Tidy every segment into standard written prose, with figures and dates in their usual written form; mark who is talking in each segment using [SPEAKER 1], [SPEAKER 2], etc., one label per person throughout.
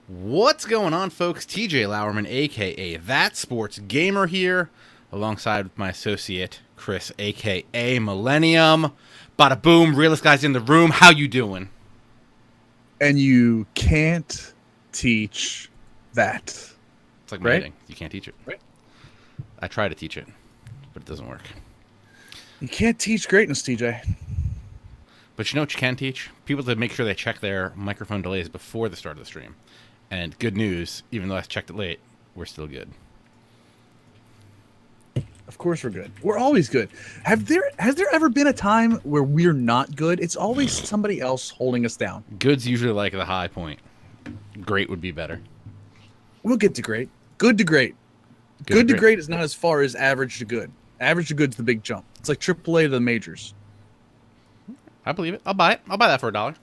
[SPEAKER 1] What's going on, folks? TJ Lowerman, aka ThatSportsGamer here, alongside with my associate Chris, aka Millennium. Bada boom, realest guys in the room. How you doing?
[SPEAKER 2] And you can't teach that.
[SPEAKER 1] It's like my
[SPEAKER 2] Right?
[SPEAKER 1] hitting. You can't teach it.
[SPEAKER 2] Right.
[SPEAKER 1] I try to teach it, but it doesn't work.
[SPEAKER 2] You can't teach greatness, TJ.
[SPEAKER 1] But you know what you can teach? People to make sure they check their microphone delays before the start of the stream. And good news, even though I checked it late, we're still good.
[SPEAKER 2] Of course we're good. We're always good. Has there ever been a time where we're not good? It's always somebody else holding us down.
[SPEAKER 1] Good's usually like the high point. Great would be better.
[SPEAKER 2] We'll get to great. Good to great. Good to great is not as far as average to good. Average to good's the big jump. It's like AAA to the majors.
[SPEAKER 1] I believe it. I'll buy it. I'll buy that for $1.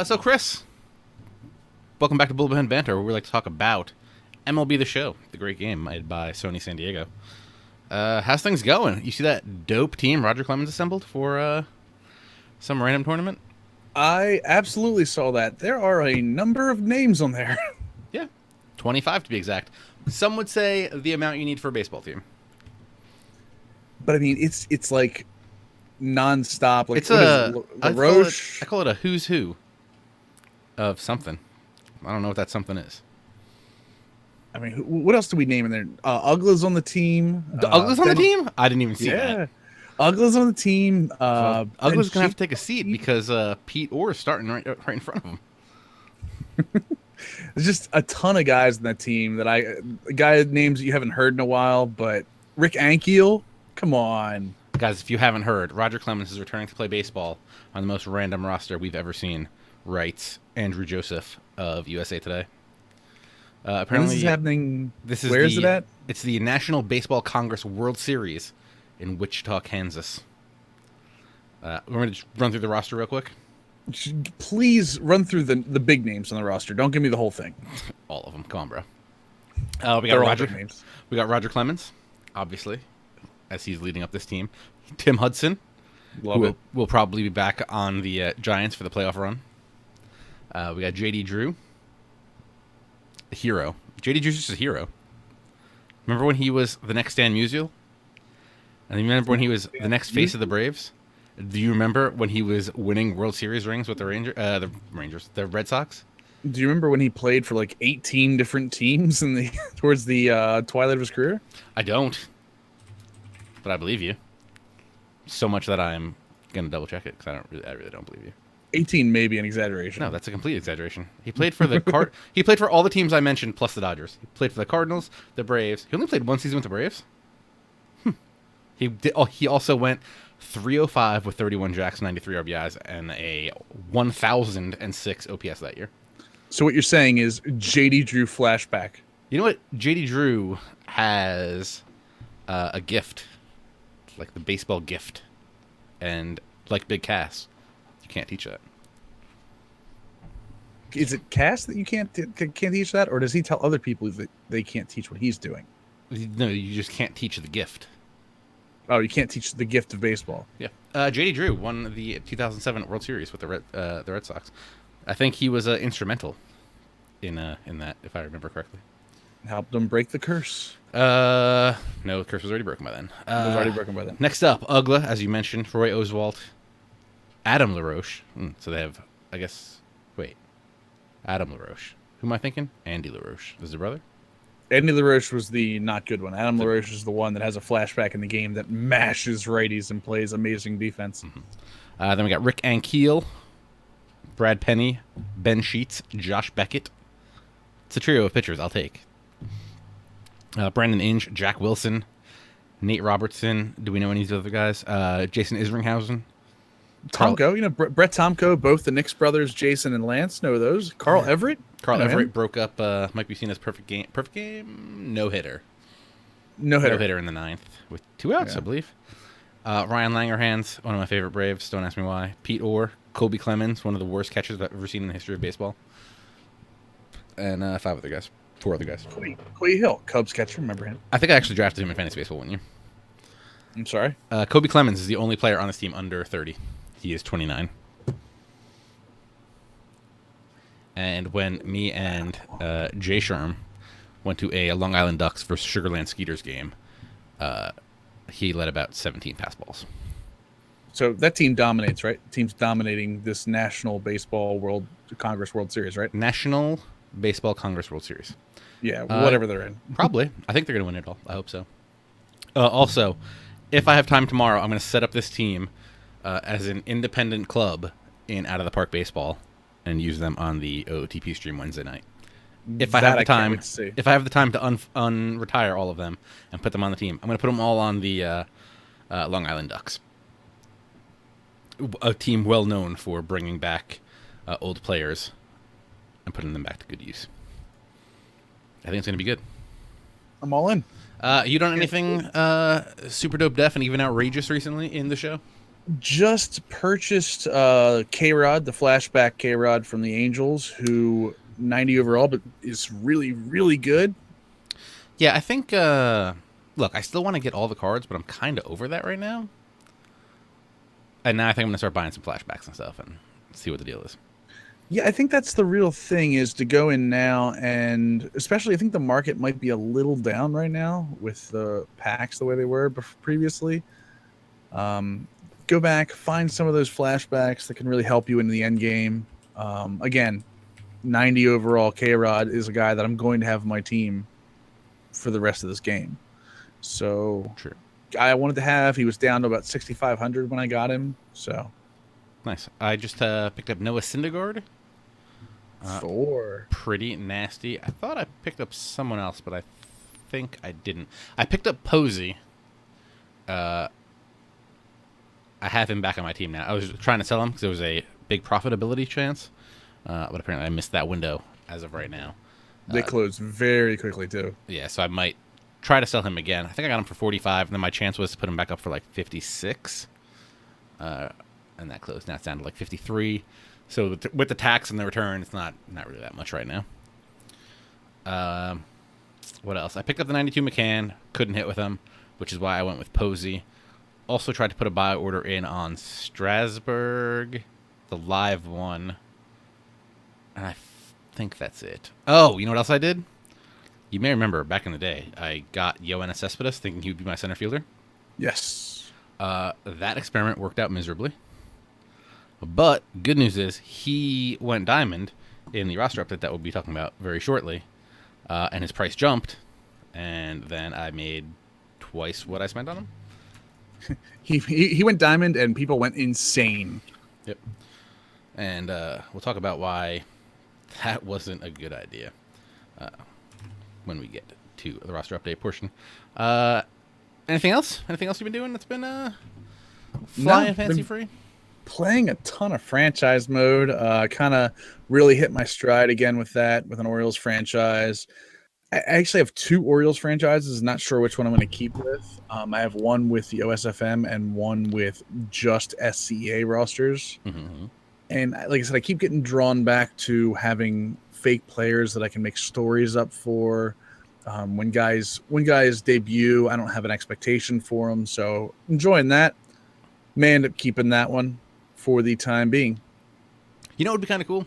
[SPEAKER 1] So Chris, welcome back to Bullpen Banter, where we like to talk about MLB The Show, the great game made by Sony San Diego. How's things going? You see that dope team Roger Clemens assembled for some random tournament?
[SPEAKER 2] I absolutely saw that. There are a number of names on there.
[SPEAKER 1] Yeah, 25 to be exact. Some would say the amount you need for a baseball team.
[SPEAKER 2] But I mean, it's like nonstop. Like
[SPEAKER 1] It's a
[SPEAKER 2] LaRoche.
[SPEAKER 1] I call it a who's who of something. I don't know what that something is.
[SPEAKER 2] I mean, what else do we name in there? Ugla's on the team.
[SPEAKER 1] Ugla's on the team? I didn't even see that.
[SPEAKER 2] Ugla's on the team.
[SPEAKER 1] Ugla's gonna have to take a seat because Pete Orr is starting right in front of him.
[SPEAKER 2] There's just a ton of guys in that team guy names that you haven't heard in a while, but Rick Ankiel, come on.
[SPEAKER 1] Guys, if you haven't heard, Roger Clemens is returning to play baseball on the most random roster we've ever seen, writes Andrew Joseph of USA Today. Apparently,
[SPEAKER 2] this is happening.
[SPEAKER 1] Where
[SPEAKER 2] is it at?
[SPEAKER 1] It's the National Baseball Congress World Series in Wichita, Kansas. We're going to run through the roster real quick.
[SPEAKER 2] Please run through the big names on the roster. Don't give me the whole thing.
[SPEAKER 1] All of them. Come on, bro. We got Roger Clemens, obviously, as he's leading up this team. Tim Hudson, who will probably be back on the Giants for the playoff run. We got J.D. Drew, a hero. J.D. Drew's just a hero. Remember when he was the next Stan Musial? And remember when he was the next face of the Braves? Do you remember when he was winning World Series rings with the Red Sox?
[SPEAKER 2] Do you remember when he played for like 18 different teams in towards the twilight of his career?
[SPEAKER 1] I don't, but I believe you. So much that I'm gonna double check it because I really don't believe you.
[SPEAKER 2] 18 may be an exaggeration.
[SPEAKER 1] No, that's a complete exaggeration. He played for the He played for all the teams I mentioned plus the Dodgers. He played for the Cardinals, the Braves. He only played one season with the Braves. He also went 305 with 31 jacks, 93 RBIs, and a 1,006 OPS that year.
[SPEAKER 2] So what you're saying is J.D. Drew flashback.
[SPEAKER 1] You know what? J.D. Drew has a gift, like the baseball gift, and like Big Cass, you can't teach that.
[SPEAKER 2] Is it Cass that you can't teach that, or does he tell other people that they can't teach what he's doing?
[SPEAKER 1] No, you just can't teach the gift.
[SPEAKER 2] Oh, you can't teach the gift of baseball.
[SPEAKER 1] Yeah. J.D. Drew won the 2007 World Series with the Red Sox. I think he was instrumental in that, if I remember correctly.
[SPEAKER 2] Helped them break the curse.
[SPEAKER 1] No, the curse was already broken by then.
[SPEAKER 2] It was already broken by then.
[SPEAKER 1] Next up, Ugla, as you mentioned, Roy Oswalt, Adam LaRoche. So they have, Adam LaRoche. Who am I thinking? Andy LaRoche. Is the brother?
[SPEAKER 2] Andy LaRoche was the not good one. Adam LaRoche is the one that has a flashback in the game that mashes righties and plays amazing defense.
[SPEAKER 1] Mm-hmm. Then we got Rick Ankiel, Brad Penny, Ben Sheets, Josh Beckett. It's a trio of pitchers I'll take. Brandon Inge, Jack Wilson, Nate Robertson. Do we know any of these other guys? Jason Isringhausen.
[SPEAKER 2] Tomko, Brett Tomko, both the Knicks brothers, Jason and Lance, know those. Carl Everett.
[SPEAKER 1] Carl Everett broke up, might be seen as perfect game, no-hitter. No-hitter in the ninth with 2 outs, I believe. Ryan Langerhans, one of my favorite Braves, don't ask me why. Pete Orr, Kobe Clemens, one of the worst catchers I've ever seen in the history of baseball. And 4 other guys.
[SPEAKER 2] Coy Hill, Cubs catcher, remember him?
[SPEAKER 1] I think I actually drafted him in fantasy baseball one year.
[SPEAKER 2] I'm sorry?
[SPEAKER 1] Kobe Clemens is the only player on this team under 30. He is 29. And when me and Jay Sherm went to a Long Island Ducks versus Sugarland Skeeters game, he led about 17 pass balls.
[SPEAKER 2] So that team dominates, right? The team's dominating this National Baseball Congress World Series, right?
[SPEAKER 1] National Baseball Congress World Series.
[SPEAKER 2] Yeah, whatever they're in.
[SPEAKER 1] Probably. I think they're going to win it all. I hope so. Also, if I have time tomorrow, I'm going to set up this team as an independent club in Out of the Park Baseball and use them on the OTP stream Wednesday night. If I have the time, to unretire all of them and put them on the team, I'm going to put them all on the Long Island Ducks, a team well known for bringing back old players and putting them back to good use. I think it's going to be good.
[SPEAKER 2] I'm all in.
[SPEAKER 1] You done anything super dope def and even outrageous recently in the show?
[SPEAKER 2] Just purchased K-Rod, the flashback K-Rod from the Angels, who 90 overall, but is really, really good.
[SPEAKER 1] Yeah, I think, look, I still want to get all the cards, but I'm kind of over that right now. And now I think I'm going to start buying some flashbacks and stuff and see what the deal is.
[SPEAKER 2] Yeah, I think that's the real thing, is to go in now, and especially I think the market might be a little down right now with the packs the way they were previously. Go back, find some of those flashbacks that can really help you in the end game. Again, 90 overall K-Rod is a guy that I'm going to have on my team for the rest of this game. So
[SPEAKER 1] true.
[SPEAKER 2] I wanted to have, he was down to about 6,500 when I got him. So
[SPEAKER 1] nice. I just picked up Noah Syndergaard. Pretty nasty. I thought I picked up someone else, but I think I didn't. I picked up Posey. I have him back on my team now. I was trying to sell him because there was a big profitability chance, but apparently I missed that window as of right now.
[SPEAKER 2] They closed very quickly too.
[SPEAKER 1] Yeah, so I might try to sell him again. I think I got him for 45, and then my chance was to put him back up for like 56, and that closed. Now it's down to like 53. So with the tax and the return, it's not really that much right now. What else? I picked up the 92 McCann. Couldn't hit with him, which is why I went with Posey. Also tried to put a buy order in on Strasburg, the live one. And I think that's it. Oh, you know what else I did? You may remember back in the day, I got Yoenis Cespedes thinking he would be my center fielder.
[SPEAKER 2] Yes.
[SPEAKER 1] That experiment worked out miserably. But good news is he went diamond in the roster update that we'll be talking about very shortly, and his price jumped, and then I made twice what I spent on him.
[SPEAKER 2] He went diamond, and people went insane.
[SPEAKER 1] Yep. And we'll talk about why that wasn't a good idea when we get to the roster update portion. Anything else? Anything else you've been doing that's been flying fancy free?
[SPEAKER 2] Playing a ton of franchise mode. Kind of really hit my stride again with that, with an Orioles franchise. I actually have two Orioles franchises. Not sure which one I'm going to keep with. I have one with the OSFM and one with just SCEA rosters. Mm-hmm. And like I said, I keep getting drawn back to having fake players that I can make stories up for. When guys debut, I don't have an expectation for them. So enjoying that. May end up keeping that one for the time being.
[SPEAKER 1] You know what would be kind of cool?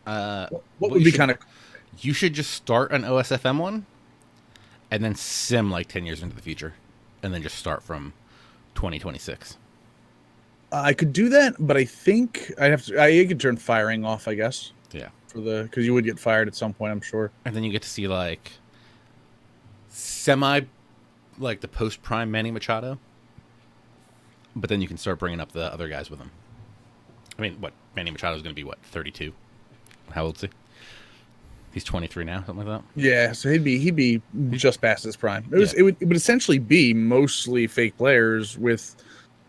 [SPEAKER 2] What would be kind of cool?
[SPEAKER 1] You should just start an OSFM one and then sim like 10 years into the future and then just start from 2026.
[SPEAKER 2] I could do that, but I think I could turn firing off, I guess.
[SPEAKER 1] Yeah.
[SPEAKER 2] Because you would get fired at some point, I'm sure.
[SPEAKER 1] And then you get to see like the post-prime Manny Machado. But then you can start bringing up the other guys with him. I mean, Manny Machado is going to be 32? How old is he? He's 23 now, something like that.
[SPEAKER 2] Yeah, so he'd be just past his prime. It would essentially be mostly fake players with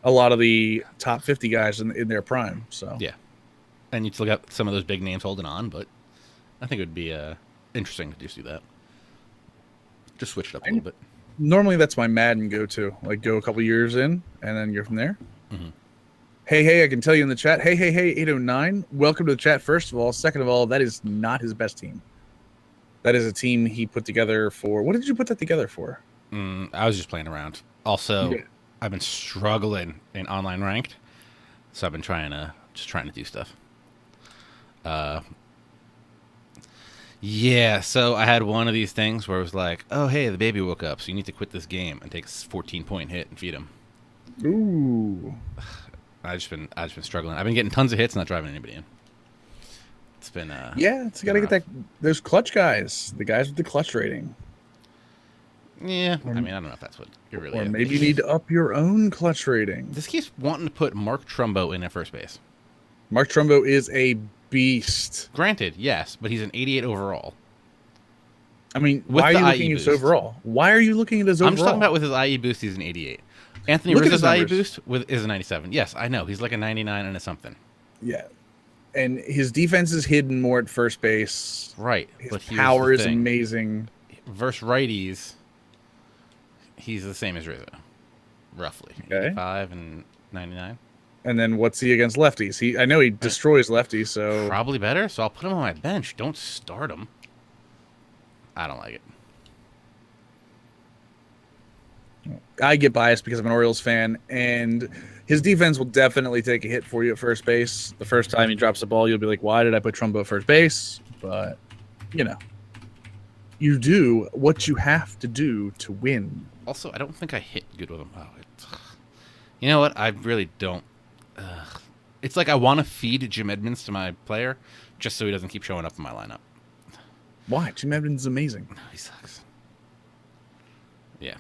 [SPEAKER 2] a lot of the top 50 guys in their prime. So
[SPEAKER 1] yeah, and you'd still got some of those big names holding on, but I think it would be interesting to just do that. Just switch it up a little bit.
[SPEAKER 2] Normally, that's my Madden go-to. Like, go a couple years in, and then you're from there.
[SPEAKER 1] Mm-hmm.
[SPEAKER 2] Hey, I can tell you in the chat. Hey, 809. Welcome to the chat, first of all. Second of all, that is not his best team. That is a team he put together for... What did you put that together for?
[SPEAKER 1] I was just playing around. Also, I've been struggling in online ranked, so I've been trying to do stuff. Yeah, so I had one of these things where it was like, oh, hey, the baby woke up, so you need to quit this game and take a 14-point hit and feed him.
[SPEAKER 2] Ooh.
[SPEAKER 1] I've just been struggling. I've been getting tons of hits, not driving anybody in. It's been
[SPEAKER 2] yeah, it's got to get that. Those clutch guys, the guys with the clutch rating.
[SPEAKER 1] Yeah, I mean, I don't know if that's what you're really.
[SPEAKER 2] Or maybe you need to up your own clutch rating.
[SPEAKER 1] This keeps wanting to put Mark Trumbo in at first base.
[SPEAKER 2] Mark Trumbo is a beast.
[SPEAKER 1] Granted, yes, but he's an 88 overall.
[SPEAKER 2] I mean, why are you looking at his overall? Why are you looking at his overall?
[SPEAKER 1] I'm just talking about with his IE boost, he's an 88. Anthony Rizzo's IE boost is a 97. Yes, I know. He's like a 99 and a something.
[SPEAKER 2] Yeah. And his defense is hidden more at first base.
[SPEAKER 1] Right.
[SPEAKER 2] His power is amazing.
[SPEAKER 1] Versus righties, he's the same as Rizzo, roughly.
[SPEAKER 2] Okay.
[SPEAKER 1] 85 and 99.
[SPEAKER 2] And then what's he against lefties? I know he destroys lefties, so...
[SPEAKER 1] Probably better, so I'll put him on my bench. Don't start him. I don't like it.
[SPEAKER 2] I get biased because I'm an Orioles fan, and his defense will definitely take a hit for you at first base. The first time he drops the ball, you'll be like, why did I put Trumbo at first base? But, you do what you have to do to win.
[SPEAKER 1] Also, I don't think I hit good with him. Oh, you know what? I really don't. It's like I want to feed Jim Edmonds to my player just so he doesn't keep showing up in my lineup.
[SPEAKER 2] Why? Jim Edmonds is amazing.
[SPEAKER 1] No, he sucks. Yeah.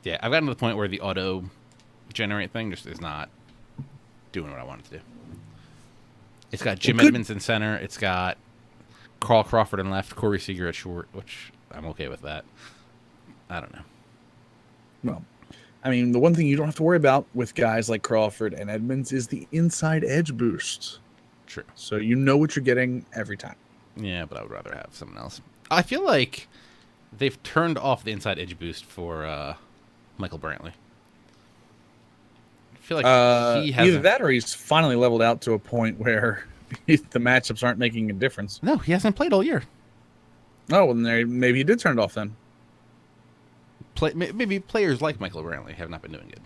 [SPEAKER 1] Yeah, I've gotten to the point where the auto-generate thing just is not doing what I want it to do. It's got Jim Edmonds in center. It's got Carl Crawford in left, Corey Seager at short, which I'm okay with that. I don't know.
[SPEAKER 2] Well, I mean, the one thing you don't have to worry about with guys like Crawford and Edmonds is the inside edge boost.
[SPEAKER 1] True.
[SPEAKER 2] So you know what you're getting every time.
[SPEAKER 1] Yeah, but I would rather have someone else. I feel like they've turned off the inside edge boost for Michael Brantley. I feel like he hasn't...
[SPEAKER 2] Either that or he's finally leveled out to a point where the matchups aren't making a difference.
[SPEAKER 1] No, he hasn't played all year.
[SPEAKER 2] Oh, well, maybe he did turn it off then.
[SPEAKER 1] Maybe players like Michael Brantley have not been doing good.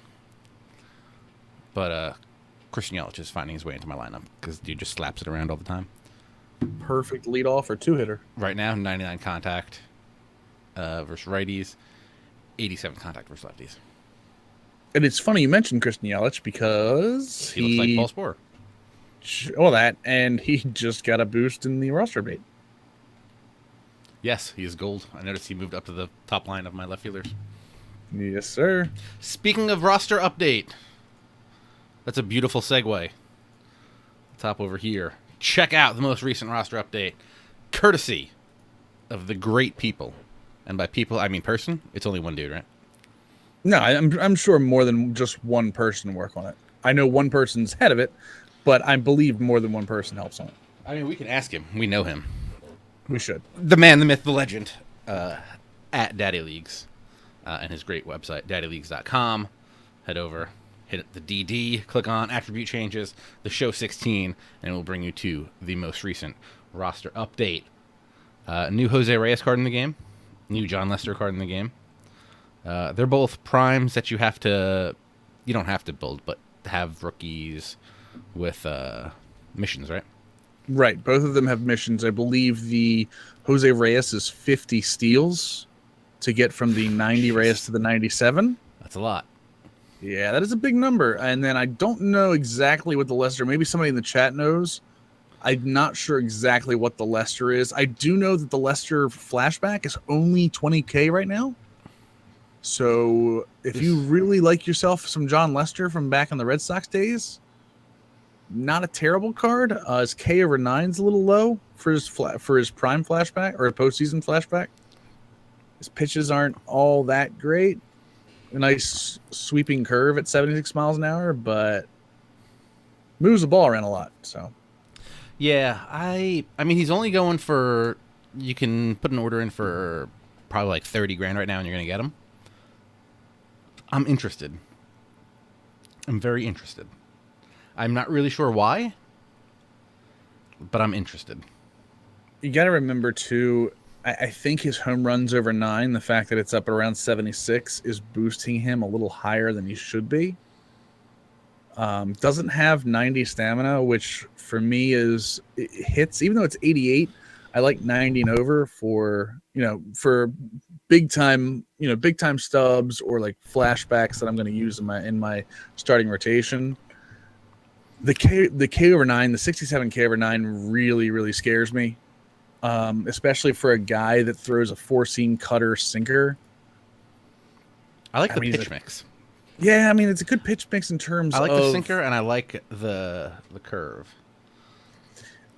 [SPEAKER 1] But Christian Yelich is finding his way into my lineup because dude just slaps it around all the time.
[SPEAKER 2] Perfect leadoff or two-hitter.
[SPEAKER 1] Right now, 99 contact versus righties, 87 contact versus lefties.
[SPEAKER 2] And it's funny you mentioned Christian Yelich because
[SPEAKER 1] he looks like Paul Sporer.
[SPEAKER 2] Well, that, and he just got a boost in the roster update.
[SPEAKER 1] Yes, he is gold. I noticed he moved up to the top line of my left fielders.
[SPEAKER 2] Yes, sir.
[SPEAKER 1] Speaking of roster update, that's a beautiful segue. Top over here. Check out the most recent roster update, courtesy of the great people. And by people, I mean person. It's only one dude, right?
[SPEAKER 2] No, I'm sure more than just one person work on it. I know one person's head of it, but I believe more than one person helps on it.
[SPEAKER 1] I mean, we can ask him. We know him.
[SPEAKER 2] We should.
[SPEAKER 1] The man, the myth, the legend, at Daddy Leagues, and his great website, daddyleagues.com. Head over, hit the DD, click on attribute changes, the show 16, and it will bring you to the most recent roster update. New Jose Reyes card in the game, new John Lester card in the game. They're both primes that you don't have to build, but have rookies with missions, right?
[SPEAKER 2] Right. Both of them have missions. I believe the Jose Reyes is 50 steals to get from the 90 Reyes to the 97.
[SPEAKER 1] That's a lot.
[SPEAKER 2] Yeah, that is a big number. And then I don't know exactly what the Lester, maybe somebody in the chat knows. I'm not sure exactly what the Lester is. I do know that the Lester flashback is only 20K right now. So if you really like yourself some John Lester from back in the Red Sox days, not a terrible card. His K over 9's a little low for his prime flashback or a postseason flashback. His pitches aren't all that great. A nice sweeping curve at 76 miles an hour, but moves the ball around a lot. So,
[SPEAKER 1] yeah, I mean, he's only going for. You can put an order in for probably like 30 grand right now, and you're gonna get him. I'm interested. I'm very interested. I'm not really sure why, but I'm interested.
[SPEAKER 2] You got to remember, too, I think his home runs over 9, the fact that it's up around 76, is boosting him a little higher than he should be. Doesn't have 90 stamina, which for me is it hits. Even though it's 88, I like 90 and over for for big time stubs or like flashbacks that I'm going to use in my starting rotation. The K over 9, the 67 K over 9 really scares me, especially for a guy that throws a 4-seam cutter sinker.
[SPEAKER 1] I like the pitch mix.
[SPEAKER 2] Yeah, I mean, it's a good pitch mix in terms of...
[SPEAKER 1] I like the sinker, and I like the curve.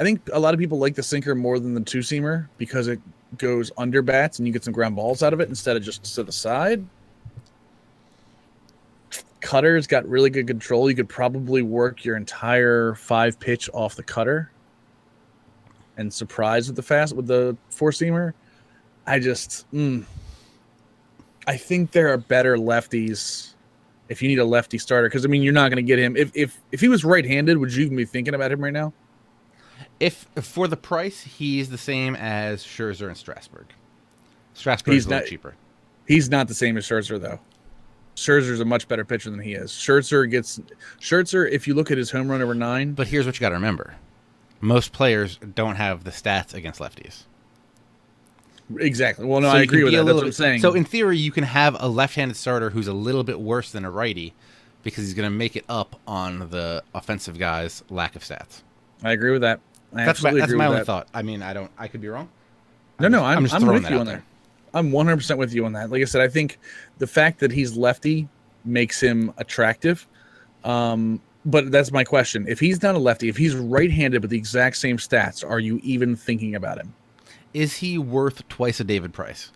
[SPEAKER 2] I think a lot of people like the sinker more than the 2-seamer because it goes under bats and you get some ground balls out of it instead of just to the side. Cutter's got really good control. You could probably work your entire 5-pitch off the cutter and surprise with the 4-seamer. I think there are better lefties if you need a lefty starter, because I mean you're not going to get him if he was right-handed. Would you even be thinking about him right now?
[SPEAKER 1] If for the price, he's the same as Scherzer and Strasburg. Strasburg's a little cheaper.
[SPEAKER 2] He's not the same as Scherzer though. Scherzer's a much better pitcher than he is. Scherzer, if you look at his home run over 9.
[SPEAKER 1] But here's what you got to remember: most players don't have the stats against lefties.
[SPEAKER 2] Exactly. Well, no, I agree with that. That's what I'm saying.
[SPEAKER 1] So in theory, you can have a left-handed starter who's a little bit worse than a righty because he's going to make it up on the offensive guy's lack of stats.
[SPEAKER 2] I agree with that.
[SPEAKER 1] That's my only thought. I mean, I could be wrong.
[SPEAKER 2] I'm with you on that. I'm 100% with you on that. Like I said, I think the fact that he's lefty makes him attractive. But that's my question. If he's not a lefty, if he's right-handed with the exact same stats, are you even thinking about him?
[SPEAKER 1] Is he worth twice a David Price?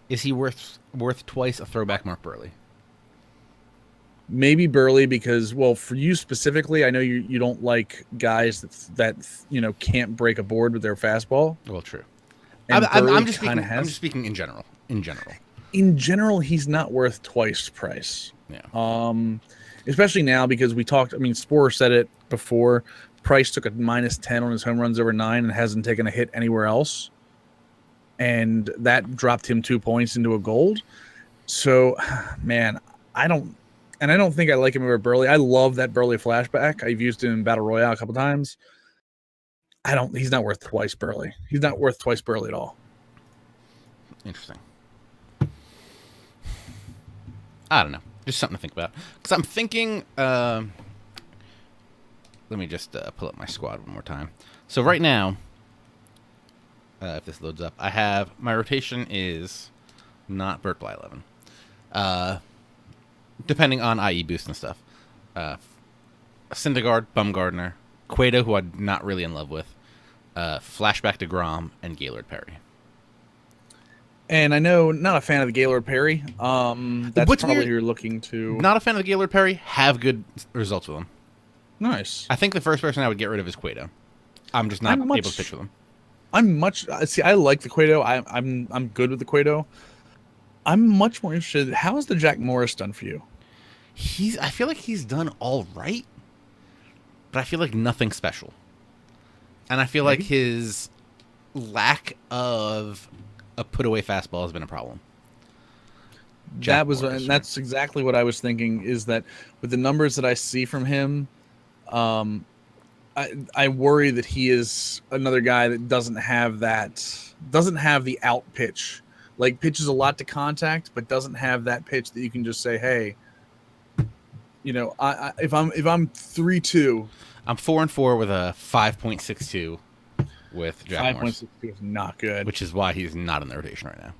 [SPEAKER 1] Is he worth twice a throwback Mark Burley?
[SPEAKER 2] Maybe Burley, because, well, for you specifically, I know you don't like guys that can't break a board with their fastball.
[SPEAKER 1] Well, true.
[SPEAKER 2] I'm
[SPEAKER 1] just speaking in general.
[SPEAKER 2] In general, he's not worth twice price.
[SPEAKER 1] Yeah.
[SPEAKER 2] Especially now because we talked. I mean, Sporer said it before. Price took a -10 on his home runs over 9 and hasn't taken a hit anywhere else, and that dropped him 2 points into a gold. So, man, I don't think I like him over Burley. I love that Burley flashback. I've used him in Battle Royale a couple times. He's not worth twice Burley. He's not worth twice Burley at all.
[SPEAKER 1] Interesting. I don't know. Just something to think about. Because I'm thinking... let me just pull up my squad one more time. So right now, if this loads up, I have... My rotation is not Burt Blyleven. Depending on IE boost and stuff. Syndergaard, Bumgardner, Cueto, who I'm not really in love with, Flashback to Grom, and Gaylord Perry.
[SPEAKER 2] And I know, not a fan of the Gaylord Perry. That's What's probably weird, you're looking to...
[SPEAKER 1] Not a fan of the Gaylord Perry, have good results with him.
[SPEAKER 2] Nice.
[SPEAKER 1] I think the first person I would get rid of is Cueto. I'm just not able to pitch with him.
[SPEAKER 2] I like the Cueto. I'm good with the Cueto. I'm much more interested. How has the Jack Morris done for you?
[SPEAKER 1] I feel like he's done all right, but I feel like nothing special. And I feel like his lack of a put-away fastball has been a problem.
[SPEAKER 2] That's exactly what I was thinking, is that with the numbers that I see from him, I worry that he is another guy that doesn't have the out pitch. Like, pitches a lot to contact, but doesn't have that pitch that you can just say, hey, if I'm 3-2,
[SPEAKER 1] I'm 4-4 with a 5.62 with Jack Morris.
[SPEAKER 2] 5.62 is not good,
[SPEAKER 1] which is why he's not in the rotation right now.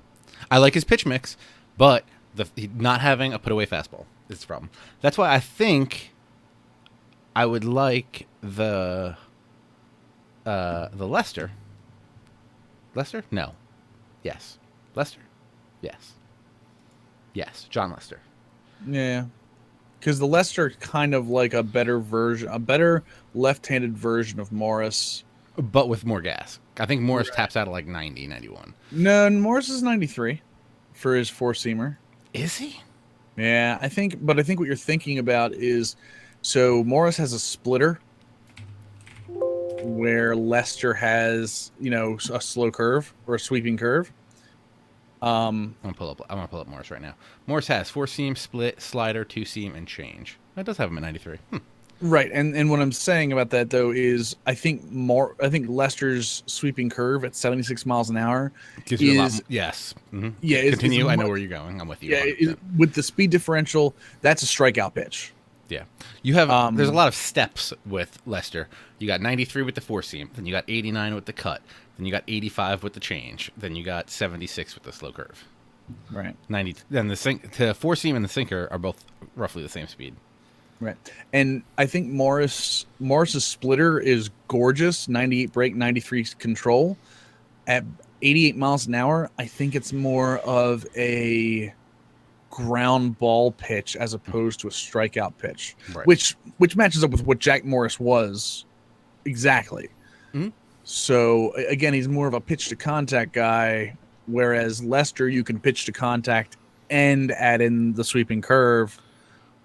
[SPEAKER 1] I like his pitch mix, but not having a put-away fastball is the problem. That's why I think I would like the Lester. Lester? No. Yes. Lester? Yes. Yes, John Lester.
[SPEAKER 2] Yeah. Because the Lester kind of like a better left-handed version of Morris.
[SPEAKER 1] But with more gas. I think Morris taps out at like 90, 91.
[SPEAKER 2] No, Morris is 93 for his 4-seamer.
[SPEAKER 1] Is he?
[SPEAKER 2] Yeah, I think what you're thinking about is, so Morris has a splitter where Lester has, a slow curve or a sweeping curve.
[SPEAKER 1] I'm gonna pull up Morris right now. Morris has 4-seam, split, slider, 2-seam, and change. That does have him at 93.
[SPEAKER 2] Right, and what I'm saying about that though is I think Lester's sweeping curve at 76 miles an hour
[SPEAKER 1] Gives you a lot.
[SPEAKER 2] is
[SPEAKER 1] Yes. Mm-hmm.
[SPEAKER 2] yeah
[SPEAKER 1] Continue. I know where you're going. I'm with you. 100%.
[SPEAKER 2] with the speed differential, that's a strikeout pitch.
[SPEAKER 1] Yeah. You have there's a lot of steps with Lester. You got 93 with the four seam, then you got 89 with the cut, then you got 85 with the change, then you got 76 with the slow curve.
[SPEAKER 2] Right.
[SPEAKER 1] 90 then the four seam and the sinker are both roughly the same speed.
[SPEAKER 2] Right. And I think Morris's splitter is gorgeous, 98 break, 93 control. At 88 miles an hour, I think it's more of a ground ball pitch as opposed to a strikeout pitch,
[SPEAKER 1] Right.
[SPEAKER 2] which matches up with what Jack Morris was exactly.
[SPEAKER 1] Mm-hmm.
[SPEAKER 2] So again, he's more of a pitch to contact guy, whereas Lester, you can pitch to contact and add in the sweeping curve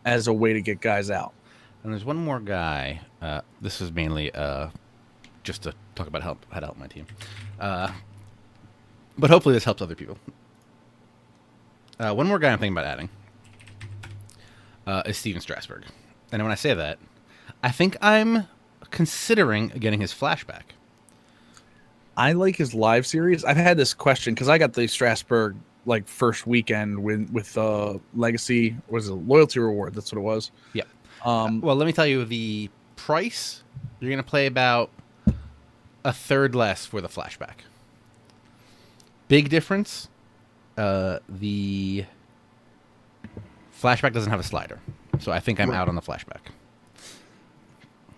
[SPEAKER 2] as a way to get guys out.
[SPEAKER 1] And there's one more guy. This is mainly just to talk about how to help my team. But hopefully this helps other people. One more guy I'm thinking about adding is Steven Strasburg. And when I say that, I think I'm considering getting his flashback.
[SPEAKER 2] I like his live series. I've had this question because I got the Strasburg like first weekend with Legacy. Was a loyalty reward? That's what it was.
[SPEAKER 1] Yeah. Well, let me tell you the price. You're going to play about a third less for the flashback. Big difference. The flashback doesn't have a slider, so I think I'm out on the flashback.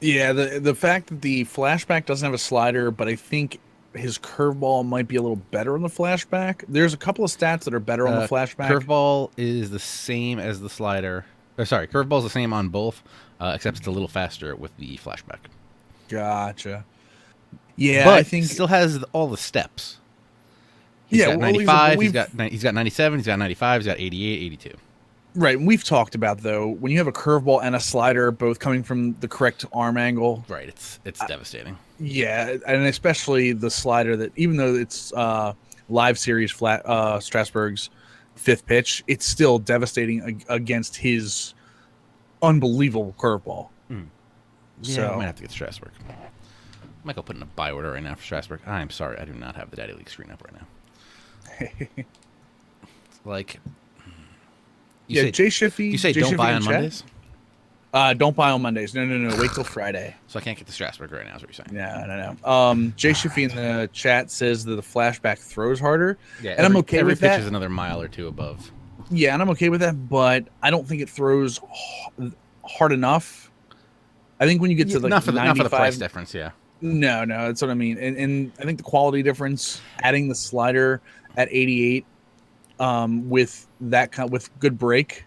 [SPEAKER 2] Yeah, the fact that the flashback doesn't have a slider, but I think his curveball might be a little better on the flashback. There's a couple of stats that are better on the flashback.
[SPEAKER 1] Curveball is the same as the slider. Curveball is the same on both, except it's a little faster with the flashback.
[SPEAKER 2] Gotcha. Yeah,
[SPEAKER 1] but
[SPEAKER 2] I think
[SPEAKER 1] still has all the steps. He's got 95, he's got 97, he's got 95, he's got 88, 82.
[SPEAKER 2] Right, and we've talked about, though, when you have a curveball and a slider both coming from the correct arm angle.
[SPEAKER 1] Right, it's devastating.
[SPEAKER 2] Yeah, and especially the slider that, even though it's live series Strasburg's fifth pitch, it's still devastating against his unbelievable curveball.
[SPEAKER 1] Yeah, so I might have to get Strasburg. I might go put in a buy order right now for Strasburg. I'm sorry, I do not have the Daddy League screen up right now. Like,
[SPEAKER 2] Jay Shiffy.
[SPEAKER 1] You say don't buy on Mondays?
[SPEAKER 2] Don't buy on Mondays. No. Wait till Friday.
[SPEAKER 1] So I can't get the Strasburg right now, is what you're saying?
[SPEAKER 2] No. Jay Shiffy in the chat says that the flashback throws harder.
[SPEAKER 1] Yeah,
[SPEAKER 2] and I'm okay with that.
[SPEAKER 1] Every pitch is another mile or two above.
[SPEAKER 2] Yeah, and I'm okay with that, but I don't think it throws hard enough. I think when you get to
[SPEAKER 1] not for the price difference, yeah.
[SPEAKER 2] No, that's what I mean. And I think the quality difference, adding the slider at 88 with good break,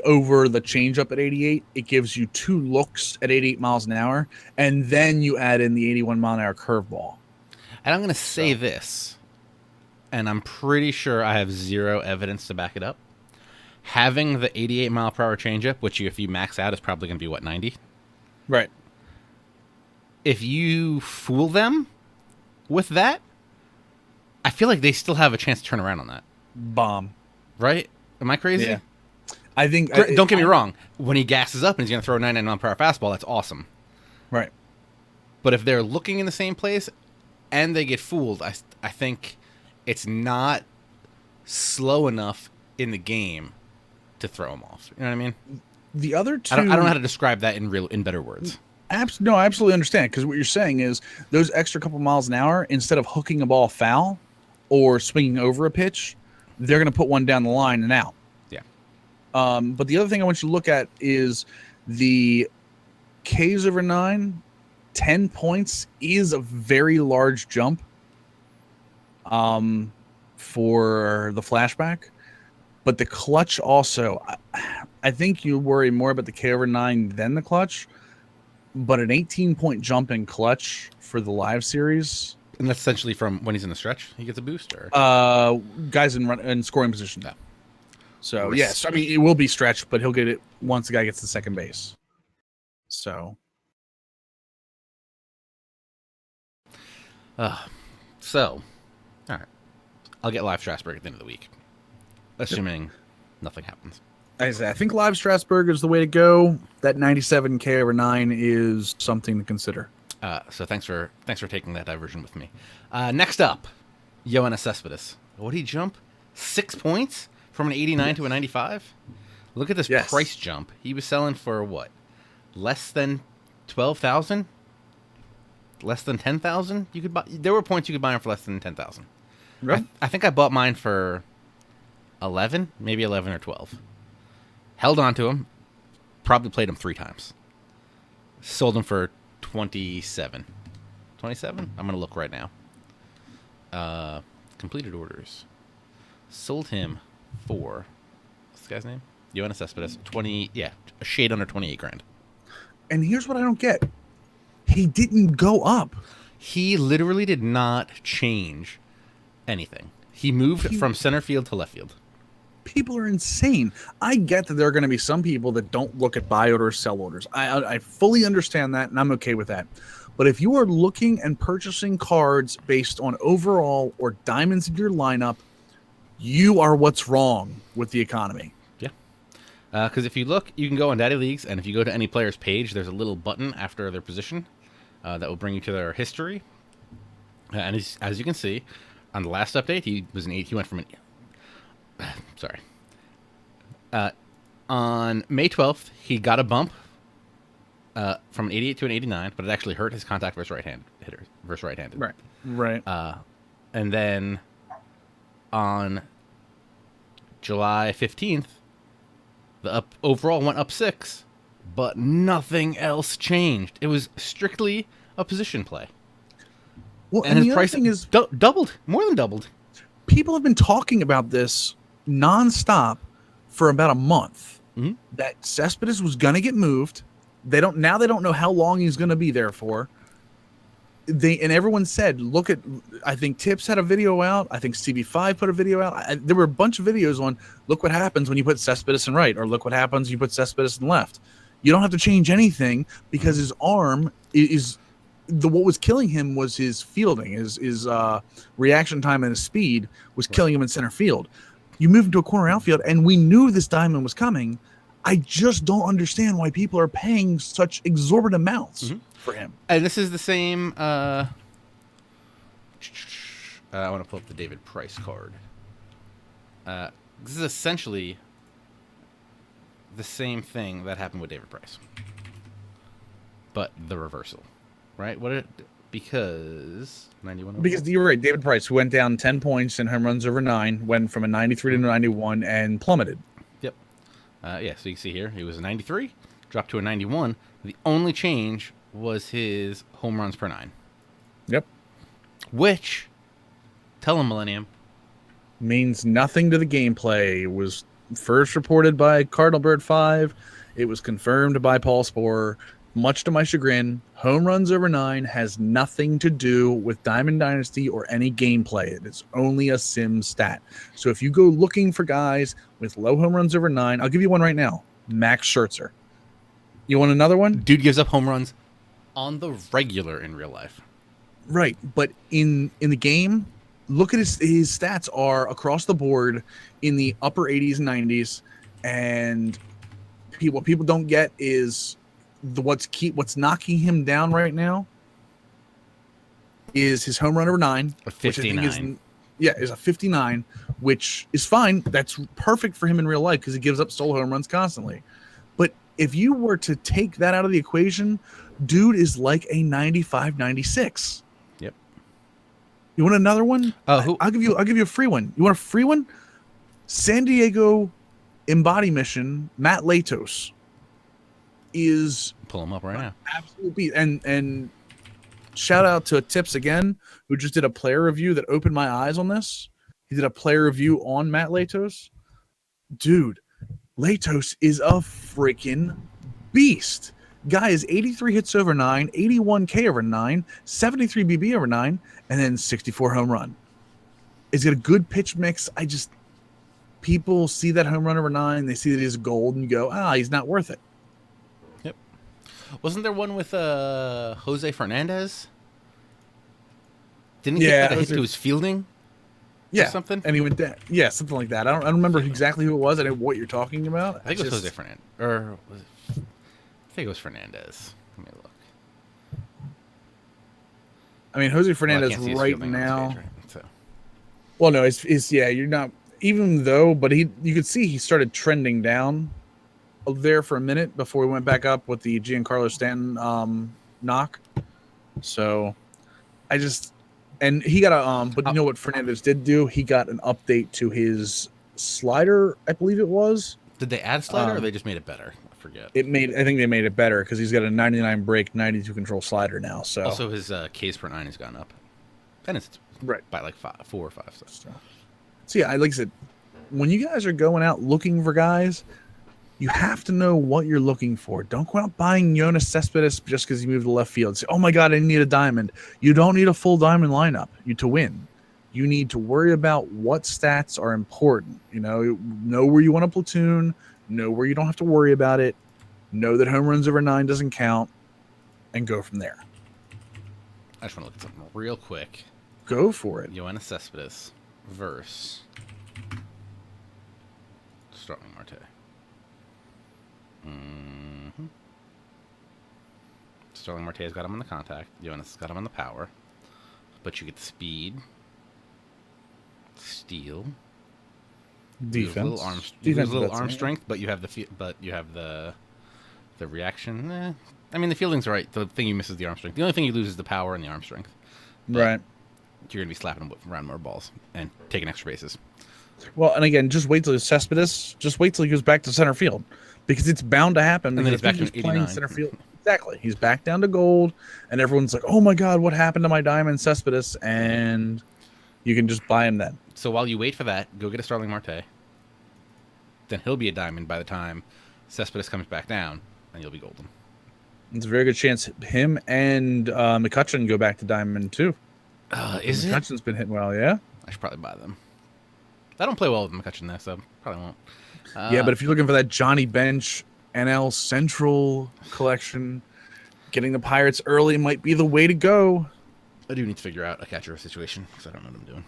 [SPEAKER 2] over the changeup at 88, it gives you two looks at 88 miles an hour, and then you add in the 81 mile an hour curveball.
[SPEAKER 1] And I'm going to say this, and I'm pretty sure I have zero evidence to back it up. Having the 88 mile per hour changeup, which if you max out is probably going to be 90?
[SPEAKER 2] Right.
[SPEAKER 1] If you fool them with that, I feel like they still have a chance to turn around on that.
[SPEAKER 2] Bomb.
[SPEAKER 1] Right? Am I crazy?
[SPEAKER 2] Yeah. I think.
[SPEAKER 1] Don't get me wrong. When he gasses up and he's going to throw a 99 mile per hour fastball, that's awesome.
[SPEAKER 2] Right.
[SPEAKER 1] But if they're looking in the same place and they get fooled, I think it's not slow enough in the game to throw them off. You know what I mean?
[SPEAKER 2] The other two.
[SPEAKER 1] I don't know how to describe that in better words.
[SPEAKER 2] No, I absolutely understand, because what you're saying is those extra couple miles an hour, instead of hooking a ball foul or swinging over a pitch, they're going to put one down the line and out.
[SPEAKER 1] Yeah.
[SPEAKER 2] But the other thing I want you to look at is the Ks over 9, 10 points is a very large jump for the flashback. But the clutch also, I think you worry more about the K over 9 than the clutch. But an 18-point jump in clutch for the live series.
[SPEAKER 1] And that's essentially from when he's in the stretch, he gets a boost? Or
[SPEAKER 2] guys in scoring position. Yeah. So, yes, I mean, it will be stretched, but he'll get it once the guy gets to second base. So.
[SPEAKER 1] All right. I'll get live Strasburg at the end of the week, assuming nothing happens.
[SPEAKER 2] I think live Strasburg is the way to go. That 97K/9 is something to consider.
[SPEAKER 1] So thanks for taking that diversion with me. Next up, Yoenis Cespedes. What did he jump? 6 points from an 89 to a 95. Look at this price jump. He was selling for what? Less than 12,000? Less than 10,000? You could buy. There were points you could buy him for less than 10,000. Right. I think I bought mine for 11, maybe 11 or 12. Held on to him. Probably played him 3 times. Sold him for 27. 27? I'm going to look right now. Completed orders. Sold him for, what's the guy's name? Yoenis Cespedes. A shade under 28 grand.
[SPEAKER 2] And here's what I don't get. He didn't go up.
[SPEAKER 1] He literally did not change anything. He moved from center field to left field.
[SPEAKER 2] People are insane. I get that there are going to be some people that don't look at buy orders, sell orders. I fully understand that, and I'm okay with that. But if you are looking and purchasing cards based on overall or diamonds in your lineup, you are what's wrong with the economy.
[SPEAKER 1] Yeah. Because if you look, you can go on Daddy Leagues, and if you go to any player's page, there's a little button after their position that will bring you to their history. And as you can see, on the last update, he went from an... Sorry. On May 12th, he got a bump from an 88 to an 89, but it actually hurt his contact versus right-handed.
[SPEAKER 2] Right.
[SPEAKER 1] And then on July 15th, the overall went up 6, but nothing else changed. It was strictly a position play.
[SPEAKER 2] Well, and his price
[SPEAKER 1] is doubled, more than doubled.
[SPEAKER 2] People have been talking about this nonstop for about a month.
[SPEAKER 1] Mm-hmm.
[SPEAKER 2] That Cespedes was going to get moved. They don't know how long he's going to be there for. And everyone said, look at, I think Tips had a video out. I think CB5 put a video out. There were a bunch of videos on, look what happens when you put Cespedes in right, or look what happens when you put Cespedes in left. You don't have to change anything because his arm is what was killing him was his fielding, his reaction time and his speed was killing him in center field. You move into a corner outfield, and we knew this diamond was coming. I just don't understand why people are paying such exorbitant amounts for him.
[SPEAKER 1] And this is the same. I want to pull up the David Price card. This is essentially the same thing that happened with David Price, but the reversal, right? Because 91.
[SPEAKER 2] Because you're right, David Price, who went down 10 points in home runs over 9, went from a 93 to 91 and plummeted.
[SPEAKER 1] Yep. So you can see here, he was a 93, dropped to a 91. The only change was his home runs per 9.
[SPEAKER 2] Yep.
[SPEAKER 1] Which, tell him, Millennium,
[SPEAKER 2] means nothing to the gameplay. It was first reported by Cardinal Bird 5. It was confirmed by Paul Sporer. Much to my chagrin, home runs over 9 has nothing to do with Diamond Dynasty or any gameplay. It is only a sim stat. So if you go looking for guys with low home runs over 9, I'll give you one right now. Max Scherzer. You want another one?
[SPEAKER 1] Dude gives up home runs on the regular in real life.
[SPEAKER 2] Right, but in the game, look at his stats are across the board in the upper 80s and 90s, and what people don't get is what's knocking him down right now is his home run over 9,
[SPEAKER 1] a 59.
[SPEAKER 2] Is a 59, which is fine. That's perfect for him in real life because he gives up solo home runs constantly. But if you were to take that out of the equation, dude is like a 95, 96.
[SPEAKER 1] Yep.
[SPEAKER 2] You want another one? I'll give you a free one. You want a free one? San Diego Embody Mission, Matt Latos is
[SPEAKER 1] pull him up right now.
[SPEAKER 2] Absolute beat. And shout out to Tips again, who just did a player review that opened my eyes on this. He did a player review on Matt Latos. Dude, Latos is a freaking beast. Guy is 83 hits over 9, 81 K over 9, 73 BB over 9, and then 64 home run. He's got a good pitch mix. People see that home run over 9, they see that he's gold, and you go, he's not worth it.
[SPEAKER 1] Yep. Wasn't there one with Jose Fernandez? Didn't he get a hit to his fielding?
[SPEAKER 2] Yeah,
[SPEAKER 1] or something.
[SPEAKER 2] And he went down. Yeah, something like that. I don't remember exactly who it was. I know what you're talking about.
[SPEAKER 1] I think it was Jose Fernandez, or was it, I think it was Fernandez. Let me look.
[SPEAKER 2] I mean, Jose Fernandez right now.
[SPEAKER 1] Page, right? So.
[SPEAKER 2] Well, no, it's yeah. You're not even though, but you could see he started trending down there for a minute before he went back up with the Giancarlo Stanton knock. So and he got a but you know what Fernandez did do? He got an update to his slider, I believe it was.
[SPEAKER 1] Did they add slider or they just made it better? I forget.
[SPEAKER 2] I think they made it better because he's got a 99 break, 92 control slider now. So
[SPEAKER 1] also his Ks per 9 has gone up, and it's
[SPEAKER 2] right
[SPEAKER 1] by like 4 or 5.
[SPEAKER 2] So yeah, like I said, when you guys are going out looking for guys, you have to know what you're looking for. Don't go out buying Yoenis Cespedes just because you moved to left field. Say, oh my God, I need a diamond. You don't need a full diamond lineup to win. You need to worry about what stats are important. Know where you want to platoon, know where you don't have to worry about it, know that home runs over 9 doesn't count, and go from there.
[SPEAKER 1] I just want to look at something real quick.
[SPEAKER 2] Go for it.
[SPEAKER 1] Yoenis Cespedes versus Starling Marte. Starling Marte's got him on the contact. Yoenis has got him on the power. But you get the speed, steal,
[SPEAKER 2] defense,
[SPEAKER 1] a little arm strength, but you have the reaction. I mean, the fielding's right. The thing you miss is the arm strength. The only thing you lose is the power and the arm strength.
[SPEAKER 2] Right.
[SPEAKER 1] You're gonna be slapping around more balls and taking extra bases.
[SPEAKER 2] Well, and again, just wait till Cespedes. Just wait till he goes back to center field, because it's bound to happen.
[SPEAKER 1] And then he's back to
[SPEAKER 2] playing center field. Exactly, he's back down to gold, and everyone's like, "Oh my God, what happened to my diamond Cespedes?" And you can just buy him then.
[SPEAKER 1] So while you wait for that, go get a Starling Marte. Then he'll be a diamond by the time Cespedes comes back down, and you'll be golden.
[SPEAKER 2] It's a very good chance him and McCutcheon go back to diamond too.
[SPEAKER 1] Is it?
[SPEAKER 2] McCutcheon's been hitting well, yeah.
[SPEAKER 1] I should probably buy them. I don't play well with McCutcheon though, so probably won't.
[SPEAKER 2] Yeah, but if you're looking for that Johnny Bench NL Central collection, getting the Pirates early might be the way to go.
[SPEAKER 1] I do need to figure out a catcher situation because I don't know what I'm doing.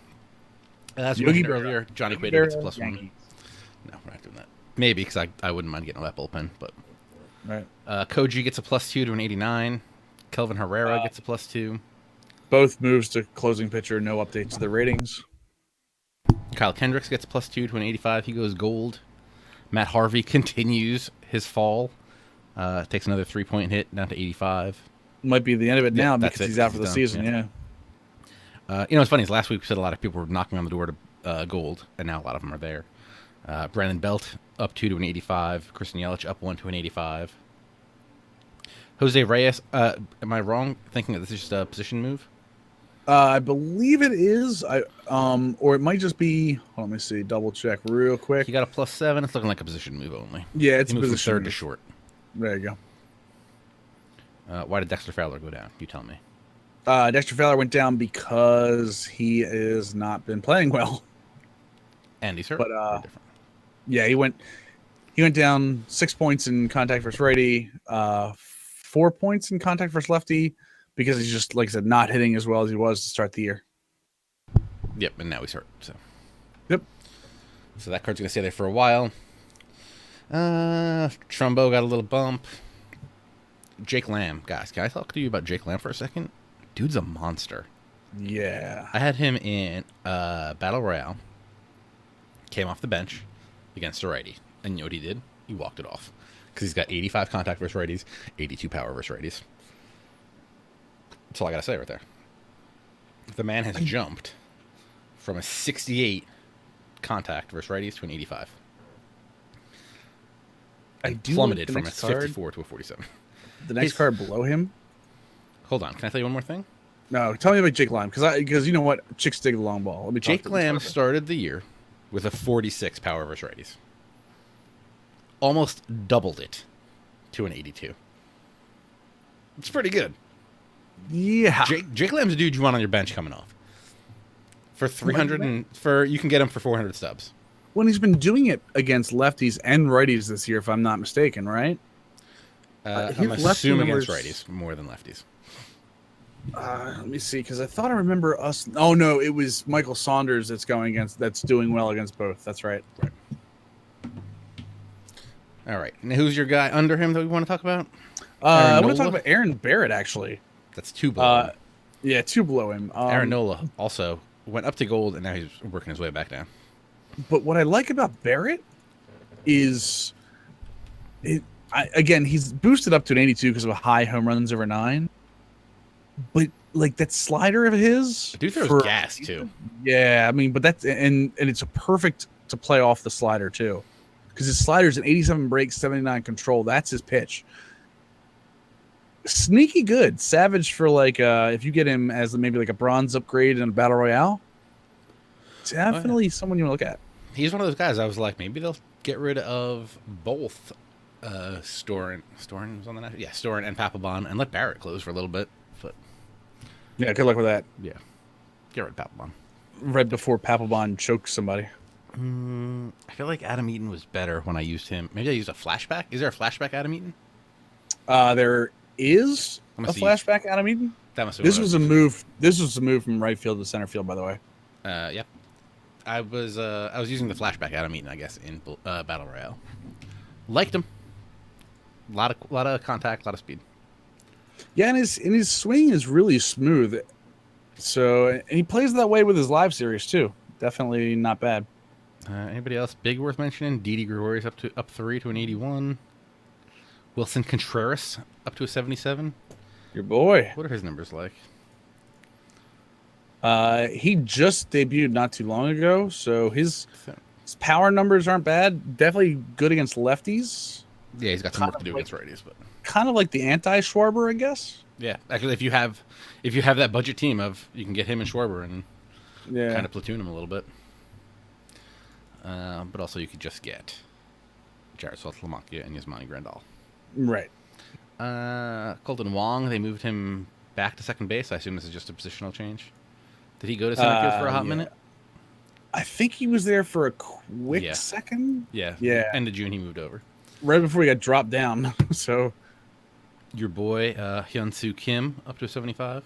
[SPEAKER 1] As we mentioned earlier, Johnny Cueto gets +1. No, we're not doing that. Maybe because I wouldn't mind getting that bullpen, but
[SPEAKER 2] right.
[SPEAKER 1] Koji gets a +2 to an 89. Kelvin Herrera gets a +2.
[SPEAKER 2] Both moves to closing pitcher, no updates to the ratings.
[SPEAKER 1] Kyle Kendricks gets +2 to an 85. He goes gold. Matt Harvey continues his fall. Takes another 3-point hit down to 85.
[SPEAKER 2] Might be the end of it now because he's out for the season. Yeah.
[SPEAKER 1] It's funny. Last week we said a lot of people were knocking on the door to gold, and now a lot of them are there. Brandon Belt up 2 to an 85. Christian Yelich up 1 to an 85. Jose Reyes. Am I wrong thinking that this is just a position move?
[SPEAKER 2] I believe it is. Or it might just be. Let me see. Double check real quick.
[SPEAKER 1] He got a +7. It's looking like a position move only.
[SPEAKER 2] Yeah, it's
[SPEAKER 1] he moved
[SPEAKER 2] position
[SPEAKER 1] from third
[SPEAKER 2] move.
[SPEAKER 1] to short.
[SPEAKER 2] There you
[SPEAKER 1] go. Why did Dexter Fowler go down? You tell me.
[SPEAKER 2] Dexter Fowler went down because he has not been playing well.
[SPEAKER 1] And he's hurt.
[SPEAKER 2] But yeah, he went down 6 points in contact versus righty, 4 points in contact versus lefty, because he's just, like I said, not hitting as well as he was to start the year.
[SPEAKER 1] Yep, and now he's hurt. So.
[SPEAKER 2] Yep.
[SPEAKER 1] So that card's gonna stay there for a while. Trumbo got a little bump. Jake Lamb, guys, can I talk to you about Jake Lamb for a second? Dude's a monster.
[SPEAKER 2] Yeah.
[SPEAKER 1] I had him in Battle Royale. Came off the bench against a righty. And you know what he did? He walked it off. Because he's got 85 contact versus righties, 82 power versus righties. That's all I got to say right there. The man has jumped from a 68 contact versus righties to an 85.
[SPEAKER 2] I do
[SPEAKER 1] plummeted from a 54 to a 47.
[SPEAKER 2] The next card below him?
[SPEAKER 1] Hold on. Can I tell you one more thing?
[SPEAKER 2] No, tell me about Jake Lamb, because you know what? Chicks dig the long ball. Let me
[SPEAKER 1] Jake Lamb started the year with a 46 power versus righties. Almost doubled it to an 82. It's pretty good.
[SPEAKER 2] Yeah.
[SPEAKER 1] Jake Lamb's a dude you want on your bench coming off. For 300 you can get him for 400 stubs.
[SPEAKER 2] When he's been doing it against lefties and righties this year, if I'm not mistaken, right?
[SPEAKER 1] I'm assuming against righties more than lefties.
[SPEAKER 2] Let me see, because I thought I remember us. Oh no, it was Michael Saunders that's doing well against both. That's right.
[SPEAKER 1] All right. Now, who's your guy under him that we want to talk about?
[SPEAKER 2] I want to talk about Aaron Barrett, actually.
[SPEAKER 1] That's two below him.
[SPEAKER 2] Yeah, two below him.
[SPEAKER 1] Aaron Nola also went up to gold, and now he's working his way back down.
[SPEAKER 2] But what I like about Barrett is, again, he's boosted up to an 82 because of a high home runs over 9. But like that slider of his,
[SPEAKER 1] dude throws gas too.
[SPEAKER 2] Yeah, I mean, but that's and it's a perfect to play off the slider too, because his slider's an 87 break, 79 control. That's his pitch. Sneaky good, savage for like if you get him as maybe like a bronze upgrade in a battle royale. Definitely someone you want to look at.
[SPEAKER 1] He's one of those guys. I was like, maybe they'll get rid of both Storin was on the national, Storin and Papelbon, and let Barrett close for a little bit. But
[SPEAKER 2] yeah, good luck with that.
[SPEAKER 1] Yeah, get rid of Papelbon
[SPEAKER 2] right before Papelbon chokes somebody.
[SPEAKER 1] I feel like Adam Eaton was better when I used him. Maybe I used a flashback. Is there a flashback Adam Eaton?
[SPEAKER 2] There is a flashback Adam Eaton.
[SPEAKER 1] That must have
[SPEAKER 2] this was a move. This was a move from right field to center field, by the way.
[SPEAKER 1] Yep. I was using the flashback Adam Eaton, I guess, in Battle Royale. Liked him. A lot of contact, a lot of speed.
[SPEAKER 2] Yeah, and his swing is really smooth. So, and he plays that way with his live series too. Definitely not bad.
[SPEAKER 1] Anybody else big worth mentioning? Didi Gregorius up 3 to an 81. Wilson Contreras up to a 77.
[SPEAKER 2] Your boy.
[SPEAKER 1] What are his numbers like?
[SPEAKER 2] He just debuted not too long ago, so his power numbers aren't bad. Definitely good against lefties.
[SPEAKER 1] Yeah, he's got some work to do against righties, but
[SPEAKER 2] kind of like the anti-Schwarber, I guess.
[SPEAKER 1] Yeah, actually, if you have that budget team you can get him and Schwarber and kind of platoon him a little bit. But also you could just get Jared Saltalamacchia and Yasmani Grandal.
[SPEAKER 2] Right.
[SPEAKER 1] Colton Wong, they moved him back to second base. I assume this is just a positional change. Did he go to center field for a hot minute?
[SPEAKER 2] I think he was there for a quick second.
[SPEAKER 1] Yeah. End of June, he moved over.
[SPEAKER 2] Right before he got dropped down. So,
[SPEAKER 1] your boy Hyun-Soo Kim up to a 75.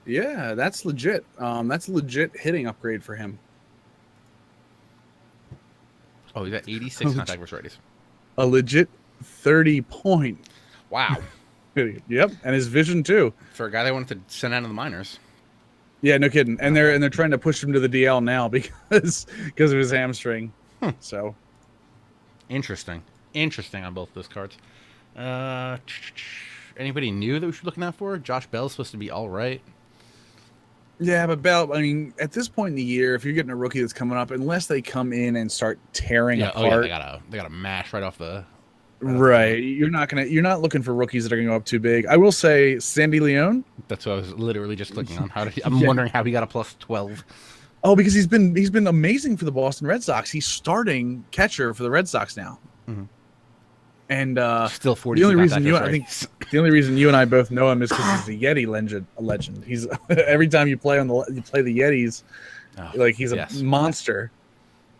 [SPEAKER 2] Yeah, that's legit. That's a legit hitting upgrade for him.
[SPEAKER 1] Oh, he's at 86 contact versus righties.
[SPEAKER 2] A legit 30-point.
[SPEAKER 1] Wow.
[SPEAKER 2] Yep, and his vision too.
[SPEAKER 1] For a guy they wanted to send out of the minors.
[SPEAKER 2] Yeah, no kidding. And they're trying to push him to the DL now because of his hamstring. So
[SPEAKER 1] interesting on both those cards. Anybody new that we should be looking out for? Josh Bell's supposed to be all right.
[SPEAKER 2] Yeah, but Bell, I mean, at this point in the year, if you're getting a rookie that's coming up, unless they come in and start tearing apart,
[SPEAKER 1] they gotta mash right off the.
[SPEAKER 2] Right, you're not looking for rookies that are going to go up too big. I will say, Sandy Leone.
[SPEAKER 1] That's what I was literally just clicking on. I'm wondering how he got a plus 12.
[SPEAKER 2] Oh, because he's been amazing for the Boston Red Sox. He's starting catcher for the Red Sox now. Mm-hmm. And
[SPEAKER 1] still 40.
[SPEAKER 2] The only reason you and I both know him is because he's a Yeti legend. He's every time you play the Yetis, he's a monster.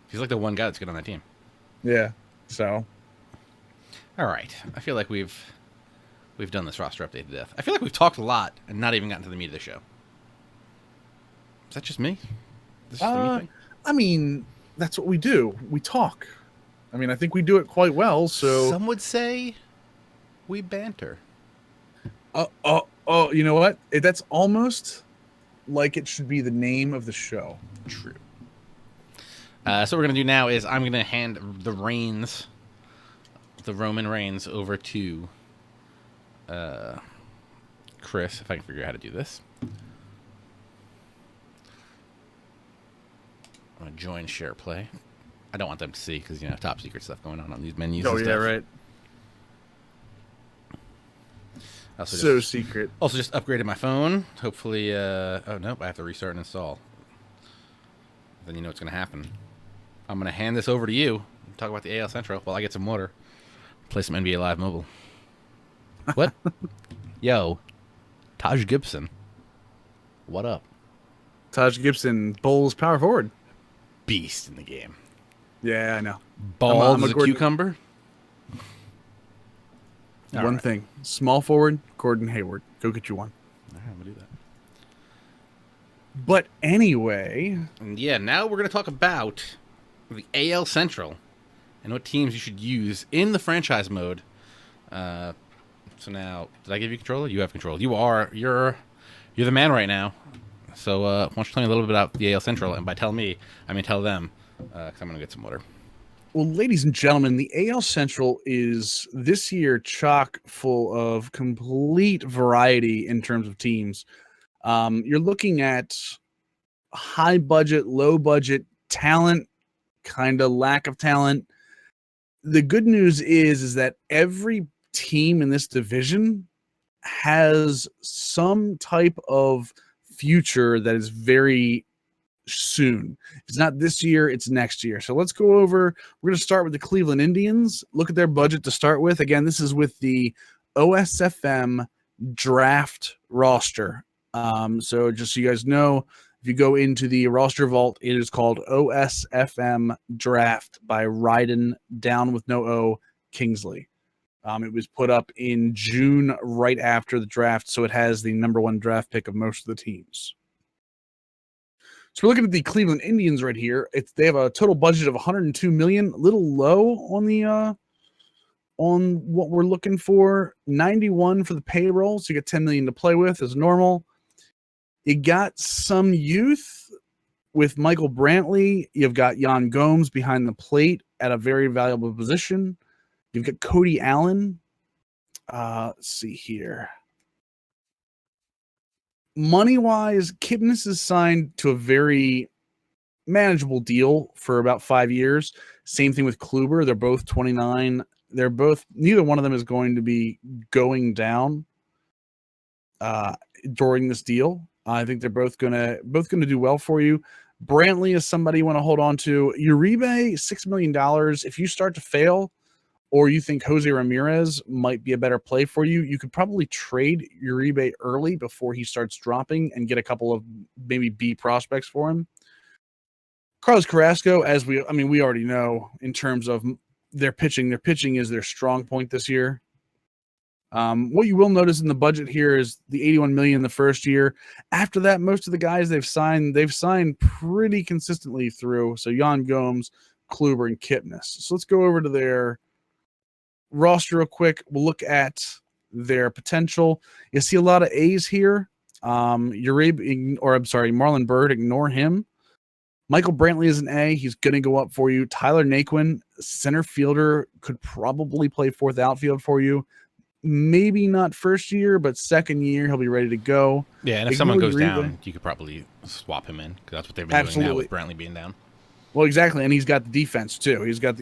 [SPEAKER 1] He's like the one guy that's good on that team.
[SPEAKER 2] Yeah. So.
[SPEAKER 1] All right. I feel like we've done this roster update to death. I feel like we've talked a lot and not even gotten to the meat of the show. Is that just me? This is the me thing?
[SPEAKER 2] I mean, that's what we do. We talk. I mean, I think we do it quite well. So
[SPEAKER 1] some would say we banter.
[SPEAKER 2] You know what? That's almost like it should be the name of the show.
[SPEAKER 1] True. So what we're gonna do now is I'm gonna hand the Roman reigns over to Chris, if I can figure out how to do this. I'm gonna join share play. I don't want them to see because top secret stuff going on these menus.
[SPEAKER 2] Oh, yeah, right. So secret.
[SPEAKER 1] Also, just upgraded my phone. Hopefully, oh nope, I have to restart and install. Then you know what's gonna happen. I'm gonna hand this over to you. Talk about the AL Central while I get some water. Play some NBA Live Mobile. What? Yo, Taj Gibson. What up?
[SPEAKER 2] Taj Gibson, Bulls power forward.
[SPEAKER 1] Beast in the game.
[SPEAKER 2] Yeah, I know.
[SPEAKER 1] Bald as a cucumber.
[SPEAKER 2] One thing. Small forward, Gordon Hayward. Go get you one.
[SPEAKER 1] All right, I'm going to do that.
[SPEAKER 2] But anyway,
[SPEAKER 1] and yeah, now we're going to talk about the AL Central and what teams you should use in the franchise mode. So now, did I give you control? You have control. You're the man right now. So why don't you tell me a little bit about the AL Central? And by tell me, I mean tell them, because I'm going to get some water.
[SPEAKER 2] well, ladies and gentlemen, the AL Central is this year chock full of complete variety in terms of teams. You're looking at high budget, low budget, talent, kind of lack of talent. The good news is that every team in this division has some type of future that is very soon. If it's not this year, it's next year. So let's go over. We're going to start with the Cleveland Indians. Look at their budget to start with. Again, this is with the OSFM draft roster. So just so you guys know, if you go into the roster vault, it is called OSFM Draft by Ryden Down with no O Kingsley. It was put up in June right after the draft, so it has the number one draft pick of most of the teams. So we're looking at the Cleveland Indians right here. They have a total budget of $102 million, a little low on the on what we're looking for. 91 for the payroll, so you get $10 million to play with as normal. You got some youth with Michael Brantley. You've got Yan Gomes behind the plate at a very valuable position. You've got Cody Allen. Let's see here. Money-wise, Kipnis is signed to a very manageable deal for about 5 years. Same thing with Kluber. They're both 29. Neither one of them is going to be going down during this deal. I think they're both gonna do well for you. Brantley is somebody you want to hold on to. Uribe, $6 million. If you start to fail, or you think Jose Ramirez might be a better play for you, you could probably trade Uribe early before he starts dropping and get a couple of maybe B prospects for him. Carlos Carrasco, we already know in terms of their pitching is their strong point this year. What you will notice in the budget here is the $81 million the first year. After that, most of the guys they've signed pretty consistently through. So Yan Gomes, Kluber, and Kipnis. So let's go over to their roster real quick. We'll look at their potential. You see a lot of A's here. Marlon Byrd, ignore him. Michael Brantley is an A. He's going to go up for you. Tyler Naquin, center fielder, could probably play fourth outfield for you. Maybe not first year, but second year, he'll be ready to go.
[SPEAKER 1] Yeah, and if someone goes down, you could probably swap him in, because that's what they've been doing now with Brantley being down.
[SPEAKER 2] Well, exactly, and he's got the defense too. He's got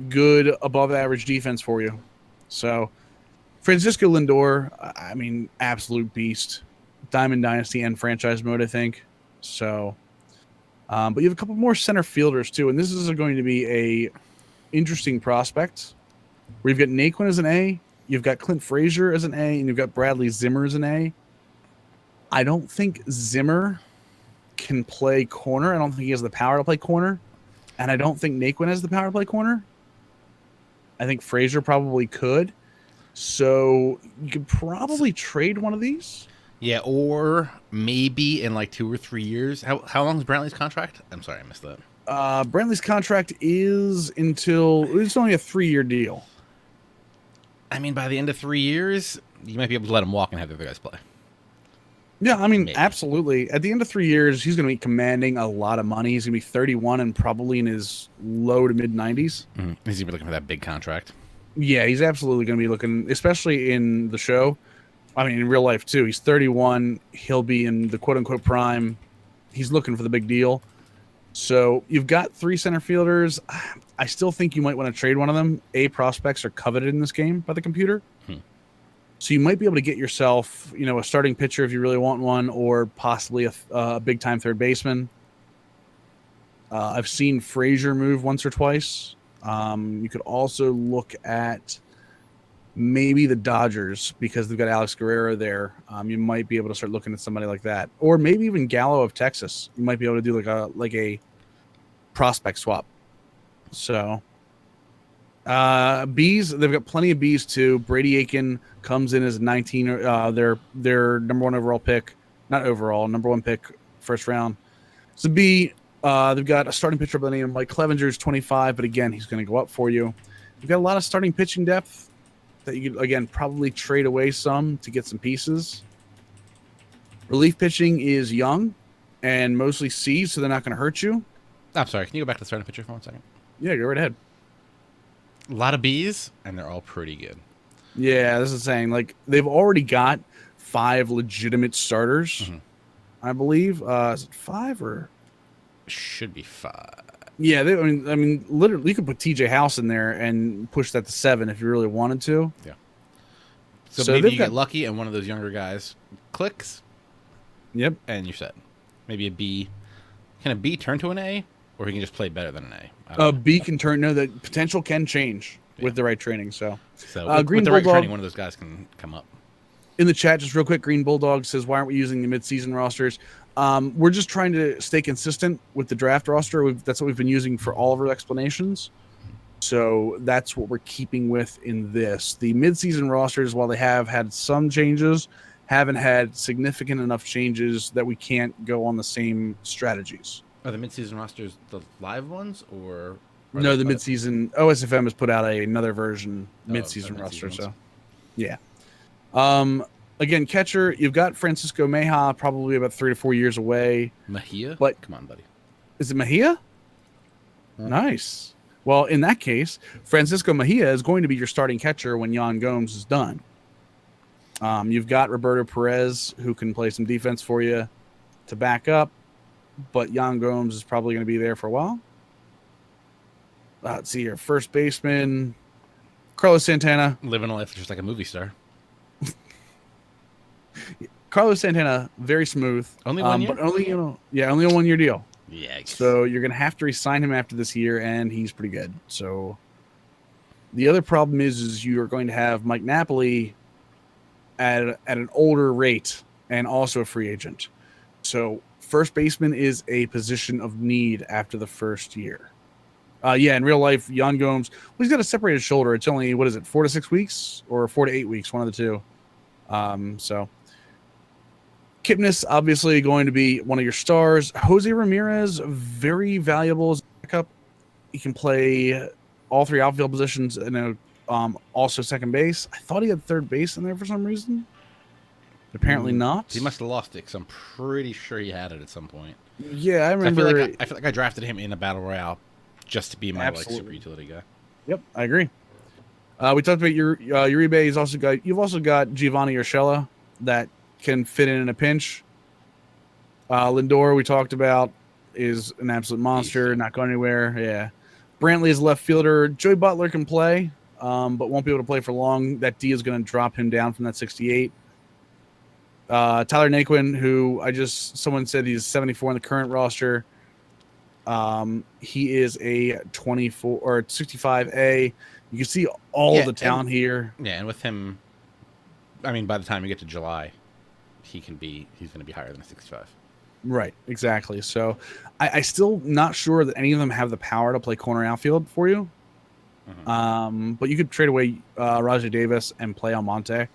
[SPEAKER 2] good above average defense for you. So, Francisco Lindor, absolute beast, Diamond Dynasty and franchise mode, I think. So, but you have a couple more center fielders too, and this is going to be a interesting prospect. Where you've got Naquin as an A, you've got Clint Frazier as an A, and you've got Bradley Zimmer as an A. I don't think Zimmer can play corner. I don't think he has the power to play corner. And I don't think Naquin has the power to play corner. I think Frazier probably could. So you could probably trade one of these.
[SPEAKER 1] Yeah, or maybe in like 2 or 3 years. How long is Brantley's contract? I'm sorry, I missed that.
[SPEAKER 2] Brantley's contract is it's only a 3-year deal.
[SPEAKER 1] I mean, by the end of 3 years, you might be able to let him walk and have the other guys play.
[SPEAKER 2] Yeah, maybe. Absolutely. At the end of 3 years, he's going to be commanding a lot of money. He's going to be 31 and probably in his low to mid 90s.
[SPEAKER 1] Mm-hmm. He's going to be looking for that big contract.
[SPEAKER 2] Yeah, he's absolutely going to be looking, especially in the show. In real life too. He's 31. He'll be in the quote unquote prime. He's looking for the big deal. So you've got 3 center fielders. I still think you might want to trade one of them. A prospects are coveted in this game by the computer. So you might be able to get yourself, a starting pitcher if you really want one, or possibly a big-time third baseman. I've seen Frazier move once or twice. You could also look at maybe the Dodgers because they've got Alex Guerrero there. You might be able to start looking at somebody like that, or maybe even Gallo of Texas. You might be able to do like a prospect swap. So. Bees, they've got plenty of bees too. Brady Aiken comes in as 19, their number one overall pick, not overall, number one pick first round. So B, they've got a starting pitcher by the name of Mike Clevenger's 25, but again, he's going to go up for you. You've got a lot of starting pitching depth that you could, again, probably trade away some to get some pieces. Relief pitching is young and mostly C, so they're not going to hurt you.
[SPEAKER 1] I'm sorry. Can you go back to the starting pitcher for 1 second?
[SPEAKER 2] Yeah, go right ahead.
[SPEAKER 1] A lot of Bs, and they're all pretty good.
[SPEAKER 2] Yeah, this is saying, like, they've already got 5 legitimate starters, I believe. Is it 5 or?
[SPEAKER 1] Should be 5.
[SPEAKER 2] Yeah, I mean, literally, you could put TJ House in there and push that to 7 if you really wanted to.
[SPEAKER 1] Yeah. So maybe you get lucky and one of those younger guys clicks.
[SPEAKER 2] Yep.
[SPEAKER 1] And you're set. Maybe a B. Can a B turn to an A, or he can just play better than an A?
[SPEAKER 2] A B can turn. No, the potential can change with the right training. So
[SPEAKER 1] with the right training, one of those guys can come up.
[SPEAKER 2] In the chat, just real quick, Green Bulldog says, "Why aren't we using the midseason rosters?" We're just trying to stay consistent with the draft roster. That's what we've been using for all of our explanations. So that's what we're keeping with in this. The midseason rosters, while they have had some changes, haven't had significant enough changes that we can't go on the same strategies.
[SPEAKER 1] Are the midseason rosters the live ones, or
[SPEAKER 2] no? The midseason OSFM has put out another version midseason roster. So, yeah. Again, catcher, you've got Francisco Mejia, probably about 3 to 4 years away.
[SPEAKER 1] Mejia?
[SPEAKER 2] But
[SPEAKER 1] come on, buddy.
[SPEAKER 2] Is it Mejia? Nice. Well, in that case, Francisco Mejia is going to be your starting catcher when Yan Gomes is done. You've got Roberto Perez, who can play some defense for you to back up, but Yan Gomes is probably going to be there for a while. Let's see here. First baseman, Carlos Santana.
[SPEAKER 1] Living a life just like a movie star.
[SPEAKER 2] Carlos Santana, very smooth.
[SPEAKER 1] Only 1 year?
[SPEAKER 2] But only a 1-year deal.
[SPEAKER 1] Yeah.
[SPEAKER 2] So you're going to have to re-sign him after this year, and he's pretty good. So the other problem is you are going to have Mike Napoli at an older rate and also a free agent. So first baseman is a position of need after the first year. In real life, Yan Gomes, he's got a separated shoulder. It's only, 4 to 6 weeks or 4 to 8 weeks, one of the two. So Kipnis, obviously going to be one of your stars. Jose Ramirez, very valuable as backup. He can play all 3 outfield positions and also second base. I thought he had third base in there for some reason. Apparently not.
[SPEAKER 1] He must have lost it because I'm pretty sure he had it at some point.
[SPEAKER 2] Yeah, I remember.
[SPEAKER 1] I feel like I drafted him in a battle royale just to be my super utility guy.
[SPEAKER 2] Yep, I agree. We talked about Uribe. You've also got Giovanni Urshela that can fit in a pinch. Lindor, we talked about, is an absolute monster, not going anywhere. Yeah. Brantley is left fielder. Joey Butler can play, but won't be able to play for long. That D is going to drop him down from that 68. Tyler Naquin, who someone said he's 74 in the current roster. He is a 24 or 65A. You can see all the talent here.
[SPEAKER 1] Yeah, and with him, I mean, by the time you get to July, he's going to be higher than a 65.
[SPEAKER 2] Right, exactly. So I still not sure that any of them have the power to play corner outfield for you. But you could trade away Rajai Davis and play Almonte.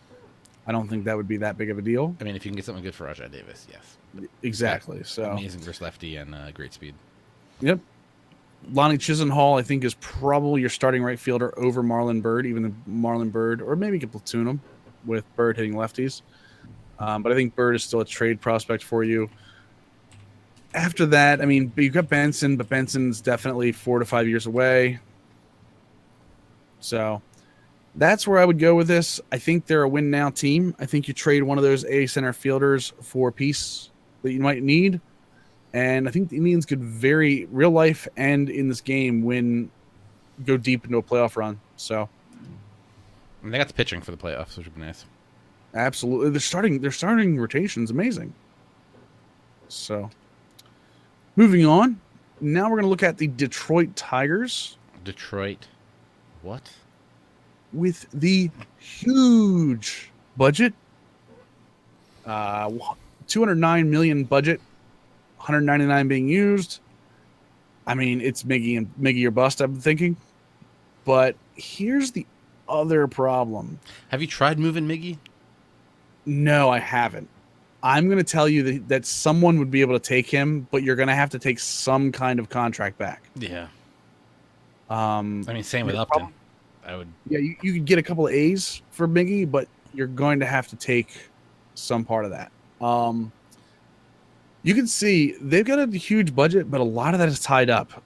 [SPEAKER 2] I don't think that would be that big of a deal.
[SPEAKER 1] I mean, if you can get something good for Rajai Davis, yes.
[SPEAKER 2] Exactly. So
[SPEAKER 1] amazing versus lefty and great speed.
[SPEAKER 2] Yep. Lonnie Chisenhall, I think, is probably your starting right fielder over Marlon Byrd, even though Marlon Byrd, or maybe you could platoon him with Byrd hitting lefties. But I think Byrd is still a trade prospect for you. After that, I mean, you've got Benson, but Benson's definitely 4 to 5 years away. So that's where I would go with this. I think they're a win now team. I think you trade one of those A center fielders for a piece that you might need. And I think the Indians could very real life and in this game go deep into a playoff run. So
[SPEAKER 1] and they got the pitching for the playoffs, which would be nice.
[SPEAKER 2] Absolutely. Their starting rotation's amazing. So moving on. Now we're going to look at the Detroit Tigers.
[SPEAKER 1] Detroit. What?
[SPEAKER 2] With the huge budget. $209 million budget. 199 being used. I mean, it's Miggy or bust, I'm thinking. But here's the other problem.
[SPEAKER 1] Have you tried moving Miggy?
[SPEAKER 2] No, I haven't. I'm going to tell you that someone would be able to take him, but you're going to have to take some kind of contract back.
[SPEAKER 1] Yeah. I mean, same with Upton. I would.
[SPEAKER 2] Yeah, you could get a couple of A's for Miggy, but you're going to have to take some part of that. You can see they've got a huge budget, but a lot of that is tied up.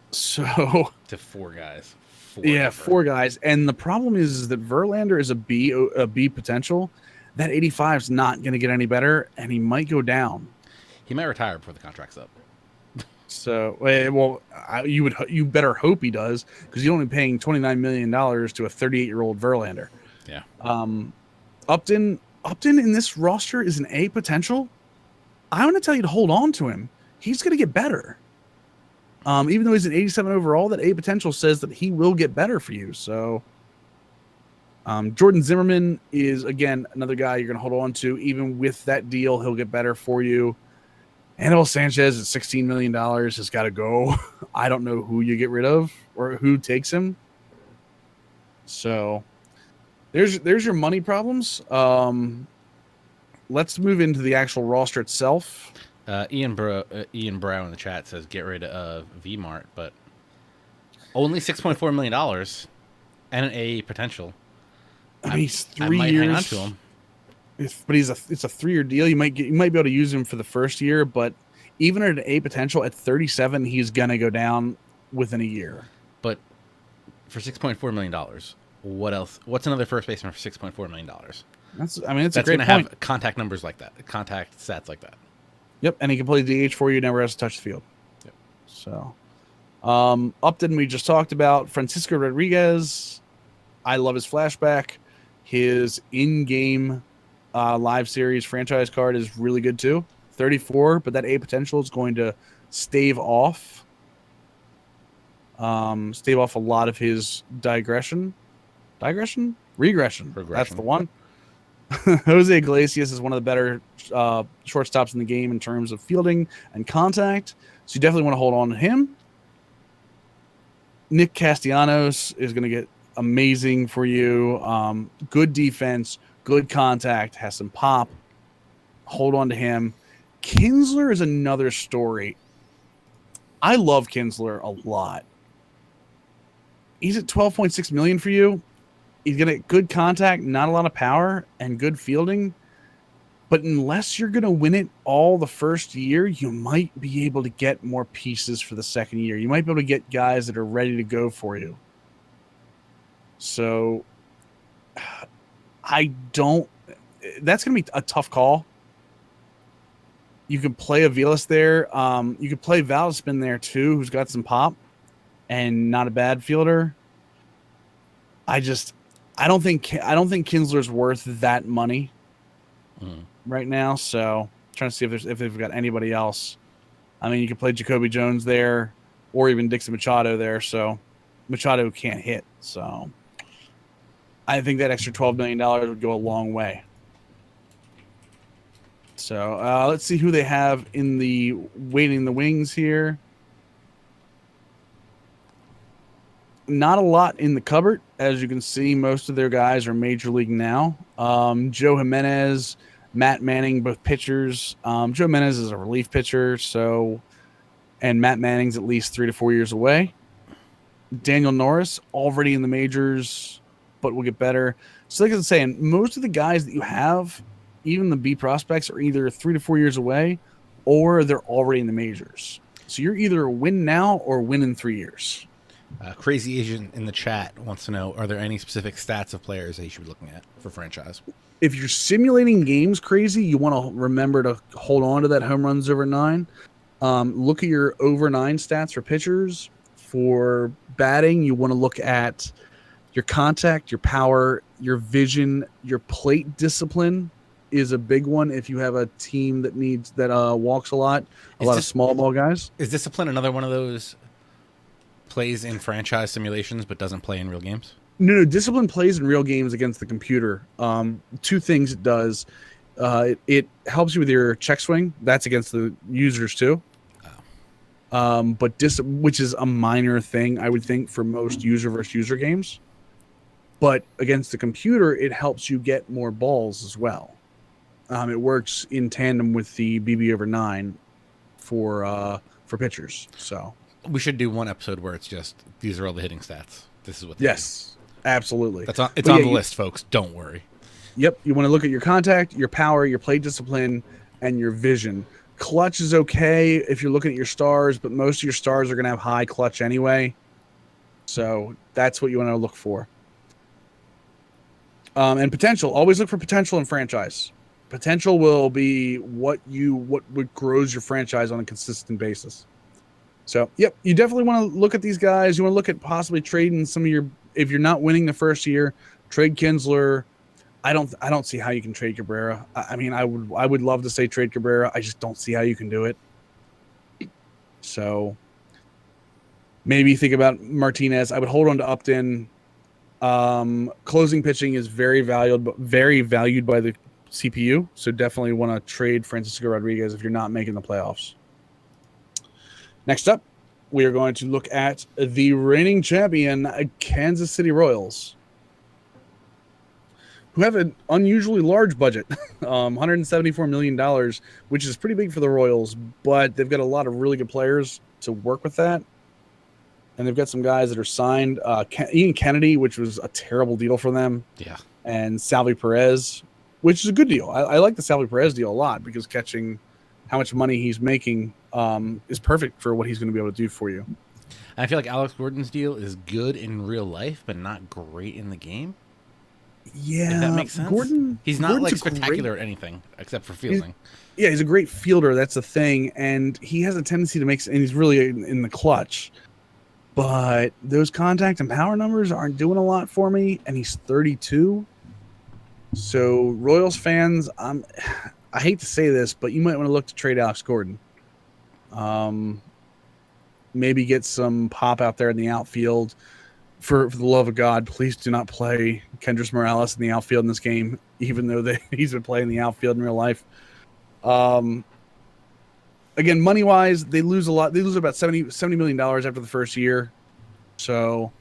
[SPEAKER 2] So
[SPEAKER 1] to 4 guys.
[SPEAKER 2] Yeah, 4 guys. And the problem is that Verlander is a B potential. That 85 is not going to get any better, and he might go down.
[SPEAKER 1] He might retire before the contract's up.
[SPEAKER 2] So, well, you better hope he does, because you're only paying $29 million to a 38-year-old Verlander.
[SPEAKER 1] Yeah.
[SPEAKER 2] Upton in this roster is an A potential. I'm going to tell you to hold on to him. He's going to get better. Even though he's an 87 overall, that A potential says that he will get better for you. So, Jordan Zimmerman is, again, another guy you're going to hold on to. Even with that deal, he'll get better for you. Anibal Sanchez at $16 million has got to go. I don't know who you get rid of or who takes him. So, there's your money problems. Let's move into the actual roster itself.
[SPEAKER 1] Ian Brown in the chat says get rid of V-Mart, but only $6.4 million and an A potential.
[SPEAKER 2] I mean, he's 3 years.
[SPEAKER 1] Hang on to him.
[SPEAKER 2] But it's a 3-year deal. You might be able to use him for the first year, but even at an A potential at 37, he's gonna go down within a year.
[SPEAKER 1] But for $6.4 million, what else? What's another first baseman for $6.4 million?
[SPEAKER 2] That's
[SPEAKER 1] a great point. Have contact numbers like that, contact stats like that.
[SPEAKER 2] Yep, and he can play DH for you. Never has to touch the field.
[SPEAKER 1] Yep.
[SPEAKER 2] So, Upton we just talked about. Francisco Rodriguez, I love his flashback. His in-game live series franchise card is really good too. 34, but that A potential is going to stave off a lot of his regression. That's the one. Jose Iglesias is one of the better shortstops in the game in terms of fielding and contact, so you definitely want to hold on to him. Nick Castellanos is going to get amazing for you. Good defense, good contact, has some pop. Hold on to him. Kinsler is another story. I love Kinsler a lot. He's at $12.6 million for you. He's going to get good contact, not a lot of power, and good fielding. But unless you're going to win it all the first year, you might be able to get more pieces for the second year. You might be able to get guys that are ready to go for you. So, that's going to be a tough call. You can play Aviles there. You could play Valdespin there too, who's got some pop and not a bad fielder. I don't think Kinsler's worth that money right now. So I'm trying to see if they've got anybody else. I mean, you could play Jacoby Jones there, or even Dixon Machado there. So Machado can't hit. So I think that extra $12 million would go a long way. So let's see who they have in the waiting in the wings here. Not a lot in the cupboard. As you can see, most of their guys are major league now. Joe Jimenez, Matt Manning, both pitchers. Joe Jimenez is a relief pitcher, and Matt Manning's at least 3 to 4 years away. Daniel Norris, already in the majors, but will get better. So like I was saying, most of the guys that you have, even the B prospects, are either 3 to 4 years away or they're already in the majors. So you're either win now or win in 3 years.
[SPEAKER 1] Crazy Asian in the chat wants to know, are there any specific stats of players that you should be looking at for franchise?
[SPEAKER 2] If you're simulating games, Crazy, you want to remember to hold on to that home runs over 9. Look at your over 9 stats for pitchers. For batting, you want to look at your contact, your power, your vision, your plate discipline is a big one if you have a team that walks a lot of small ball guys.
[SPEAKER 1] Is discipline another one of those plays in franchise simulations but doesn't play in real games?
[SPEAKER 2] No, discipline plays in real games against the computer. 2 things it does. It helps you with your check swing. That's against the users too. Which is a minor thing, I would think, for most user versus user games. But against the computer, it helps you get more balls as well. It works in tandem with the BB/9 for pitchers. So
[SPEAKER 1] we should do one episode where it's just these are all the hitting stats. This is what.
[SPEAKER 2] Yes, absolutely.
[SPEAKER 1] It's on the list, folks. Don't worry.
[SPEAKER 2] Yep, you want to look at your contact, your power, your plate discipline, and your vision. Clutch is okay if you're looking at your stars, but most of your stars are going to have high clutch anyway. So that's what you want to look for. And potential. Always look for potential in franchise. Potential will be what grows your franchise on a consistent basis. So, yep, you definitely want to look at these guys. You want to look at possibly trading some of your. If you're not winning the first year, trade Kinsler. I don't see how you can trade Cabrera. I mean, I would love to say trade Cabrera. I just don't see how you can do it. So maybe think about Martinez. I would hold on to Upton. Closing pitching is very valued by the CPU. So definitely want to trade Francisco Rodriguez if you're not making the playoffs. Next up, we are going to look at the reigning champion, Kansas City Royals, who have an unusually large budget, $174 million, which is pretty big for the Royals, but they've got a lot of really good players to work with that. And they've got some guys that are signed. Ian Kennedy, which was a terrible deal for them.
[SPEAKER 1] Yeah. And
[SPEAKER 2] Salvi Perez, which is a good deal. I like the Salvi Perez deal a lot because catching how much money he's making is perfect for what he's going to be able to do for you.
[SPEAKER 1] I feel like Alex Gordon's deal is good in real life, but not great in the game.
[SPEAKER 2] Yeah,
[SPEAKER 1] if that makes sense. He's not like spectacular at anything except for fielding.
[SPEAKER 2] He's a great fielder. That's the thing, and he has a tendency to make. And he's really in the clutch, but those contact and power numbers aren't doing a lot for me. And he's 32. So Royals fans, I hate to say this, but you might want to look to trade Alex Gordon. Maybe get some pop out there in the outfield. For the love of God, please do not play Kendrys Morales in the outfield in this game, even though he's been playing the outfield in real life. Again, money-wise, they lose a lot. They lose about $70 million after the first year. So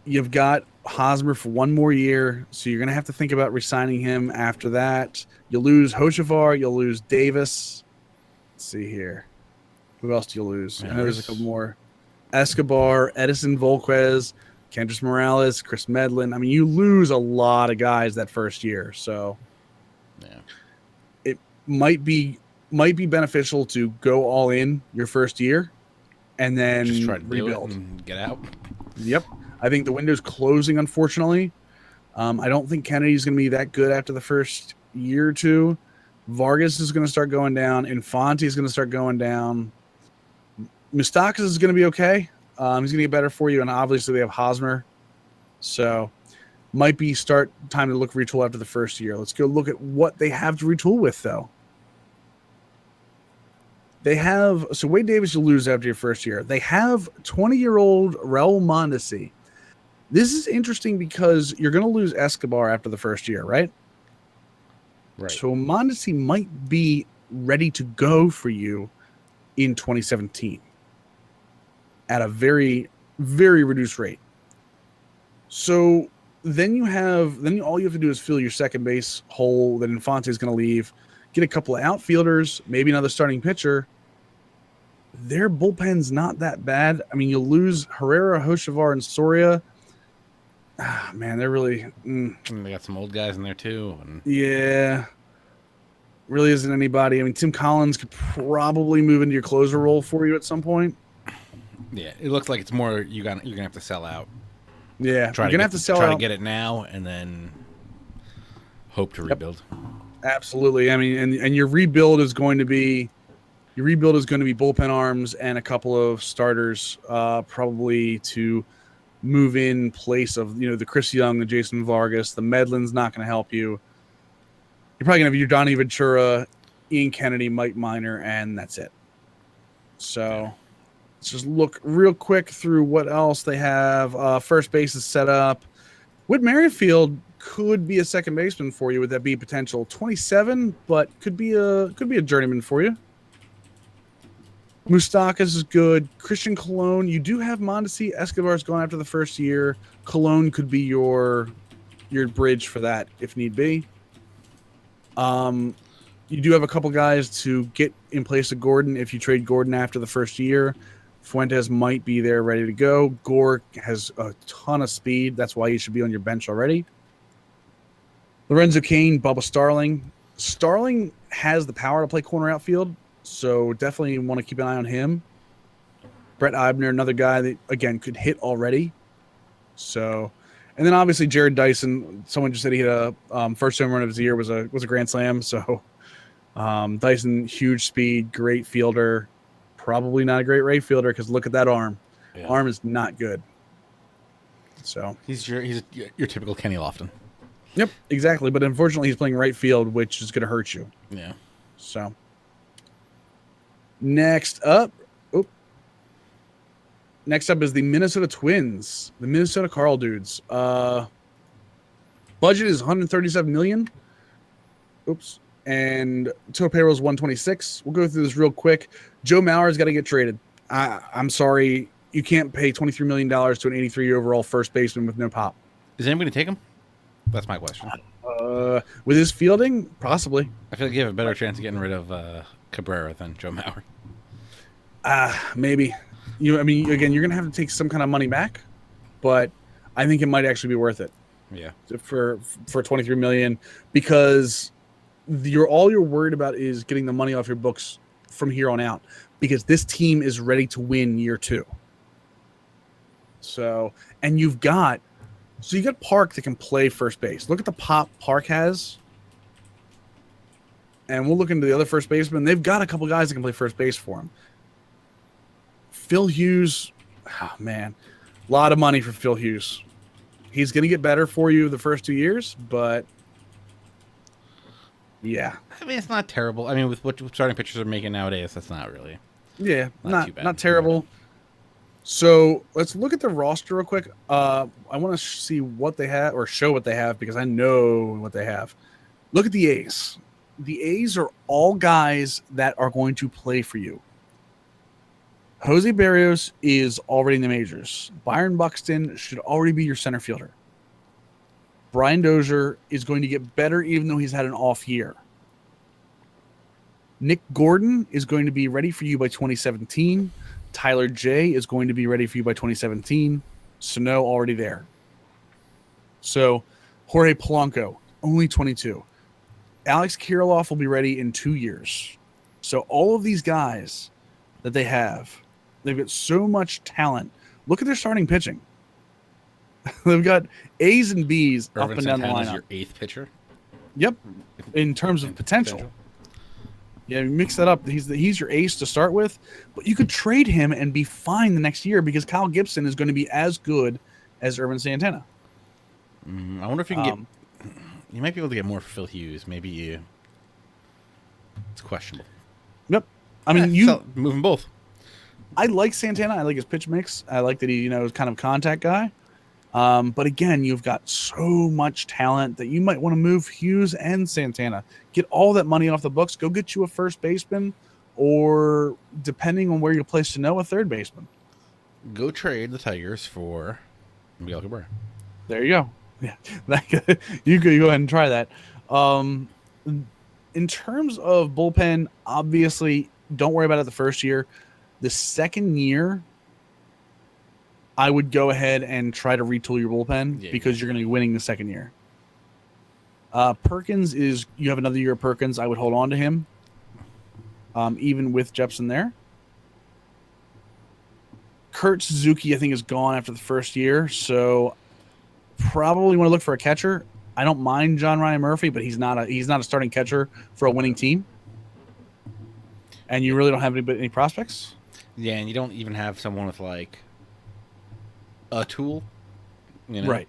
[SPEAKER 2] you've got Hosmer for one more year, so you're going to have to think about re-signing him after that. You'll lose Hochevar. You'll lose Davis. Let's see here. Who else do you lose? I know there's a couple more. Escobar, Edison Volquez, Kendrys Morales, Chris Medlin. I mean, you lose a lot of guys that first year, so it might be beneficial to go all in your first year and then
[SPEAKER 1] just try to
[SPEAKER 2] rebuild
[SPEAKER 1] and get out.
[SPEAKER 2] Yep, I think the window's closing. Unfortunately, I don't think Kennedy's going to be that good after the first year or two. Vargas is going to start going down. Infante is going to start going down. Moustakas is going to be okay. He's going to get better for you, and obviously they have Hosmer. So might be time to retool after the first year. Let's go look at what they have to retool with, though. So Wade Davis you'll lose after your first year. They have 20-year-old Raul Mondesi. This is interesting because you're going to lose Escobar after the first year, right?
[SPEAKER 1] Right.
[SPEAKER 2] So Mondesi might be ready to go for you in 2017. At a very, very reduced rate. So then all you have to do is fill your second base hole that Infante is going to leave, get a couple of outfielders, maybe another starting pitcher. Their bullpen's not that bad. I mean, you'll lose Herrera, Hochevar, and Soria. Man, they're really...
[SPEAKER 1] They got some old guys in there, too.
[SPEAKER 2] Yeah. Really isn't anybody. I mean, Tim Collins could probably move into your closer role for you at some point.
[SPEAKER 1] Yeah, it looks like it's more you're gonna have to sell out.
[SPEAKER 2] Yeah,
[SPEAKER 1] you're gonna have to sell out. Try to get it now, and then hope to rebuild.
[SPEAKER 2] Absolutely. I mean, and your rebuild is going to be bullpen arms and a couple of starters, probably to move in place of the Chris Young, the Jason Vargas. The Medlin's not going to help you. You're probably gonna have your Donnie Ventura, Ian Kennedy, Mike Minor, and that's it. So. Let's just look real quick through what else they have. First base is set up. Whit Merrifield could be a second baseman for you. Would that be potential? 27, but could be a journeyman for you. Moustakas is good. Christian Colon. You do have Mondesi. Escobar's gone after the first year. Colon could be your bridge for that if need be. You do have a couple guys to get in place of Gordon if you trade Gordon after the first year. Fuentes might be there ready to go. Gore has a ton of speed. That's why he should be on your bench already. Lorenzo Cain, Bubba Starling. Starling has the power to play corner outfield, so definitely want to keep an eye on him. Brett Eibner, another guy that, again, could hit already. So, and then obviously Jared Dyson. Someone just said he hit a first home run of his year was a grand slam. So Dyson, huge speed, great fielder. Probably not a great right fielder because look at that arm. Yeah. Arm is not good. So
[SPEAKER 1] he's your typical Kenny Lofton.
[SPEAKER 2] Yep, exactly. But unfortunately, he's playing right field, which is going to hurt you.
[SPEAKER 1] Yeah.
[SPEAKER 2] So next up is the Minnesota Twins, the Minnesota Carl dudes. Budget is $137 million. Oops. And total payroll is $126. We'll go through this real quick. Joe Mauer's got to get traded. I'm sorry. You can't pay $23 million to an 83 overall first baseman with no pop.
[SPEAKER 1] Is anyone going to take him? That's my question.
[SPEAKER 2] With his fielding, possibly.
[SPEAKER 1] I feel like you have a better chance of getting rid of Cabrera than Joe Mauer.
[SPEAKER 2] Maybe. Again, you're going to have to take some kind of money back, but I think it might actually be worth it.
[SPEAKER 1] Yeah.
[SPEAKER 2] For $23 million, because all you're worried about is getting the money off your books from here on out, because this team is ready to win year 2. So, and you got Park that can play first base. Look at the pop Park has. And we'll look into the other first baseman. They've got a couple guys that can play first base for him. Phil Hughes, man, a lot of money for Phil Hughes. He's going to get better for you the first 2 years, but yeah.
[SPEAKER 1] I mean, it's not terrible. I mean, with what starting pitchers are making nowadays, that's not really.
[SPEAKER 2] Yeah, not terrible. So let's look at the roster real quick. I want to see what they have, or show what they have, because I know what they have. Look at the A's. The A's are all guys that are going to play for you. Jose Barrios is already in the majors. Byron Buxton should already be your center fielder. Brian Dozier is going to get better even though he's had an off year. Nick Gordon is going to be ready for you by 2017. Tyler J is going to be ready for you by 2017. Sano already there. So Jorge Polanco, only 22. Alex Kirilloff will be ready in 2 years. So all of these guys that they have, they've got so much talent. Look at their starting pitching. They've got A's and B's
[SPEAKER 1] Irvin
[SPEAKER 2] up and down the lineup.
[SPEAKER 1] Your 8th pitcher?
[SPEAKER 2] Yep. In terms of potential. Yeah, mix that up. He's your ace to start with, but you could trade him and be fine the next year because Kyle Gibson is going to be as good as Irvin Santana.
[SPEAKER 1] I wonder if you can get. You might be able to get more for Phil Hughes. Maybe it's questionable.
[SPEAKER 2] Yep. I mean,
[SPEAKER 1] move them both.
[SPEAKER 2] I like Santana. I like his pitch mix. I like that he, is kind of a contact guy. But again, you've got so much talent that you might want to move Hughes and Santana. Get all that money off the books. Go get you a first baseman, or depending on where you place to know, a third baseman.
[SPEAKER 1] Go trade the Tigers for Miguel Cabrera.
[SPEAKER 2] There you go. Yeah, you go ahead and try that. In terms of bullpen, obviously, don't worry about it the first year. The second year, I would go ahead and try to retool your bullpen because you're going to be winning the second year. Perkins you have another year of Perkins. I would hold on to him, even with Jepsen there. Kurt Suzuki, I think, is gone after the first year, so probably want to look for a catcher. I don't mind John Ryan Murphy, but he's not a starting catcher for a winning team. And you really don't have any prospects.
[SPEAKER 1] Yeah, and you don't even have someone with like a tool,
[SPEAKER 2] Right.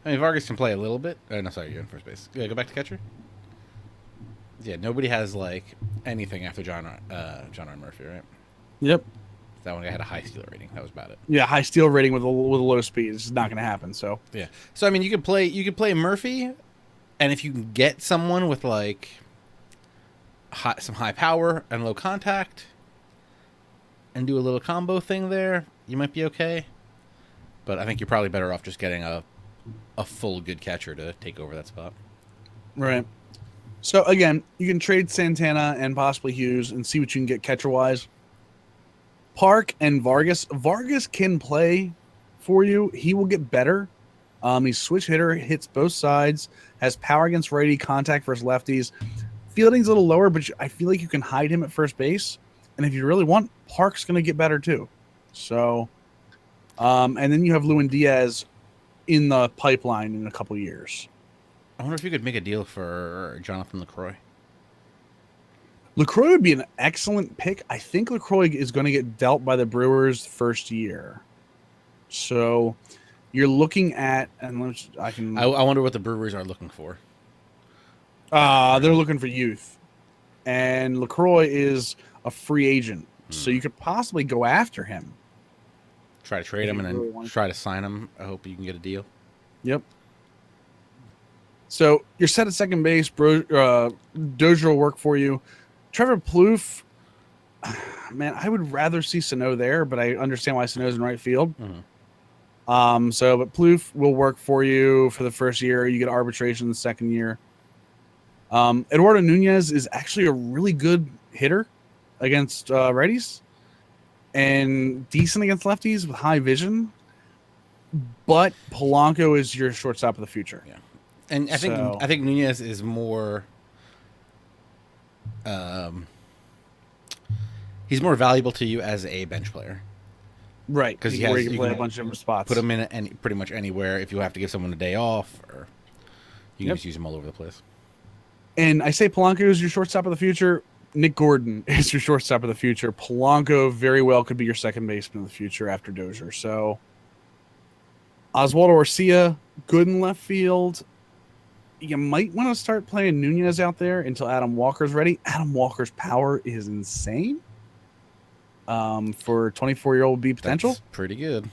[SPEAKER 1] I mean, Vargas can play a little bit. No, sorry, you're in first base. Yeah, go back to catcher. Yeah, nobody has like anything after John Ryan Murphy, right?
[SPEAKER 2] Yep.
[SPEAKER 1] That one guy had a high steal rating. That was about it.
[SPEAKER 2] Yeah, high steal rating with a low speed. It's just not going to happen. So
[SPEAKER 1] yeah. So I mean, you could play Murphy, and if you can get someone with like some high power and low contact, and do a little combo thing there, you might be okay. But I think you're probably better off just getting a full good catcher to take over that spot.
[SPEAKER 2] Right. So again, you can trade Santana and possibly Hughes and see what you can get catcher wise. Park and Vargas. Vargas can play for you. He will get better. He's switch hitter, hits both sides, has power against righty, contact versus lefties. Fielding's a little lower, but I feel like you can hide him at first base. And if you really want, Park's going to get better too. So, and then you have Lewin Diaz in the pipeline in a couple years.
[SPEAKER 1] I wonder if you could make a deal for Jonathan LaCroix.
[SPEAKER 2] LaCroix would be an excellent pick. I think LaCroix is going to get dealt by the Brewers first year. So you're looking at, and I
[SPEAKER 1] wonder what the Brewers are looking for.
[SPEAKER 2] They're looking for youth. And LaCroix is a free agent. So you could possibly go after him.
[SPEAKER 1] Try to trade him and then try to sign him. I hope you can get a deal.
[SPEAKER 2] Yep. So you're set at second base. Dozier will work for you. Trevor Plouffe, man, I would rather see Sano there, but I understand why Sano's in right field.
[SPEAKER 1] Mm-hmm.
[SPEAKER 2] But Plouffe will work for you for the first year. You get arbitration the second year. Eduardo Nunez is actually a really good hitter against righties and decent against lefties with high vision. But Polanco is your shortstop of the future.
[SPEAKER 1] Yeah. And I think Nunez is more he's more valuable to you as a bench player.
[SPEAKER 2] Right. Because you can play a bunch of spots.
[SPEAKER 1] Put him in pretty much anywhere if you have to give someone a day off, or you can just use him all over the place.
[SPEAKER 2] And I say Polanco is your shortstop of the future. Nick Gordon is your shortstop of the future. Polanco very well could be your second baseman of the future after Dozier. So Oswaldo Arcia, good in left field. You might want to start playing Nunez out there until Adam Walker's ready. Adam Walker's power is insane. For a 24-year-old B potential.
[SPEAKER 1] That's pretty good.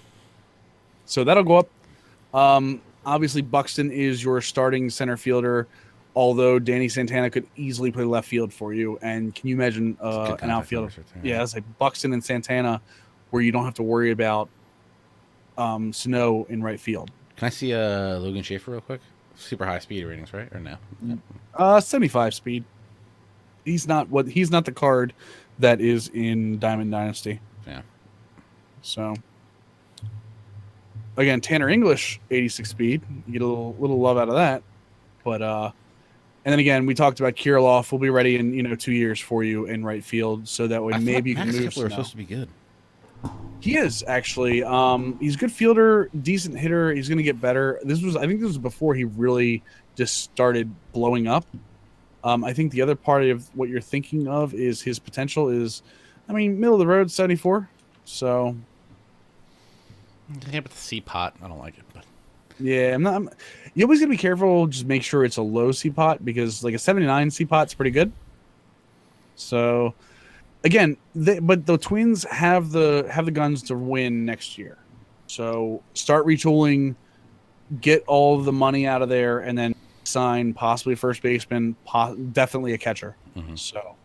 [SPEAKER 2] So that'll go up. Obviously, Buxton is your starting center fielder, although Danny Santana could easily play left field for you. And can you imagine an outfielder? Yeah, it's like Buxton and Santana, where you don't have to worry about Sano in right field.
[SPEAKER 1] Can I see Logan Schaefer real quick? Super high speed ratings, right? Or no?
[SPEAKER 2] 75 speed. He's not the card that is in Diamond Dynasty.
[SPEAKER 1] Yeah.
[SPEAKER 2] So again, Tanner English, 86 speed. You get a little love out of that. But and then again, we talked about Kirilloff. We'll be ready in 2 years for you in right field, so that way maybe you can move.
[SPEAKER 1] Kepler is supposed to be good.
[SPEAKER 2] He is actually. He's a good fielder, decent hitter. He's going to get better. I think this was before he really just started blowing up. I think the other part of what you're thinking of is his potential is, middle of the road, 74. So.
[SPEAKER 1] Yeah, but the C pot, I don't like it. But
[SPEAKER 2] yeah, you always gotta be careful. Just make sure it's a low C pot, because like a 79 C pot's pretty good. So. Again, but the Twins have the guns to win next year. So start retooling, get all of the money out of there, and then sign possibly a first baseman, definitely a catcher.
[SPEAKER 1] Mm-hmm.
[SPEAKER 2] So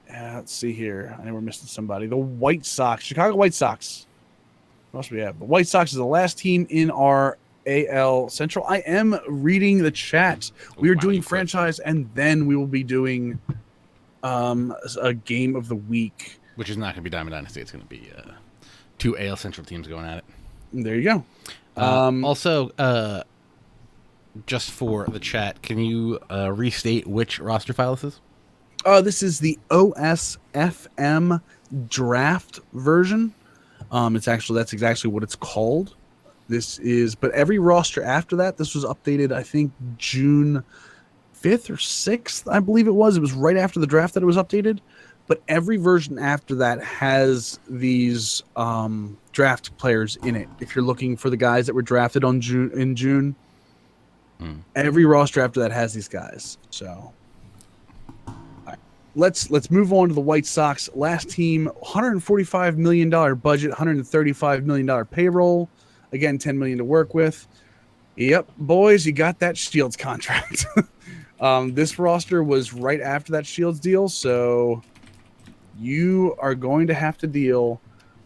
[SPEAKER 2] let's see here. I know we're missing somebody. The White Sox, Chicago White Sox. What else do we have? The White Sox is the last team in our AL Central. I am reading the chat. We are doing franchise, and then we will be doing a game of the week,
[SPEAKER 1] which is not going to be Diamond Dynasty. It's going to be 2 AL Central teams going at it.
[SPEAKER 2] There you go.
[SPEAKER 1] Also, just for the chat, can you restate which roster file this is?
[SPEAKER 2] This is the OSFM draft version. That's exactly what it's called. But every roster after that, this was updated, I think, June 5th or 6th, I believe it was. It was right after the draft that it was updated. But every version after that has these draft players in it. If you're looking for the guys that were drafted in June, every roster after that has these guys. So all right. Let's move on to the White Sox. Last team, $145 million budget, $135 million payroll. Again, $10 million to work with. Yep, boys, you got that Shields contract. This roster was right after that Shields deal, so you are going to have to deal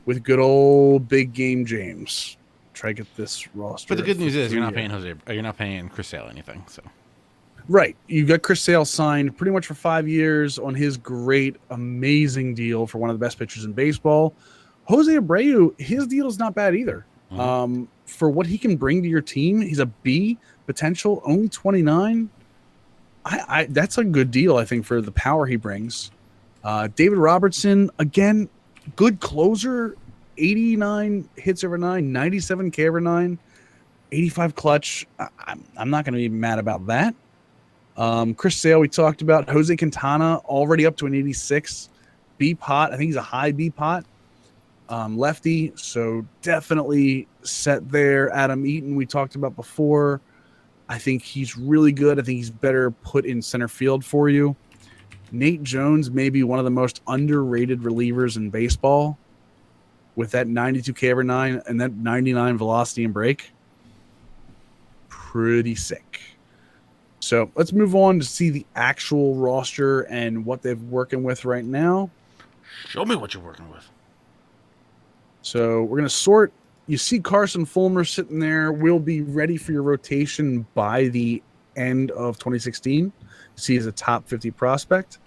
[SPEAKER 2] with good old big game James. Try to get this roster.
[SPEAKER 1] But the good news is you're not paying Chris Sale anything. So
[SPEAKER 2] Right. You got Chris Sale signed pretty much for 5 years on his great, amazing deal for one of the best pitchers in baseball. Jose Abreu, his deal is not bad either. For what he can bring to your team, he's a B potential, only 29. That's a good deal, I think, for the power he brings. David Robertson, again, good closer, 89 hits over 9, 97 K over 9, 85 clutch. I'm not going to be mad about that. Chris Sale, we talked about. Jose Quintana, already up to an 86. B pot. I think he's a high B pot. Lefty, so definitely set there. Adam Eaton, we talked about before. I think he's really good. I think he's better put in center field for you. Nate Jones may be one of the most underrated relievers in baseball with that 92 K over 9 and that 99 velocity and break. Pretty sick. So let's move on to see the actual roster and what they're working with right now.
[SPEAKER 1] Show me what you're working with.
[SPEAKER 2] So we're going to sort. You see Carson Fulmer sitting there. We'll be ready for your rotation by the end of 2016. See as a top 50 prospect.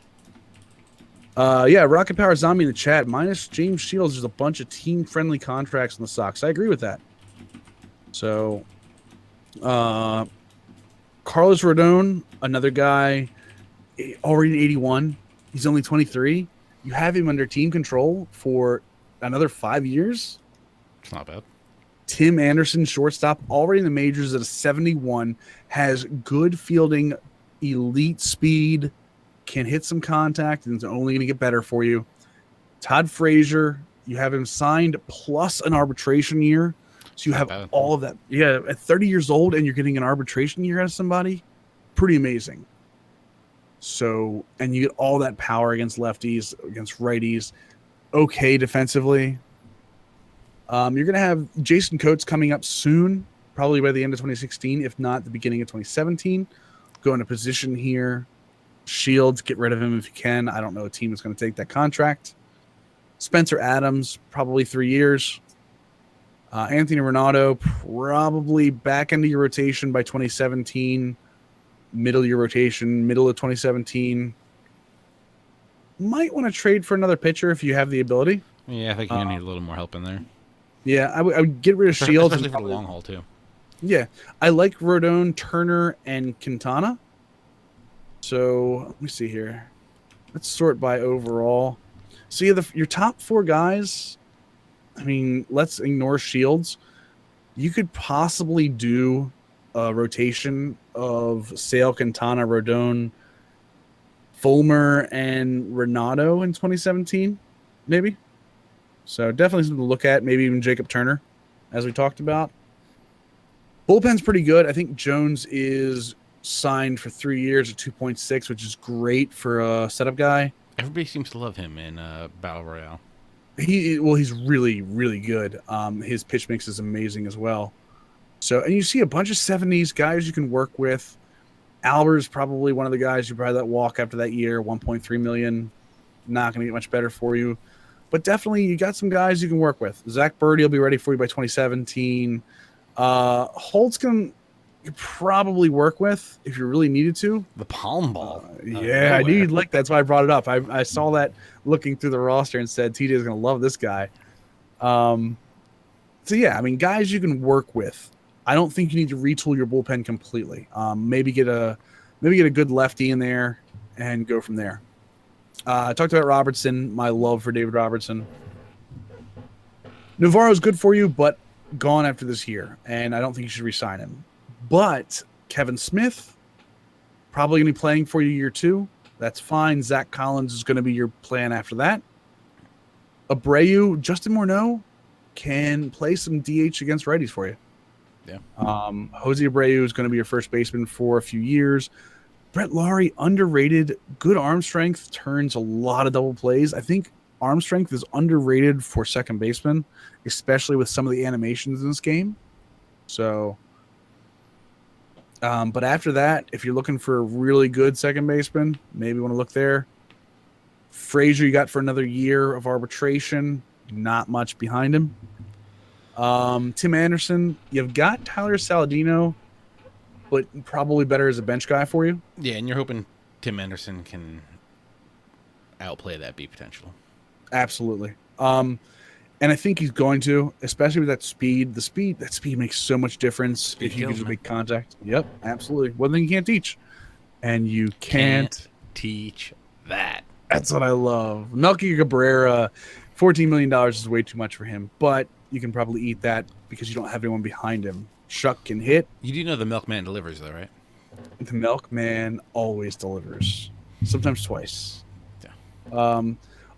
[SPEAKER 2] Rocket Power Zombie in the chat. Minus James Shields, there's a bunch of team-friendly contracts in the Sox. I agree with that. So, Carlos Rodon, another guy, already 81. He's only 23. You have him under team control for another 5 years.
[SPEAKER 1] It's not bad.
[SPEAKER 2] Tim Anderson, shortstop, already in the majors at a 71, has good fielding, elite speed, can hit some contact, and it's only going to get better for you. Todd Frazier, you have him signed plus an arbitration year. So you have all of that. Yeah, at 30 years old and you're getting an arbitration year out of somebody, pretty amazing. So, and you get all that power against lefties, against righties. Okay defensively. You're going to have Jason Coates coming up soon, probably by the end of 2016, if not the beginning of 2017. Go into position here. Shields, get rid of him if you can. I don't know a team that's going to take that contract. Spencer Adams, probably 3 years. Anthony Renato, probably back into your rotation by 2017. Middle of your rotation, middle of 2017. Might want to trade for another pitcher if you have the ability.
[SPEAKER 1] Yeah, I think you're going to need a little more help in there.
[SPEAKER 2] Yeah, I would get rid of Shields.
[SPEAKER 1] Especially for the long haul, too.
[SPEAKER 2] Yeah, I like Rodon, Turner, and Quintana. So, let me see here. Let's sort by overall. So, your top 4 guys, I mean, let's ignore Shields. You could possibly do a rotation of Sale, Quintana, Rodon, Fulmer, and Renato in 2017, maybe. So definitely something to look at. Maybe even Jacob Turner, as we talked about. Bullpen's pretty good. I think Jones is signed for 3 years at 2.6, which is great for a setup guy.
[SPEAKER 1] Everybody seems to love him in Battle Royale.
[SPEAKER 2] He's really, really good. His pitch mix is amazing as well. So, and you see a bunch of 70s guys you can work with. Albert's probably one of the guys you probably let walk after that year, 1.3 million. Not going to get much better for you. But definitely, you got some guys you can work with. Zach Birdie will be ready for you by 2017. Holtz can probably work with if you really needed to.
[SPEAKER 1] The palm ball.
[SPEAKER 2] I knew you'd like that. That's why I brought it up. I saw that looking through the roster and said TJ is going to love this guy. So, yeah, I mean, guys you can work with. I don't think you need to retool your bullpen completely. Maybe get a good lefty in there and go from there. I talked about Robertson, my love for David Robertson. Navarro's good for you, but gone after this year, and I don't think you should re-sign him. But Kevin Smith, probably going to be playing for you year 2. That's fine. Zach Collins is going to be your plan after that. Abreu, Justin Morneau can play some DH against righties for you.
[SPEAKER 1] Yeah.
[SPEAKER 2] Jose Abreu is going to be your first baseman for a few years. Brett Laurie, underrated, good arm strength, turns a lot of double plays. I think arm strength is underrated for second baseman, especially with some of the animations in this game. So, but after that, if you're looking for a really good second baseman, maybe you want to look there. Frazier, you got for another year of arbitration, not much behind him. Tim Anderson, you've got Tyler Saladino, but probably better as a bench guy for you.
[SPEAKER 1] Yeah, and you're hoping Tim Anderson can outplay that B potential.
[SPEAKER 2] Absolutely. And I think he's going to, especially with that speed. That speed makes so much difference if you can just make contact. Yep, absolutely. One thing you can't teach. And you can't
[SPEAKER 1] teach that.
[SPEAKER 2] That's what I love. Melky Cabrera, $14 million is way too much for him, but you can probably eat that because you don't have anyone behind him. Shuck can hit.
[SPEAKER 1] You do know the Milkman delivers, though, right?
[SPEAKER 2] The Milkman always delivers. Sometimes twice. Yeah.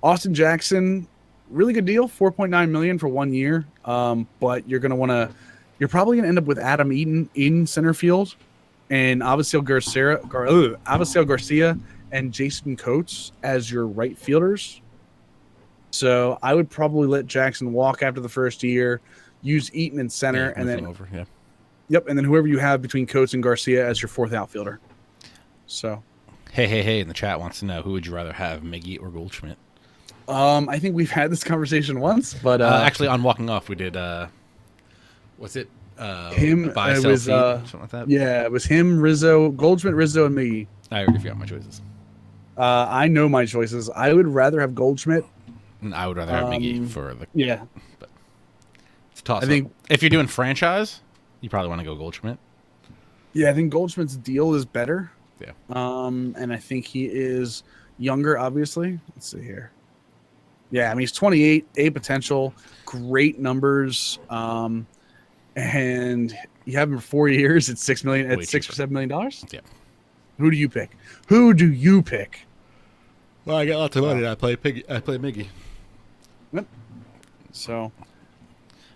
[SPEAKER 2] Austin Jackson, really good deal, $4.9 million for 1 year. But you're probably gonna end up with Adam Eaton in center field, and Avisail Garcia and Jason Coates as your right fielders. So I would probably let Jackson walk after the first year, use Eaton in center, and then
[SPEAKER 1] over. Yeah.
[SPEAKER 2] Yep, and then whoever you have between Coates and Garcia as your fourth outfielder. So,
[SPEAKER 1] hey, in the chat wants to know, who would you rather have, Miggy or Goldschmidt?
[SPEAKER 2] I think we've had this conversation once, but
[SPEAKER 1] actually on Walking Off we did. Was it
[SPEAKER 2] him?
[SPEAKER 1] Buy,
[SPEAKER 2] it
[SPEAKER 1] sell,
[SPEAKER 2] was
[SPEAKER 1] feed, something like that.
[SPEAKER 2] Yeah, it was him, Rizzo, Goldschmidt, Rizzo, and Miggy.
[SPEAKER 1] I already forgot my choices.
[SPEAKER 2] I know my choices. I would rather have Goldschmidt.
[SPEAKER 1] And I would rather have Miggy for the But it's a toss. I think if you're doing franchise, you probably want to go Goldschmidt.
[SPEAKER 2] Yeah, I think Goldschmidt's deal is better.
[SPEAKER 1] Yeah.
[SPEAKER 2] And I think he is younger, obviously. Let's see here. Yeah, I mean, he's 28, A potential, great numbers. And you have him for 4 years at $6 million, at $6 or $7 million.
[SPEAKER 1] Yeah.
[SPEAKER 2] Who do you pick?
[SPEAKER 1] Well, I got lots of money. I play Miggy.
[SPEAKER 2] Yep. So,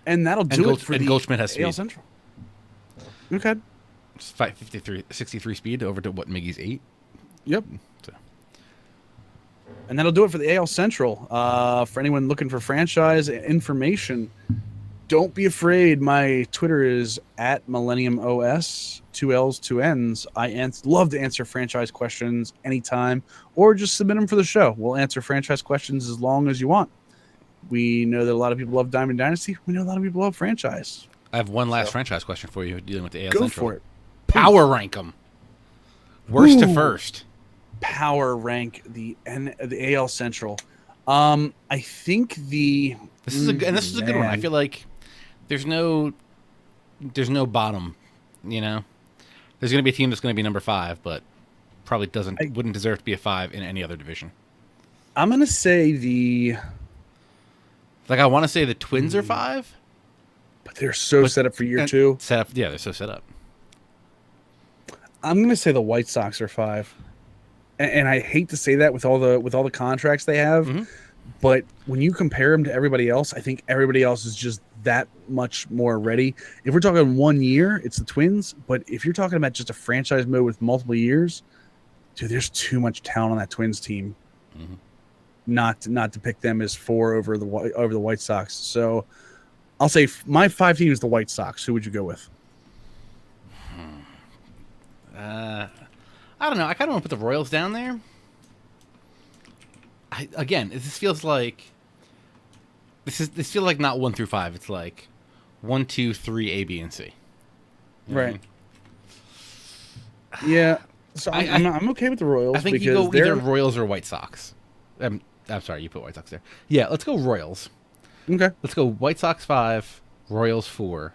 [SPEAKER 2] and that'll do it for the
[SPEAKER 1] Goldschmidt has
[SPEAKER 2] AL
[SPEAKER 1] speed.
[SPEAKER 2] Central. Okay.
[SPEAKER 1] It's 553, 63 speed over to what Miggy's 8.
[SPEAKER 2] Yep. So. And that'll do it for the AL Central. For anyone looking for franchise information, don't be afraid. My Twitter is at Millennium OS, 2 L's, 2 N's. I love to answer franchise questions anytime, or just submit them for the show. We'll answer franchise questions as long as you want. We know that a lot of people love Diamond Dynasty. We know a lot of people love franchise.
[SPEAKER 1] I have one last franchise question for you dealing with the AL
[SPEAKER 2] Go
[SPEAKER 1] Central.
[SPEAKER 2] for it.
[SPEAKER 1] Power rank them. Worst to first.
[SPEAKER 2] Power rank the AL Central. I think this is a
[SPEAKER 1] good one. I feel like there's no bottom, you know. There's going to be a team that's going to be number 5, but probably wouldn't deserve to be a 5 in any other division.
[SPEAKER 2] I'm going to say
[SPEAKER 1] I want to say the Twins are 5,
[SPEAKER 2] but they're set up for year 2.
[SPEAKER 1] Yeah, they're so set up.
[SPEAKER 2] I'm going to say the White Sox are 5. And I hate to say that with all the contracts they have, but when you compare them to everybody else, I think everybody else is just that much more ready. If we're talking 1 year, it's the Twins. But if you're talking about just a franchise mode with multiple years, dude, there's too much talent on that Twins team. Not to pick them as 4 over the White Sox. So I'll say my 5 team is the White Sox. Who would you go with?
[SPEAKER 1] I don't know. I kind of want to put the Royals down there. This feels like not 1 through 5. It's like 1, 2, 3, A, B, and C.
[SPEAKER 2] Right. Yeah. So I'm okay with the Royals.
[SPEAKER 1] I think you go either Royals or White Sox. I'm sorry, you put White Sox there. Yeah, let's go Royals.
[SPEAKER 2] Okay.
[SPEAKER 1] Let's go White Sox 5, Royals 4.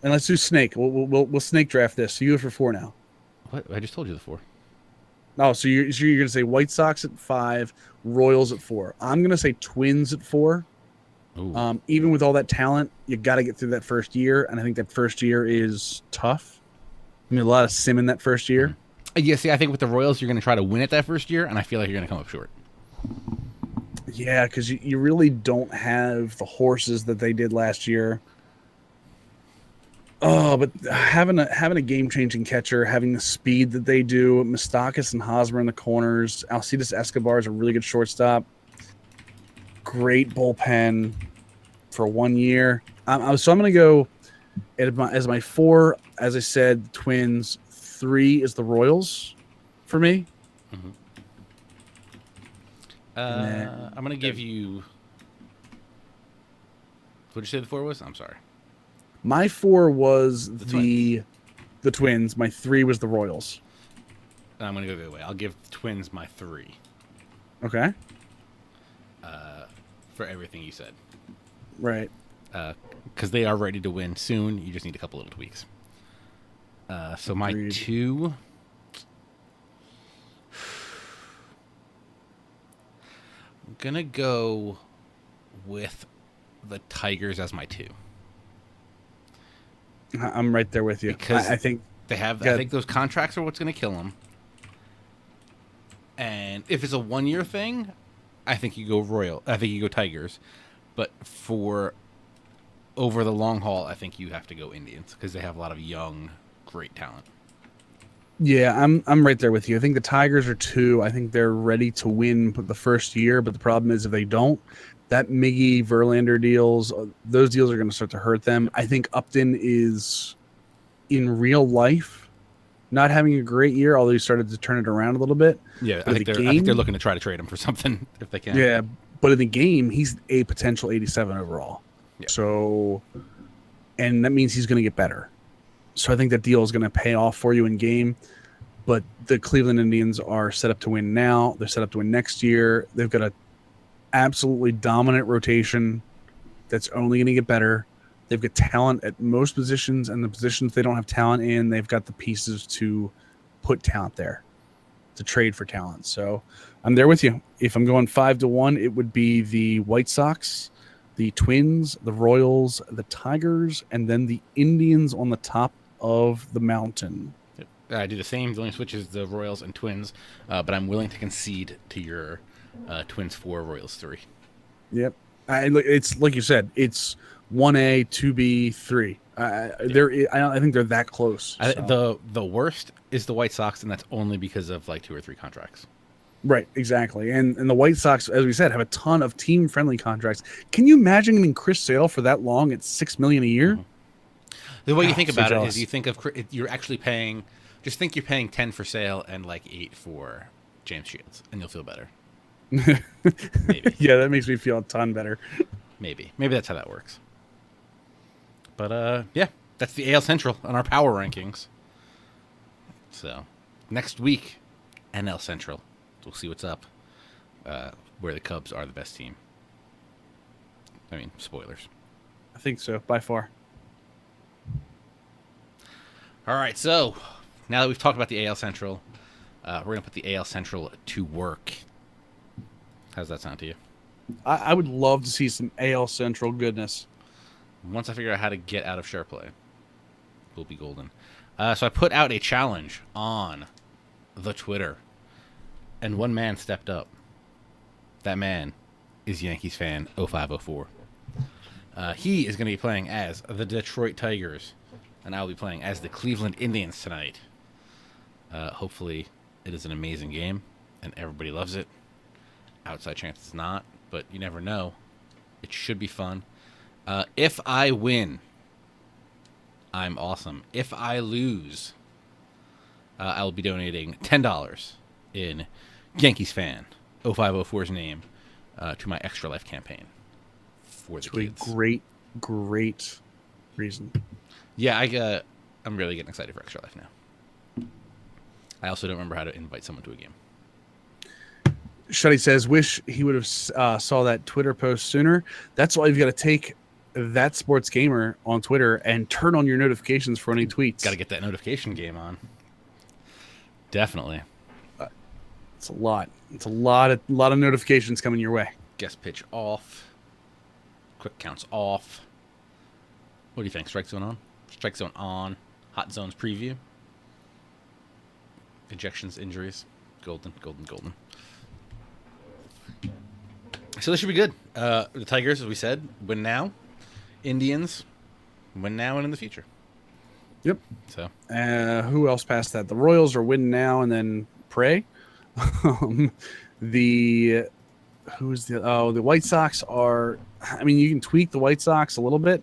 [SPEAKER 2] And let's do snake. We'll snake draft this. So you go for 4 now.
[SPEAKER 1] What? I just told you the 4.
[SPEAKER 2] Oh, so you're going to say White Sox at 5, Royals at 4. I'm going to say Twins at 4. Even with all that talent, you got to get through that first year, and I think that first year is tough. I mean, a lot of sim in that first year.
[SPEAKER 1] Yeah, see, I think with the Royals, you're going to try to win it that first year, and I feel like you're going to come up short.
[SPEAKER 2] Yeah, because you really don't have the horses that they did last year. Oh, but having a game-changing catcher, having the speed that they do, Moustakas and Hosmer in the corners, Alcides Escobar is a really good shortstop. Great bullpen for 1 year. So I'm going to go as my 4, as I said, the Twins. 3 is the Royals for me.
[SPEAKER 1] I'm going to give you... What did you say the 4 was? I'm sorry.
[SPEAKER 2] My 4 was the the Twins. My 3 was the Royals.
[SPEAKER 1] I'm going to go the other way. I'll give the Twins my 3.
[SPEAKER 2] Okay.
[SPEAKER 1] For everything you said.
[SPEAKER 2] Right.
[SPEAKER 1] Because they are ready to win soon. You just need a couple little tweaks. So my 2... I'm going to go with the Tigers as my 2.
[SPEAKER 2] I'm right there with you.
[SPEAKER 1] Because
[SPEAKER 2] I think
[SPEAKER 1] they have. I think those contracts are what's going to kill them. And if it's a 1-year thing, I think you go I think you go Tigers. But for over the long haul, I think you have to go Indians because they have a lot of young, great talent.
[SPEAKER 2] Yeah, I'm right there with you. I think the Tigers are 2. I think they're ready to win the first year, but the problem is if they don't, that Miggy Verlander deals, those deals are going to start to hurt them. I think Upton is in real life not having a great year, although he started to turn it around a little bit.
[SPEAKER 1] Yeah, I think they're looking to try to trade him for something if they can.
[SPEAKER 2] Yeah, but in the game, he's a potential 87 overall.
[SPEAKER 1] Yeah.
[SPEAKER 2] So, and that means he's going to get better. So I think that deal is going to pay off for you in game. But the Cleveland Indians are set up to win now. They're set up to win next year. They've got an absolutely dominant rotation that's only going to get better. They've got talent at most positions, and the positions they don't have talent in, they've got the pieces to put talent there, to trade for talent. So I'm there with you. If I'm going 5-1, it would be the White Sox, the Twins, the Royals, the Tigers, and then the Indians on the top of the mountain.
[SPEAKER 1] I do the same. The only switch is the Royals and Twins, but I'm willing to concede to your Twins 4, Royals 3.
[SPEAKER 2] Yep. It's like you said, it's 1A, 2B, 3. I think they're that close.
[SPEAKER 1] So. The worst is the White Sox, and that's only because of like 2 or 3 contracts.
[SPEAKER 2] Right, exactly. And the White Sox, as we said, have a ton of team-friendly contracts. Can you imagine getting Chris Sale for that long at $6 million a year?
[SPEAKER 1] Mm-hmm. The way you think about it is you think of you're actually paying. Just think you're paying 10 for Sale and like 8 for James Shields, and you'll feel better. Maybe.
[SPEAKER 2] Yeah, that makes me feel a ton better.
[SPEAKER 1] Maybe that's how that works. But yeah, that's the AL Central on our power rankings. So next week, NL Central, we'll see what's up. Where the Cubs are the best team. I mean, spoilers.
[SPEAKER 2] I think so, by far.
[SPEAKER 1] All right, so now that we've talked about the AL Central, we're going to put the AL Central to work. How's that sound to you?
[SPEAKER 2] I would love to see some AL Central goodness.
[SPEAKER 1] Once I figure out how to get out of share play, we'll be golden. So I put out a challenge on the Twitter, and one man stepped up. That man is Yankees fan 0504. He is going to be playing as the Detroit Tigers, and I'll be playing as the Cleveland Indians tonight. Hopefully, it is an amazing game, and everybody loves it. Outside chance it's not, but you never know. It should be fun. If I win, I'm awesome. If I lose, I will be donating $10 in Yankees fan 0504's name to my Extra Life campaign for the kids.
[SPEAKER 2] A great reason.
[SPEAKER 1] Yeah, I'm really getting excited for Extra Life now. I also don't remember how to invite someone to a game.
[SPEAKER 2] Shuddy says, wish he would have saw that Twitter post sooner. That's why you've got to take ThatSportsGamer on Twitter and turn on your notifications for any tweets.
[SPEAKER 1] Got to get that notification game on. Definitely.
[SPEAKER 2] It's a lot. It's a lot of notifications coming your way.
[SPEAKER 1] Guest pitch off. Quick counts off. What do you think? Strike zone on? Strike zone on. Hot zones preview. Ejections, injuries. Golden. So this should be good. The Tigers, as we said, win now. Indians, win now and in the future.
[SPEAKER 2] Yep.
[SPEAKER 1] So
[SPEAKER 2] who else passed that? The Royals are win now and then pray. The White Sox are. I mean, you can tweak the White Sox a little bit.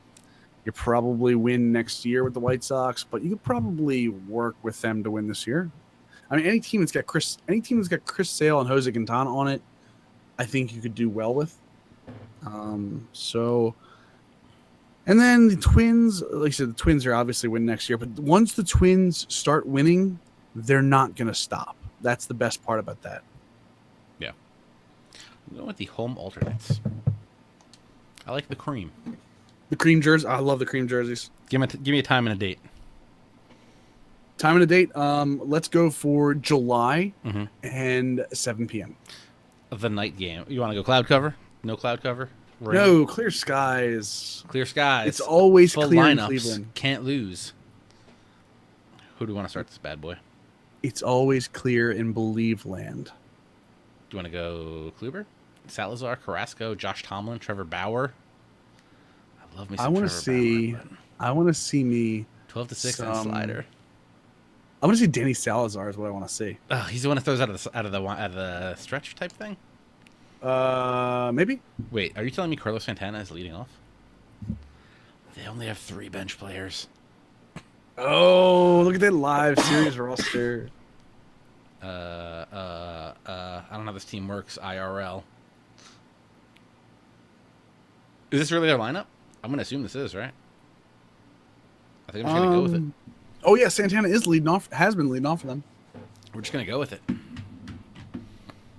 [SPEAKER 2] You probably win next year with the White Sox, but you could probably work with them to win this year. I mean, any team that's got Chris Sale and Jose Quintana on it, I think you could do well with. So And then the Twins, like I said, the Twins are obviously winning next year. But once the Twins start winning, they're not going to stop. That's the best part about that.
[SPEAKER 1] Yeah. I'm going with the home alternates. I like the cream.
[SPEAKER 2] The cream jersey. I love the cream jerseys.
[SPEAKER 1] Give me a time and a date.
[SPEAKER 2] Time and a date. Let's go for July and 7 p.m.
[SPEAKER 1] The night game. You want to go cloud cover? No cloud cover?
[SPEAKER 2] Rain. No, clear skies.
[SPEAKER 1] Clear skies.
[SPEAKER 2] It's always
[SPEAKER 1] full
[SPEAKER 2] clear
[SPEAKER 1] lineups.
[SPEAKER 2] In Cleveland.
[SPEAKER 1] Can't lose. Who do you want to start this bad boy?
[SPEAKER 2] It's always clear in Believe Land.
[SPEAKER 1] Do you want to go Kluber? Salazar, Carrasco, Josh Tomlin, Trevor Bauer? I love me some Trevor Bauer.
[SPEAKER 2] I want to see me
[SPEAKER 1] 12-6 and slider.
[SPEAKER 2] I want to see Danny Salazar is what I want to see.
[SPEAKER 1] Oh, he's the one that throws out of the stretch type thing?
[SPEAKER 2] Maybe.
[SPEAKER 1] Wait, are you telling me Carlos Santana is leading off? They only have 3 bench players.
[SPEAKER 2] Oh, look at that live series roster.
[SPEAKER 1] I don't know how this team works IRL. Is this really their lineup? I'm gonna assume this is, right? I think I'm just gonna go with it.
[SPEAKER 2] Oh yeah, Santana is leading off. Has been leading off for them.
[SPEAKER 1] We're just gonna go with it.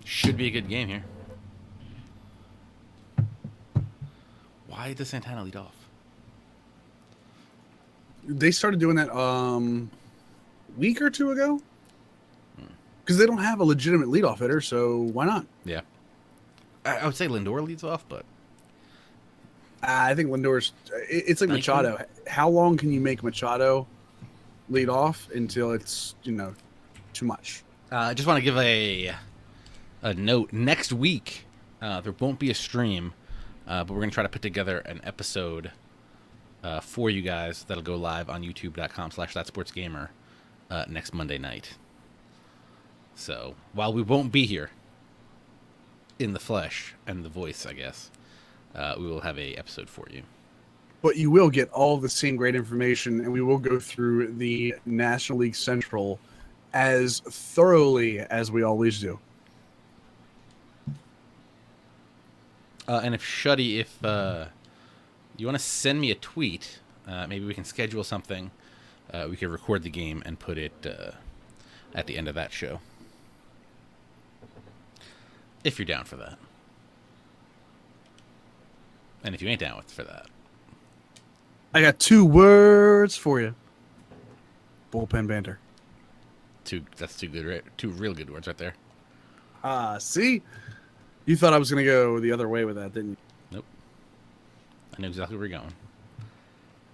[SPEAKER 1] Should be a good game here. Why does Santana lead off?
[SPEAKER 2] They started doing that week or two ago. Because they don't have a legitimate leadoff hitter, so why not?
[SPEAKER 1] Yeah. I would say Lindor leads off, but
[SPEAKER 2] I think Lindor's. It's like Machado. How long can you make Machado lead off until it's too much?
[SPEAKER 1] I just want to give a note. Next week, there won't be a stream, but we're going to try to put together an episode for you guys that'll go live on youtube.com/ThatSportsGamer next Monday night. So while we won't be here in the flesh and the voice, I guess, we will have a episode for you.
[SPEAKER 2] But you will get all the same great information, and we will go through the National League Central as thoroughly as we always do.
[SPEAKER 1] And if Shuddy, if you want to send me a tweet, maybe we can schedule something. We could record the game and put it at the end of that show. If you're down for that. And if you ain't down for that.
[SPEAKER 2] I got 2 words for you. Bullpen banter.
[SPEAKER 1] That's 2 good, right? 2 real good words right there.
[SPEAKER 2] See? You thought I was going to go the other way with that, didn't you?
[SPEAKER 1] Nope. I knew exactly where we're going.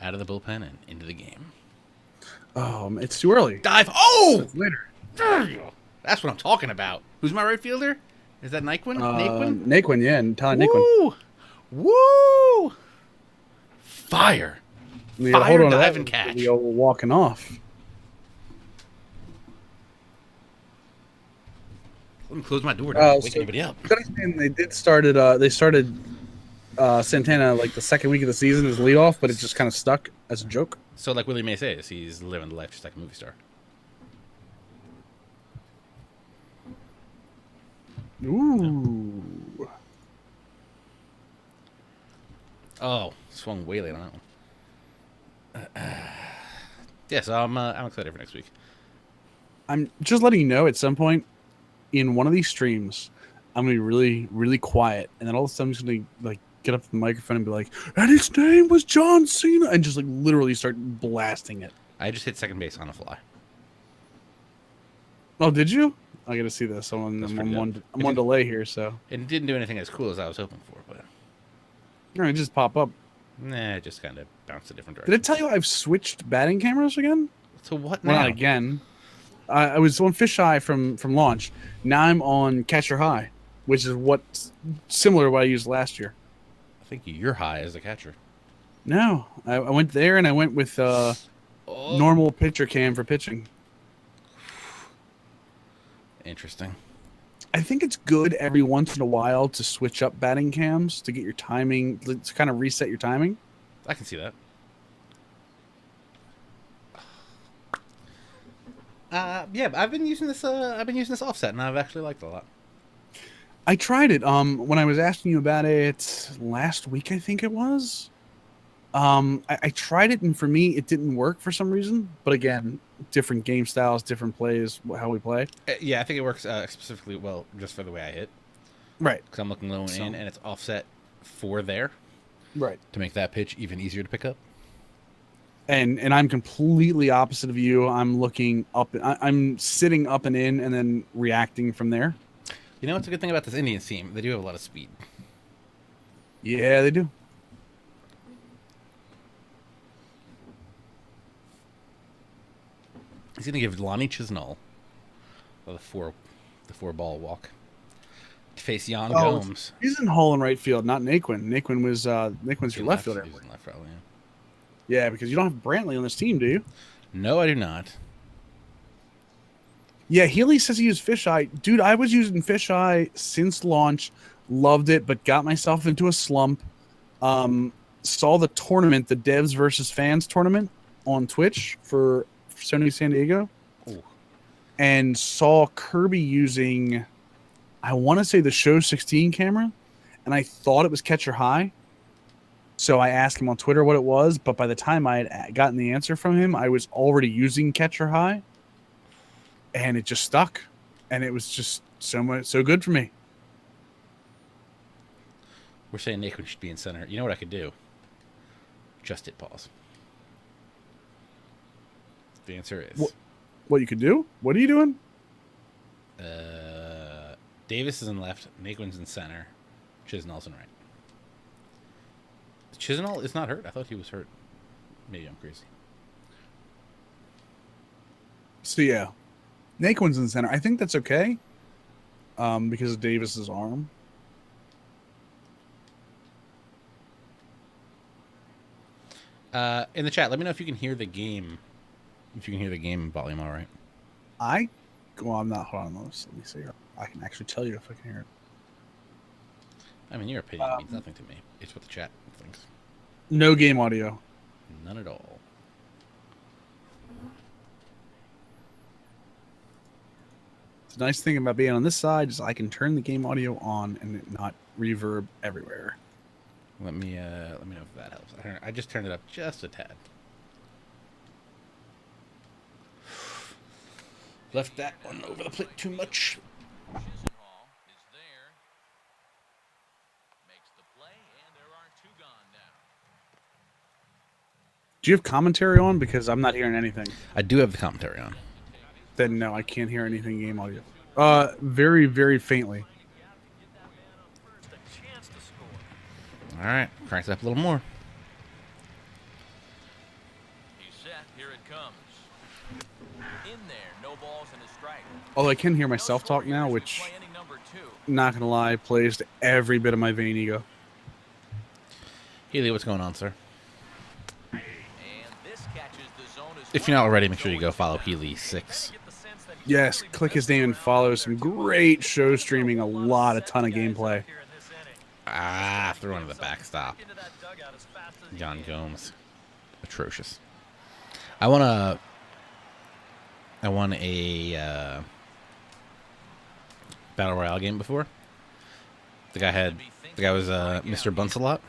[SPEAKER 1] Out of the bullpen and into the game.
[SPEAKER 2] Oh, it's too early.
[SPEAKER 1] Dive. Oh!
[SPEAKER 2] It's later.
[SPEAKER 1] That's what I'm talking about. Who's my right fielder? Is that Naquin?
[SPEAKER 2] Naquin, yeah. And Tyler Naquin.
[SPEAKER 1] Woo! Fire. Fire, dive, and catch.
[SPEAKER 2] The old walking off.
[SPEAKER 1] Let me close my door. Don't wake anybody up.
[SPEAKER 2] They started Santana like the second week of the season as leadoff, but it just kind of stuck as a joke.
[SPEAKER 1] So like Willie Mays says, he's living the life just like a movie star.
[SPEAKER 2] Ooh.
[SPEAKER 1] Oh, swung way late on that one. Yeah, so I'm excited for next week.
[SPEAKER 2] I'm just letting you know at some point in one of these streams, I'm gonna be really, really quiet, and then all of a sudden I'm just gonna like get up to the microphone and be like, "And his name was John Cena," and just like literally start blasting it.
[SPEAKER 1] I just hit second base on a fly.
[SPEAKER 2] Oh, did you? I gotta see this. I'm on delay here, so
[SPEAKER 1] it didn't do anything as cool as I was hoping for, but
[SPEAKER 2] it just pop up.
[SPEAKER 1] Nah, it just kind of bounced a different direction.
[SPEAKER 2] Did it tell you I've switched batting cameras again?
[SPEAKER 1] So what now?
[SPEAKER 2] Well, not again. I was on fisheye from launch. Now I'm on catcher high, which is similar to what I used last year.
[SPEAKER 1] I think you're high as a catcher.
[SPEAKER 2] No, I went there and I went with normal pitcher cam for pitching.
[SPEAKER 1] Interesting.
[SPEAKER 2] I think it's good every once in a while to switch up batting cams to get your timing, to kind of reset your timing.
[SPEAKER 1] I can see that. Yeah, I've been using this offset, and I've actually liked it a lot.
[SPEAKER 2] I tried it. When I was asking you about it last week, I think it was. I tried it, and for me, it didn't work for some reason. But again, different game styles, different plays, how we play.
[SPEAKER 1] Yeah, I think it works specifically well just for the way I hit.
[SPEAKER 2] Right.
[SPEAKER 1] Because I'm looking low and in, and it's offset 4 there.
[SPEAKER 2] Right.
[SPEAKER 1] To make that pitch even easier to pick up.
[SPEAKER 2] And I'm completely opposite of you. I'm looking up. I'm sitting up and in, and then reacting from there.
[SPEAKER 1] You know what's a good thing about this Indians team? They do have a lot of speed.
[SPEAKER 2] Yeah, they do.
[SPEAKER 1] He's going to give Lonnie Chisnall the four ball walk to face Jan Gomes.
[SPEAKER 2] He's in Hall in right field, not Naquin. Naquin's your left fielder.
[SPEAKER 1] He's in left field,
[SPEAKER 2] yeah, because you don't have Brantley on this team, do you?
[SPEAKER 1] No, I do not.
[SPEAKER 2] Yeah, Healy says he used Fisheye. Dude, I was using Fisheye since launch. Loved it, but got myself into a slump. Saw the tournament, the Devs versus Fans tournament on Twitch for Sony San Diego.
[SPEAKER 1] Ooh.
[SPEAKER 2] And saw Kirby using, I want to say, the Show 16 camera, and I thought it was Catcher High. So I asked him on Twitter what it was, but by the time I had gotten the answer from him, I was already using Catcher High, and it just stuck, and it was just so good for me.
[SPEAKER 1] We're saying Naquin should be in center. You know what I could do? Just hit pause. The answer is...
[SPEAKER 2] What you could do? What are you doing?
[SPEAKER 1] Davis is in left. Naquin's in center. Chisnall's in right. Chisnall is not hurt. I thought he was hurt. Maybe I'm crazy.
[SPEAKER 2] So, yeah. Naquin's in center. I think that's okay because of Davis's arm.
[SPEAKER 1] In the chat, let me know if you can hear the game. If you can hear the game volume all right.
[SPEAKER 2] I'm not. Hold on. Let me see here. I can actually tell you if I can hear it.
[SPEAKER 1] I mean, your opinion means nothing to me. It's what the chat thinks.
[SPEAKER 2] No game audio.
[SPEAKER 1] None at all.
[SPEAKER 2] The nice thing about being on this side is I can turn the game audio on and it not reverb everywhere.
[SPEAKER 1] Let me know if that helps. I just turned it up just a tad. Left that one over the plate too much.
[SPEAKER 2] Do you have commentary on? Because I'm not hearing anything.
[SPEAKER 1] I do have the commentary on.
[SPEAKER 2] Then no, I can't hear anything game audio. Very, very faintly.
[SPEAKER 1] All right, crank it up a little more.
[SPEAKER 3] He's set. Here it comes. In there, no balls and a strike.
[SPEAKER 2] Although I can hear myself talk now, which, not gonna lie, plays to every bit of my vain ego.
[SPEAKER 1] Healy, what's going on, sir? If you're not already, make sure you go follow Healy6.
[SPEAKER 2] Yes, click his name and follow some great show streaming, a ton of gameplay.
[SPEAKER 1] Threw into the backstop. Jan Gomes. Atrocious. I want a Battle Royale game before. The guy was Mr. Bunsalot.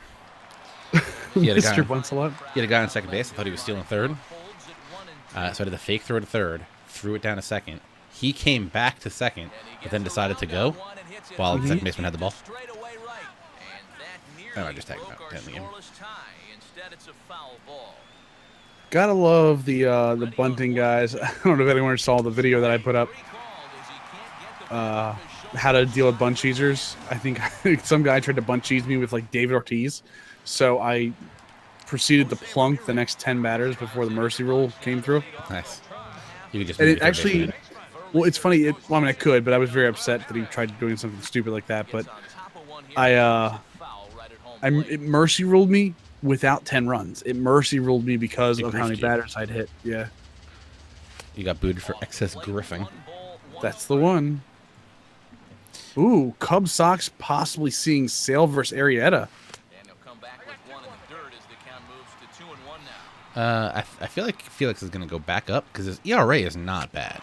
[SPEAKER 2] Mr. Bunsalot?
[SPEAKER 1] He had a guy on second base. I thought he was stealing third. So I did the fake throw to third, threw it down to second. He came back to second, but then decided to go while the second baseman had the ball. And I just tagged him out. The game.
[SPEAKER 2] Gotta love the bunting guys. I don't know if anyone saw the video that I put up. How to deal with bunt cheesers. I think some guy tried to bunt cheese me with like David Ortiz. So I proceeded to plunk the next 10 batters before the mercy rule came through.
[SPEAKER 1] Nice. You could just
[SPEAKER 2] and it actually, well, it's funny. I could, but I was very upset that he tried doing something stupid like that. But it mercy ruled me without 10 runs. It mercy ruled me because of how many batters I'd hit. Yeah.
[SPEAKER 1] You got booted for excess griffing.
[SPEAKER 2] That's the one. Ooh, Cubs Sox possibly seeing Sale versus Arrieta.
[SPEAKER 1] I feel like Felix is going to go back up because his ERA is not bad.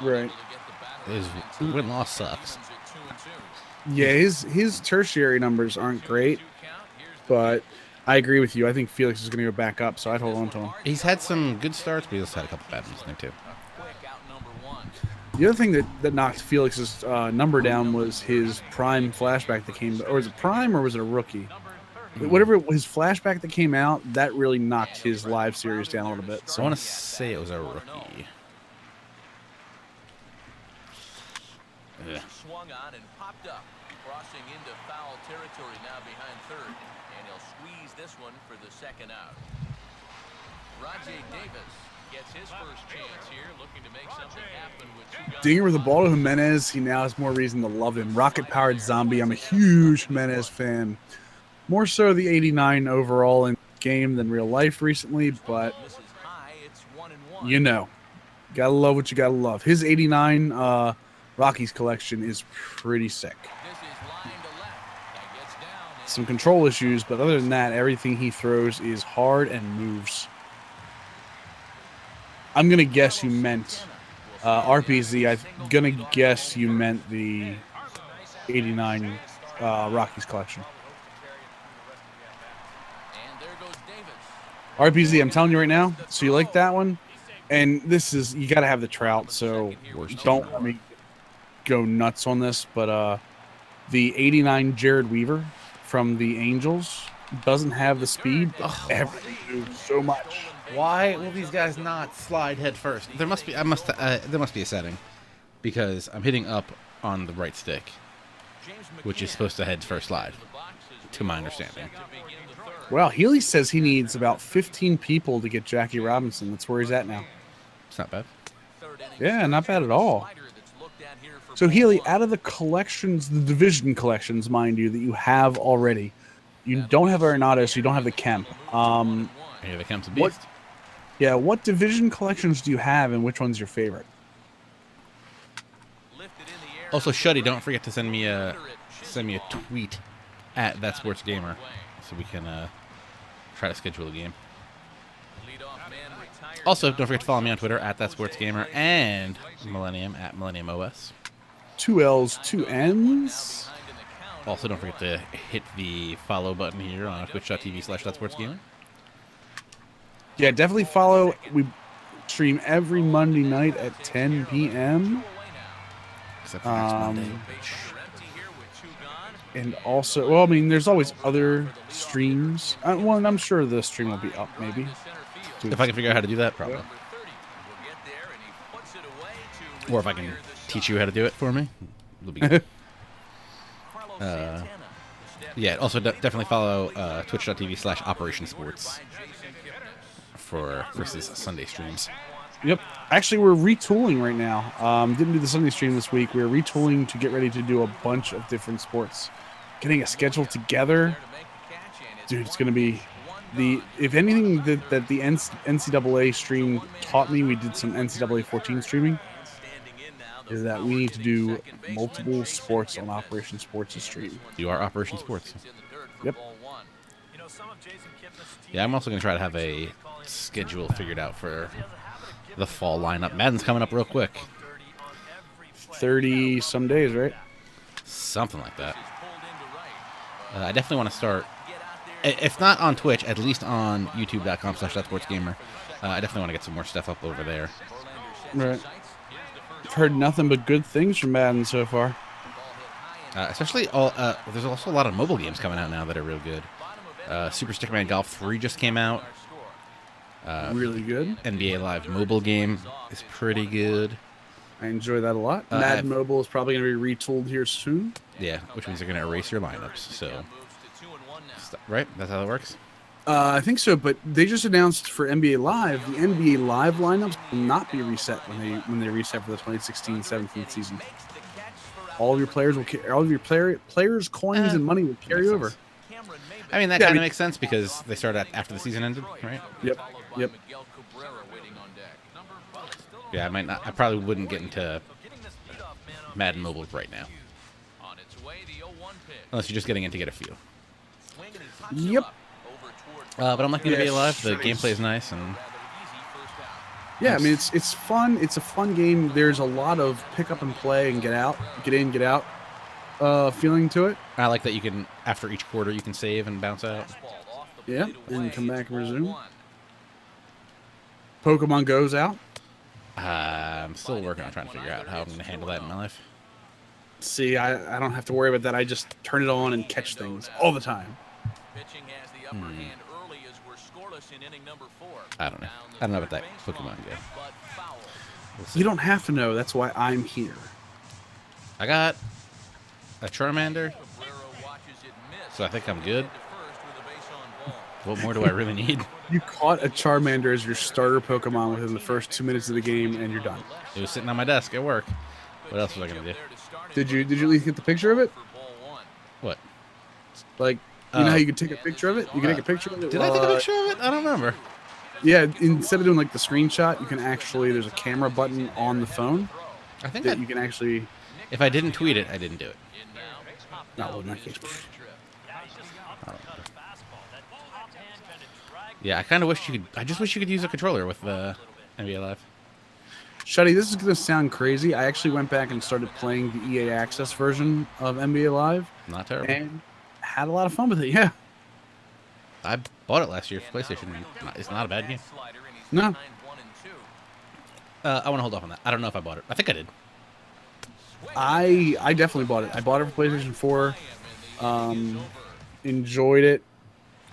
[SPEAKER 2] Right.
[SPEAKER 1] His win-loss sucks.
[SPEAKER 2] Yeah, his tertiary numbers aren't great, but I agree with you. I think Felix is going to go back up, so I'd hold on to him.
[SPEAKER 1] He's had some good starts, but he's also had a couple bad ones there too.
[SPEAKER 2] The other thing that knocked Felix's number down was his prime flashback that came, or was it prime or was it a rookie? Whatever his flashback that came out, that really knocked his live series down a little bit. So
[SPEAKER 1] I want to say it was a rookie.
[SPEAKER 3] Swung on and popped up, crossing into foul territory now behind third, and he'll squeeze this one for the second out. Roger Davis gets his first chance here, looking to make something happen with two guys.
[SPEAKER 2] Dinger with the ball to Jimenez, he now has more reason to love him. Rocket-powered zombie. I'm a huge Jimenez fan. More so the 89 overall in game than real life recently, but you know, gotta love what you gotta love. His 89 Rockies collection is pretty sick. Some control issues, but other than that, everything he throws is hard and moves. I'm gonna guess you meant RPZ. I'm gonna guess you meant the 89 Rockies collection. RPZ, I'm telling you right now. So you like that one? And this is, you got to have the Trout, so don't let me go nuts on this. But the 89 Jared Weaver from the Angels doesn't have the speed. Everything moves so much.
[SPEAKER 1] Why will these guys not slide head first? There must be, there must be a setting, because I'm hitting up on the right stick, which is supposed to head first slide, to my understanding.
[SPEAKER 2] Well, Healy says he needs about 15 people to get Jackie Robinson. That's where he's at now.
[SPEAKER 1] It's not bad.
[SPEAKER 2] Yeah, not bad at all. So, Healy, out of the collections, the division collections, mind you, that you have already, you don't have Arenado, so you don't have the Kemp.
[SPEAKER 1] Yeah, the Kemp's a beast.
[SPEAKER 2] What division collections do you have, and which one's your favorite?
[SPEAKER 1] Also, Shuddy, don't forget to send me a tweet at ThatSportsGamer so we can try to schedule a game. Also, don't forget to follow me on Twitter at ThatSportsGamer and Millennium at MillenniumOS.
[SPEAKER 2] 2 L's, 2 N's.
[SPEAKER 1] Also, don't forget to hit the follow button here on twitch.tv/ThatSportsGamer.
[SPEAKER 2] Yeah, definitely follow. We stream every Monday night at 10 p.m.
[SPEAKER 1] Except for next Monday.
[SPEAKER 2] And also, well, I mean, there's always other streams. Well, I'm sure the stream will be up, maybe.
[SPEAKER 1] If I can figure out how to do that, probably. Or if I can teach you how to do it for me, it'll be good. Yeah, also definitely follow twitch.tv/Operation Sports for Chris's Sunday streams.
[SPEAKER 2] Yep. Actually, we're retooling right now. Didn't do the Sunday stream this week. We're retooling to get ready to do a bunch of different sports. Getting a schedule together. Dude, it's going to be if anything that the NCAA stream taught me, we did some NCAA 14 streaming, is that we need to do multiple sports on Operation Sports' stream.
[SPEAKER 1] You are Operation Sports.
[SPEAKER 2] Yep.
[SPEAKER 1] Yeah, I'm also going to try to have a schedule figured out for the fall lineup. Madden's coming up real quick.
[SPEAKER 2] 30 some days, right?
[SPEAKER 1] Something like that. I definitely want to start, if not on Twitch, at least on youtube.com/ThatSportsGamer. I definitely want to get some more stuff up over there.
[SPEAKER 2] Right. I've heard nothing but good things from Madden so far.
[SPEAKER 1] Especially, there's also a lot of mobile games coming out now that are real good. Super Stickman Golf 3 just came out.
[SPEAKER 2] Really good.
[SPEAKER 1] NBA Live mobile game is pretty good.
[SPEAKER 2] I enjoy that a lot. Madden Mobile is probably going to be retooled here soon.
[SPEAKER 1] Yeah, which means they're going to erase your lineups. So, right? That's how it works?
[SPEAKER 2] I think so, but they just announced for NBA Live, the NBA Live lineups will not be reset when they reset for the 2016-17 season. All of your players players' coins and money will carry over.
[SPEAKER 1] I mean, that kind of makes sense because they started after the season ended, right?
[SPEAKER 2] Yep.
[SPEAKER 1] Yeah, I probably wouldn't get into Madden Mobile right now. Unless you're just getting in to get a feel.
[SPEAKER 2] Yep.
[SPEAKER 1] But I'm liking NBA Live. The gameplay is nice, and
[SPEAKER 2] yeah, I mean it's fun. It's a fun game. There's a lot of pick up and play and get out, get in, get out feeling to it.
[SPEAKER 1] I like that you can, after each quarter, you can save and bounce out.
[SPEAKER 2] Yeah, and come back and resume. Pokemon Go's out.
[SPEAKER 1] I'm still working on trying to figure out how I'm going to handle that in my life.
[SPEAKER 2] See, I don't have to worry about that. I just turn it on and catch things all the time.
[SPEAKER 1] I don't know. I don't know about that Pokemon Go.
[SPEAKER 2] You don't have to know. That's why I'm here.
[SPEAKER 1] I got a Charmander, so I think I'm good. What more do I really need?
[SPEAKER 2] You caught a Charmander as your starter Pokemon within the first 2 minutes of the game, and you're done.
[SPEAKER 1] It was sitting on my desk at work. What else was I gonna do?
[SPEAKER 2] Did you at least get the picture of it?
[SPEAKER 1] What?
[SPEAKER 2] Like, you know how you can take a picture of it? You can take a picture of it.
[SPEAKER 1] Did I take a picture of it? I don't remember.
[SPEAKER 2] Yeah, instead of doing like the screenshot, you can actually, there's a camera button on the phone.
[SPEAKER 1] I think
[SPEAKER 2] that you can actually.
[SPEAKER 1] If I didn't tweet it, I didn't do it.
[SPEAKER 2] Not in that case.
[SPEAKER 1] Yeah, I kind of wish you could. I just wish you could use a controller with NBA Live.
[SPEAKER 2] Shuddy, this is going to sound crazy. I actually went back and started playing the EA Access version of NBA Live.
[SPEAKER 1] Not terrible.
[SPEAKER 2] And had a lot of fun with it, yeah.
[SPEAKER 1] I bought it last year for PlayStation. It's not a bad game.
[SPEAKER 2] No.
[SPEAKER 1] I want to hold off on that. I don't know if I bought it. I think I did.
[SPEAKER 2] I definitely bought it. I bought it for PlayStation 4. Enjoyed it.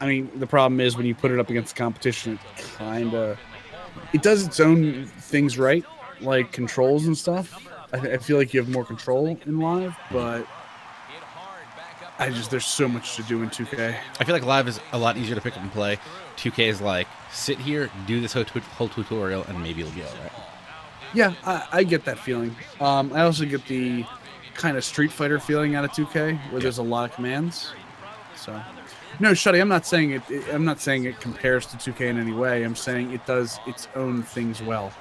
[SPEAKER 2] I mean, the problem is when you put it up against the competition, it does its own things right, like controls and stuff. I feel like you have more control in Live, but there's so much to do in 2K.
[SPEAKER 1] I feel like Live is a lot easier to pick up and play. 2K is like, sit here, do this whole tutorial, and maybe it'll be all right.
[SPEAKER 2] Yeah, I get that feeling. I also get the kind of Street Fighter feeling out of 2K, where there's a lot of commands. So, no, Shuddy, I'm not saying it compares to 2K in any way. I'm saying it does its own things well.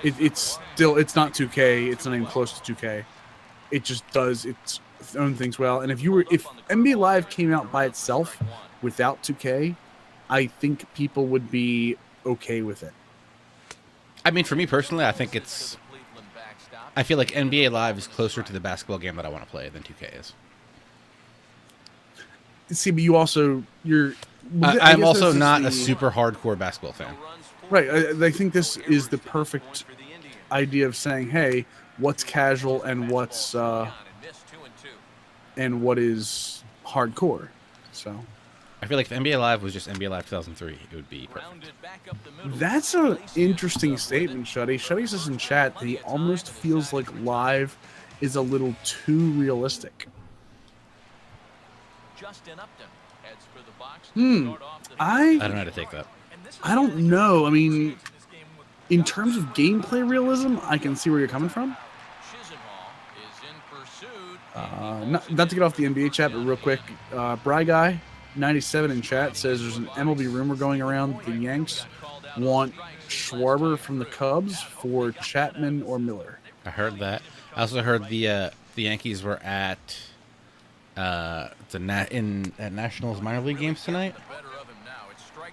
[SPEAKER 2] It's not 2K. It's not even close to 2K. It just does its own things well. And if NBA Live came out by itself without 2K, I think people would be okay with it.
[SPEAKER 1] I mean, for me personally, I think I feel like NBA Live is closer to the basketball game that I want to play than 2K is.
[SPEAKER 2] See, but
[SPEAKER 1] I'm also not a super hardcore basketball fan.
[SPEAKER 2] Right. I think this is the perfect idea of saying, hey, what's casual and what is hardcore. So
[SPEAKER 1] I feel like if NBA Live was just NBA Live 2003, it would be perfect.
[SPEAKER 2] That's an interesting statement, Shuddy. Shuddy says in chat that he almost feels like Live is a little too realistic. I
[SPEAKER 1] don't know how to take that.
[SPEAKER 2] I don't know. I mean, in terms of gameplay realism, I can see where you're coming from. Not to get off the NBA chat, but real quick, Bry Guy 97 in chat says there's an MLB rumor going around the Yanks want Schwarber from the Cubs for Chapman or Miller.
[SPEAKER 1] I heard that. I also heard the Yankees were at Nationals minor league games tonight.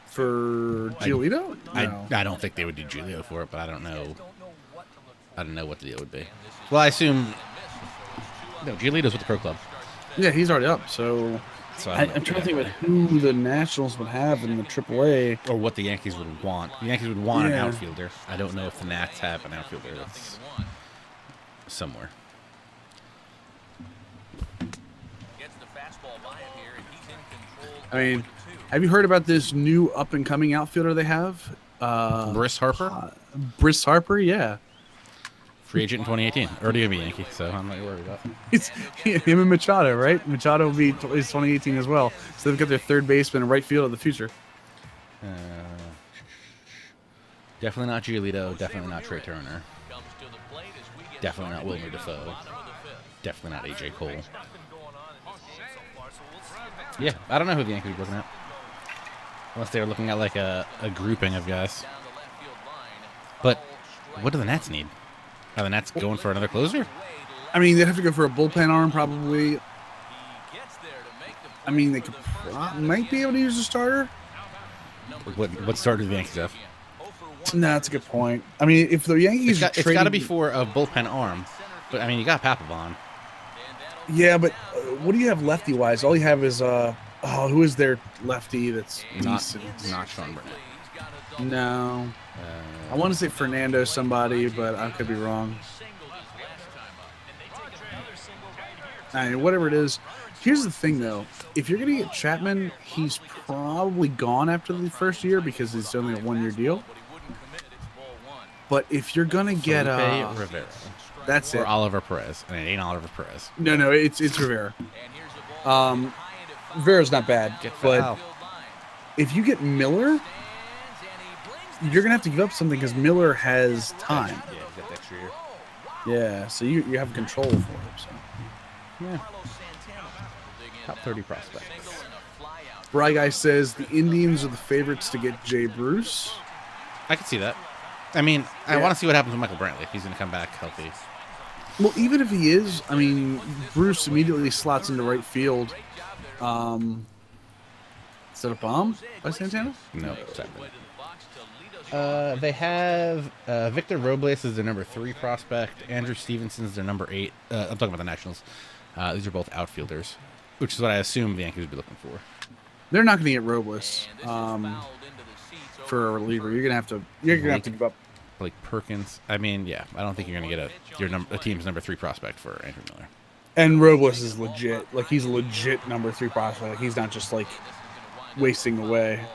[SPEAKER 2] For Giolito?
[SPEAKER 1] No. I don't think they would do Giolito for it, but I don't know. I don't know what the deal would be. Well, I assume no, Giolito's with the Pro Club.
[SPEAKER 2] Yeah, he's already up. So I'm trying to think about who the Nationals would have in the AAA,
[SPEAKER 1] or what the Yankees would want. The Yankees would want an outfielder. I don't know if the Nats have an outfielder that's somewhere.
[SPEAKER 2] I mean, have you heard about this new up-and-coming outfielder they have?
[SPEAKER 1] Brice Harper?
[SPEAKER 2] Brice Harper, yeah.
[SPEAKER 1] Free agent in 2018. Already going to be Yankee, so I'm not worried about it.
[SPEAKER 2] It's him and Machado, right? Machado will be 2018 as well. So they've got their third baseman and right field of the future.
[SPEAKER 1] Definitely not Giolito. Definitely not Trey Turner. Definitely not Wilmer Defoe. Definitely not A.J. Cole. Yeah, I don't know who the Yankees are looking at. Unless they're looking at like a grouping of guys. But what do the Nats need? Are the Nats going for another closer?
[SPEAKER 2] I mean, they'd have to go for a bullpen arm probably. I mean, they might be able to use a starter.
[SPEAKER 1] What starter do the Yankees have?
[SPEAKER 2] No, that's a good point. I mean, if the Yankees
[SPEAKER 1] it's got to be for a bullpen arm. But I mean, you got Papelbon.
[SPEAKER 2] Yeah, but what do you have lefty-wise? All you have is Oh, who is their lefty that's
[SPEAKER 1] Not
[SPEAKER 2] decent?
[SPEAKER 1] Sean Burnett.
[SPEAKER 2] No. I want to say Fernando somebody, but I could be wrong. I mean, whatever it is. Here's the thing, though. If you're going to get Chapman, he's probably gone after the first year because it's only a 1-year deal. But if you're going to get
[SPEAKER 1] Rivera,
[SPEAKER 2] that's
[SPEAKER 1] or
[SPEAKER 2] it.
[SPEAKER 1] Oliver Perez, and it ain't Oliver Perez.
[SPEAKER 2] No, it's Rivera. Rivera's not bad, but if you get Miller, you're gonna have to give up something because Miller has time.
[SPEAKER 1] Yeah, he's got the extra year.
[SPEAKER 2] Yeah, so you have control for him. So
[SPEAKER 1] yeah, top 30 prospects.
[SPEAKER 2] Bry Guy says the Indians are the favorites to get Jay Bruce.
[SPEAKER 1] I could see that. I mean, I want to see what happens with Michael Brantley if he's going to come back healthy.
[SPEAKER 2] Well, even if he is, I mean, Bruce immediately slots into right field. Is that a bomb by Santana?
[SPEAKER 1] No, exactly. They have Victor Robles is their number 3 prospect. Andrew Stevenson's their number 8. I'm talking about the Nationals. These are both outfielders, which is what I assume the Yankees would be looking for.
[SPEAKER 2] They're not going to get Robles for a reliever. You're going to have to give up.
[SPEAKER 1] Like Perkins. I mean, yeah, I don't think you're going to get a team's number 3 prospect for Andrew Miller.
[SPEAKER 2] And Robles is legit. Like, he's a legit number 3 prospect. Like, he's not just, like, wasting away.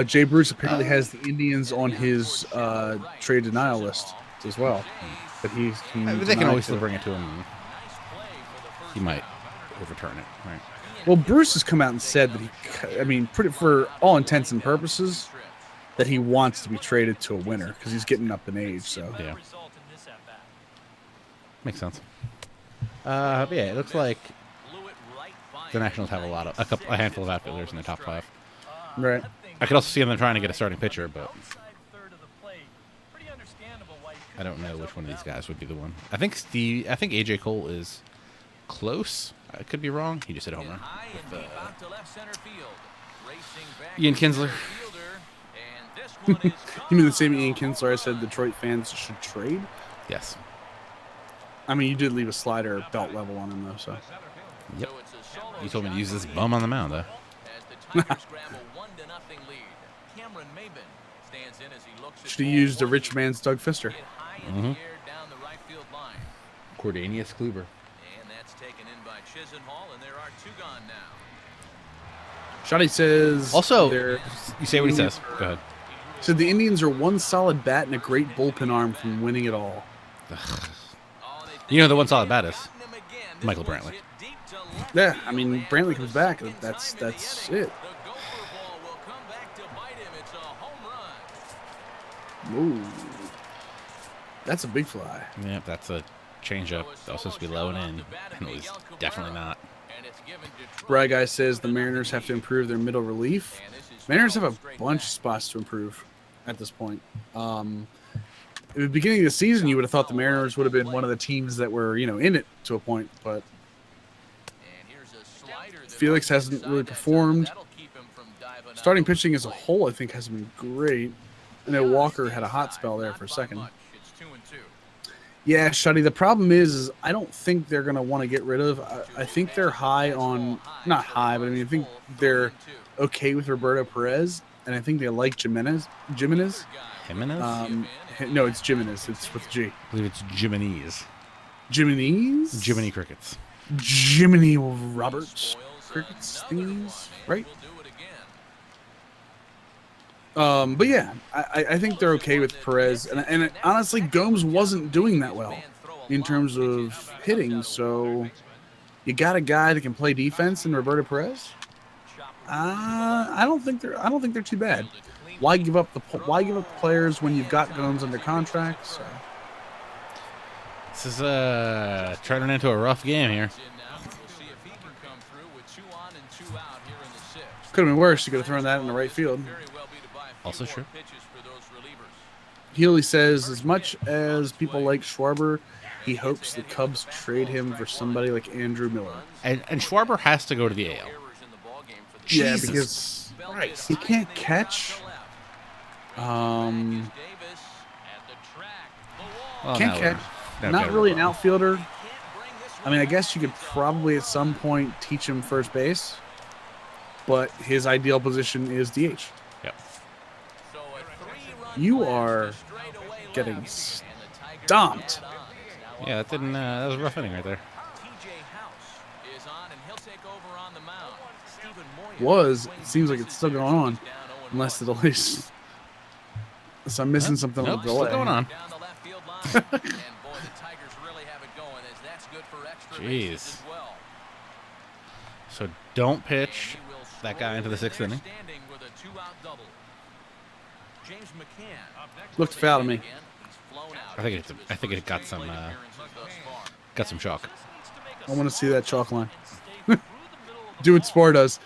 [SPEAKER 2] Jay Bruce apparently has the Indians on his trade denial list as well. But they
[SPEAKER 1] can always still bring it to him. He might overturn it, right?
[SPEAKER 2] Well, Bruce has come out and said that for all intents and purposes, that he wants to be traded to a winner because he's getting up in age. So
[SPEAKER 1] yeah, makes sense. Yeah, it looks like the Nationals have a handful of outfielders in the top 5.
[SPEAKER 2] Right.
[SPEAKER 1] I could also see them trying to get a starting pitcher, but I don't know which one of these guys would be the one. I think AJ Cole is close. I could be wrong. He just hit a home run. Ian Kinsler.
[SPEAKER 2] You mean the same Ian Kinsler I said Detroit fans should trade?
[SPEAKER 1] Yes.
[SPEAKER 2] I mean, you did leave a slider belt level on him, though, so.
[SPEAKER 1] Yep. You told me to use this bum on the mound, though. Should have used a rich man's Doug Fister. Mm-hmm. Cordanius Kluber.
[SPEAKER 2] Shotty says...
[SPEAKER 1] Also, you say what he says. Go ahead.
[SPEAKER 2] So the Indians are one solid bat and a great bullpen arm from winning it all.
[SPEAKER 1] You know the one solid bat is Michael Brantley.
[SPEAKER 2] Yeah, I mean, Brantley comes back. That's it. Ooh. That's a big fly.
[SPEAKER 1] Yeah, that's a changeup. That was supposed to be low and in, and it was definitely not.
[SPEAKER 2] Bry Guy says the Mariners have to improve their middle relief. Mariners have a bunch of spots to improve at this point. At the beginning of the season, you would have thought the Mariners would have been one of the teams that were, in it to a point, but Felix hasn't really performed. Starting pitching as a whole, I think, hasn't been great. I know Walker had a hot spell there for a second. Yeah, Shuddy, the problem is I don't think they're going to want to get rid of. I think they're high on, not high, but I think they're okay with Roberto Perez, and I think they like Jimenez.
[SPEAKER 1] Jimenez?
[SPEAKER 2] No, it's Jimenez. It's with G.
[SPEAKER 1] I believe it's Jimenez.
[SPEAKER 2] Jimenez?
[SPEAKER 1] Jiminy Crickets.
[SPEAKER 2] Jiminy Roberts Crickets thingies, right? But yeah, I think they're okay with Perez, and honestly, Gomes wasn't doing that well in terms of hitting. So you got a guy that can play defense in Roberto Perez. I don't think they're too bad. Why give up the players when you've got Gomes under contract? So.
[SPEAKER 1] This is turning into a rough game here.
[SPEAKER 2] Could have been worse. You could have thrown that in the right field.
[SPEAKER 1] Also true.
[SPEAKER 2] Healy says, as much as people like Schwarber, he hopes the Cubs trade him for somebody like Andrew Miller.
[SPEAKER 1] And Schwarber has to go to the AL.
[SPEAKER 2] Yeah, because he can't catch. Can't catch. Not really an outfielder. I mean, I guess you could probably at some point teach him first base, but his ideal position is DH.
[SPEAKER 1] Yep.
[SPEAKER 2] You are getting stomped.
[SPEAKER 1] Yeah, that didn't. That was a rough inning right there.
[SPEAKER 2] Seems like it's still going on, unless the delays. So I'm missing something on the delay.
[SPEAKER 1] Still going on. Jeez. So don't pitch that guy into the 6th inning.
[SPEAKER 2] Looked foul to me.
[SPEAKER 1] I think it got some chalk.
[SPEAKER 2] I want to see that chalk line. Do what Spore does.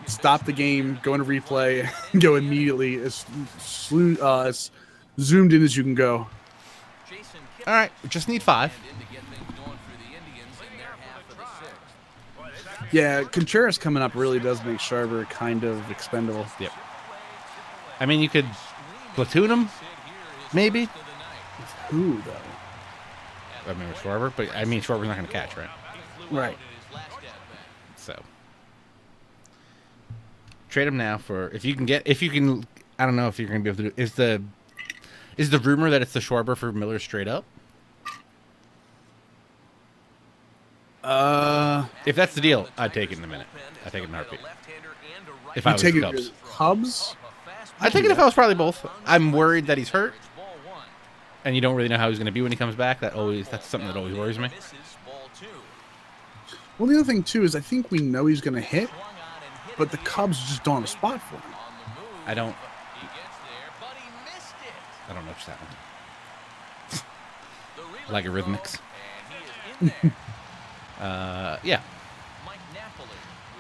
[SPEAKER 2] Stop the game, go into replay, and go immediately as zoomed in as you can go.
[SPEAKER 1] All right, we just need 5.
[SPEAKER 2] Yeah, Contreras coming up really does make Schwarber kind of expendable.
[SPEAKER 1] Yep. I mean, you could platoon him, maybe.
[SPEAKER 2] Who, though?
[SPEAKER 1] I mean, with Schwarber, but I mean, Schwarber's not going to catch, right?
[SPEAKER 2] Right.
[SPEAKER 1] So trade him now for if you can. I don't know if you're going to be able to do. Is the rumor that it's the Schwarber for Miller straight up? If that's the deal, I'd take it in a minute. I'd take it in a heartbeat. If I was the Cubs.
[SPEAKER 2] Cubs?
[SPEAKER 1] I'd take it if I was probably both. I'm worried that he's hurt, and you don't really know how he's going to be when he comes back. That's something that always worries me.
[SPEAKER 2] Well, the other thing too is I think we know he's going to hit, but the Cubs just don't have a spot for him.
[SPEAKER 1] I don't know what's happening. Like Arrhythmics. Yeah.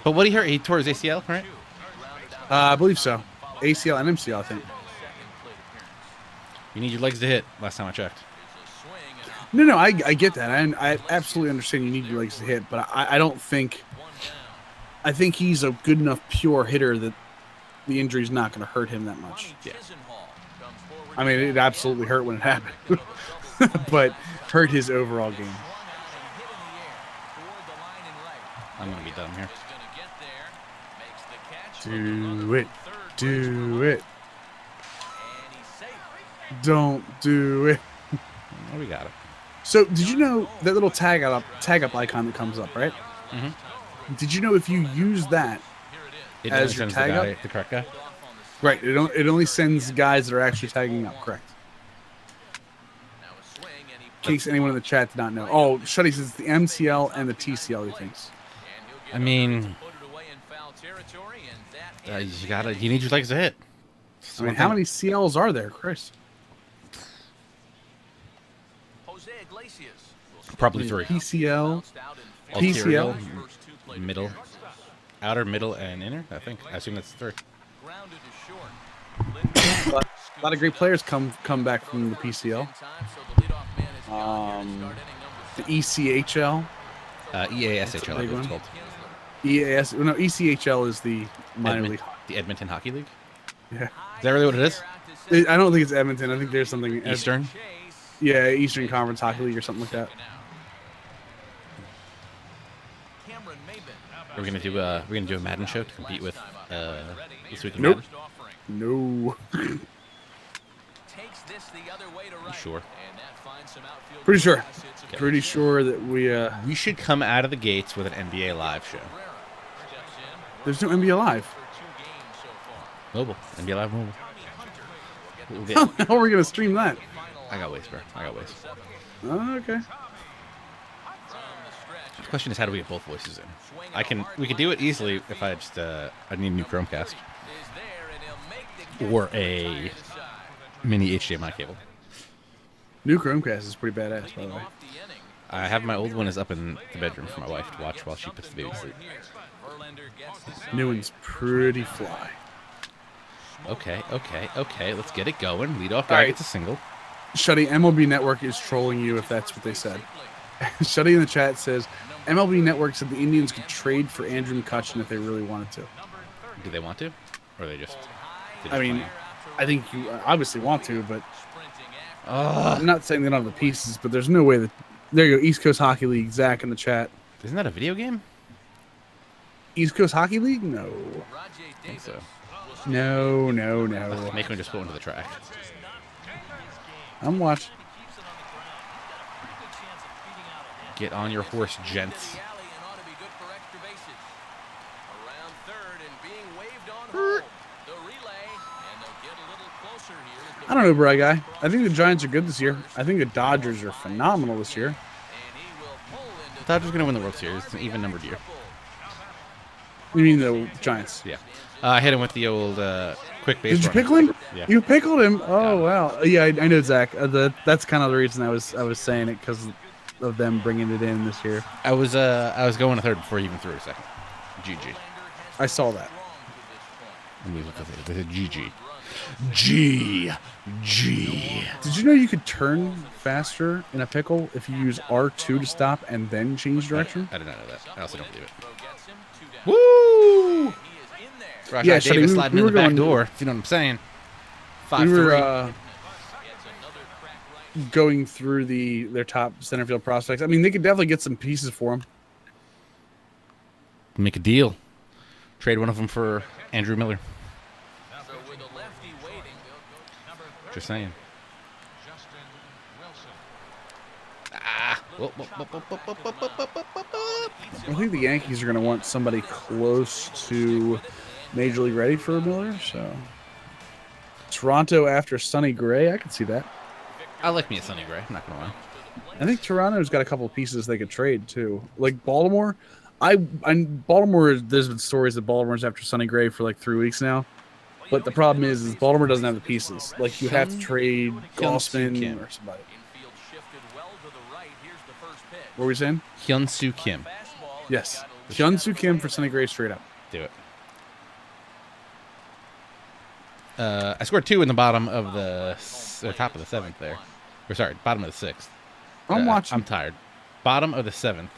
[SPEAKER 1] But what he hurt? He tore his ACL, right?
[SPEAKER 2] I believe so. ACL and MCL, I think.
[SPEAKER 1] You need your legs to hit. Last time I checked.
[SPEAKER 2] No, I get that. I absolutely understand you need your legs to hit, but I don't think. I think he's a good enough pure hitter that the injury's not going to hurt him that much.
[SPEAKER 1] Yeah.
[SPEAKER 2] I mean, it absolutely hurt when it happened, but hurt his overall game.
[SPEAKER 1] I'm going to be done here.
[SPEAKER 2] Do it. Do it. Don't do it.
[SPEAKER 1] Oh, we got it.
[SPEAKER 2] So, did you know that little tag up icon that comes up, right?
[SPEAKER 1] Mm-hmm.
[SPEAKER 2] Did you know if you use that
[SPEAKER 1] it
[SPEAKER 2] as your tag up,
[SPEAKER 1] the correct guy?
[SPEAKER 2] Right. It only sends guys that are actually tagging up. Correct. In case anyone in the chat did not know. Oh, Shuddy says it's the MCL and the TCL. He thinks.
[SPEAKER 1] I mean, you need your legs to hit.
[SPEAKER 2] I mean, how many CLs are there, Chris?
[SPEAKER 1] Probably 3.
[SPEAKER 2] PCL,
[SPEAKER 1] Arterial, middle, outer, middle, and inner. I assume that's 3.
[SPEAKER 2] A lot of great players come back from the PCL. The ECHL.
[SPEAKER 1] EASHL, it's called.
[SPEAKER 2] ECHL is the minor league.
[SPEAKER 1] The Edmonton Hockey League?
[SPEAKER 2] Yeah.
[SPEAKER 1] Is that really what it is?
[SPEAKER 2] I don't think it's Edmonton. I think there's something
[SPEAKER 1] Eastern?
[SPEAKER 2] Yeah, Eastern Conference Hockey League or something like that.
[SPEAKER 1] We're gonna do a Madden show to compete with this week.
[SPEAKER 2] Nope. No.
[SPEAKER 1] Sure.
[SPEAKER 2] Pretty sure.
[SPEAKER 1] Okay.
[SPEAKER 2] Pretty sure that we
[SPEAKER 1] should come out of the gates with an NBA Live show.
[SPEAKER 2] There's no NBA Live.
[SPEAKER 1] Mobile. NBA Live mobile.
[SPEAKER 2] How are we gonna stream that?
[SPEAKER 1] I got ways, bro. I got ways.
[SPEAKER 2] Oh, okay.
[SPEAKER 1] The question is, how do we get both voices in? We could do it easily if I just I need a new Chromecast or a mini HDMI cable.
[SPEAKER 2] New Chromecast is pretty badass, by the way.
[SPEAKER 1] I have my old one is up in the bedroom for my wife to watch while she puts the baby to sleep.
[SPEAKER 2] New one's pretty fly.
[SPEAKER 1] Okay. Let's get it going. Leadoff guy gets a single.
[SPEAKER 2] Shuddy, MLB Network is trolling you if that's what they said. Shuddy in the chat says, MLB Network said the Indians could trade for Andrew McCutchen if they really wanted to.
[SPEAKER 1] Do they want to? Or they just...
[SPEAKER 2] I mean, I think you obviously want to, but I'm not saying they don't have the pieces, but there's no way that There you go. East Coast Hockey League. Zach in the chat.
[SPEAKER 1] Isn't that a video game?
[SPEAKER 2] East Coast Hockey League? No.
[SPEAKER 1] I think so.
[SPEAKER 2] No.
[SPEAKER 1] Make me just pull into the track.
[SPEAKER 2] I'm watching.
[SPEAKER 1] Get on your horse, gents.
[SPEAKER 2] I don't know, bro, guy. I think the Giants are good this year. I think the Dodgers are phenomenal this year.
[SPEAKER 1] The Dodgers are going to win the World Series. It's an even-numbered year.
[SPEAKER 2] You mean the Giants?
[SPEAKER 1] Yeah. I hit him with the old quick base.
[SPEAKER 2] Did you pickle him?
[SPEAKER 1] Yeah.
[SPEAKER 2] You pickled him? Oh, wow. Yeah, I know, Zach. That's kind of the reason I was saying it, because of them bringing it in this year.
[SPEAKER 1] I was going a third before he even threw a second. GG.
[SPEAKER 2] I saw that.
[SPEAKER 1] This is GG. G.
[SPEAKER 2] Did you know you could turn faster in a pickle if you use R2 to stop and then change direction?
[SPEAKER 1] I did not know that. I also don't believe it. Woo! Rashad Davis sliding in the back door. If you know what I'm saying. 5-3.
[SPEAKER 2] We were going through their top center field prospects. I mean, they could definitely get some pieces for them.
[SPEAKER 1] Make a deal. Trade one of them for Andrew Miller. Just saying.
[SPEAKER 2] I think the Yankees are going to want somebody close to Major League ready for Miller. So Toronto after Sonny Gray, I could see that.
[SPEAKER 1] I like me a Sonny Gray. I'm not going to lie.
[SPEAKER 2] I think Toronto's got a couple of pieces they could trade too. Like Baltimore. Baltimore. There's been stories that Baltimore's after Sonny Gray for like 3 weeks now. But the problem is Baltimore doesn't have the pieces. Like, you have to trade Gossman or somebody. What were we saying?
[SPEAKER 1] Hyun-Soo Kim.
[SPEAKER 2] Yes. Hyun-Soo Kim for Sonny Gray straight up.
[SPEAKER 1] Do it. I scored 2 in the bottom of the top of the 7th there. Or sorry, bottom of the 6th.
[SPEAKER 2] I'm watching.
[SPEAKER 1] I'm tired. Bottom of the 7th.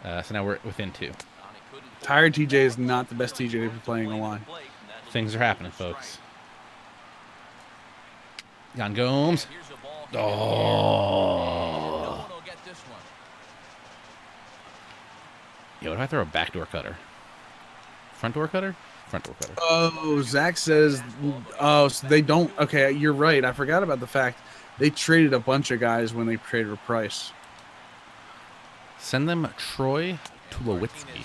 [SPEAKER 1] So now we're within 2.
[SPEAKER 2] Tired TJ is not the best TJ to be playing a line.
[SPEAKER 1] Things are happening, folks. Yan Gomes. Oh. Yo, what if I throw a backdoor cutter? Front door cutter? Front door cutter.
[SPEAKER 2] Oh, Zach says, so they don't. Okay, you're right. I forgot about the fact they traded a bunch of guys when they traded a Price.
[SPEAKER 1] Send them Troy Tulowitzki.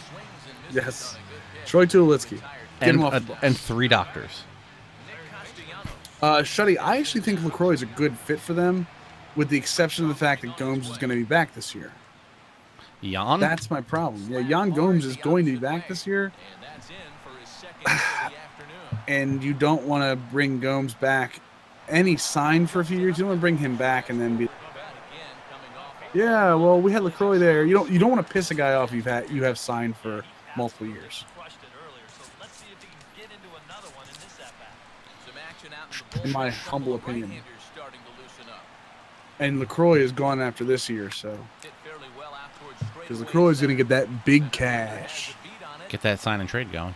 [SPEAKER 2] Yes. Troy Tulowitzki.
[SPEAKER 1] And 3 doctors.
[SPEAKER 2] Shuddy, I actually think LaCroix is a good fit for them, with the exception of the fact that Gomes is going to be back this year.
[SPEAKER 1] Jan?
[SPEAKER 2] That's my problem. Yeah, Jan Gomes is going to be back this year. And you don't want to bring Gomes back any sign for a few years. You don't want to bring him back and then be, yeah, well, we had LaCroix there. You don't want to piss a guy off you have signed for multiple years. In my humble opinion. And LaCroix is gone after this year, so. Because LaCroix is going to get that big cash.
[SPEAKER 1] Get that sign and trade going.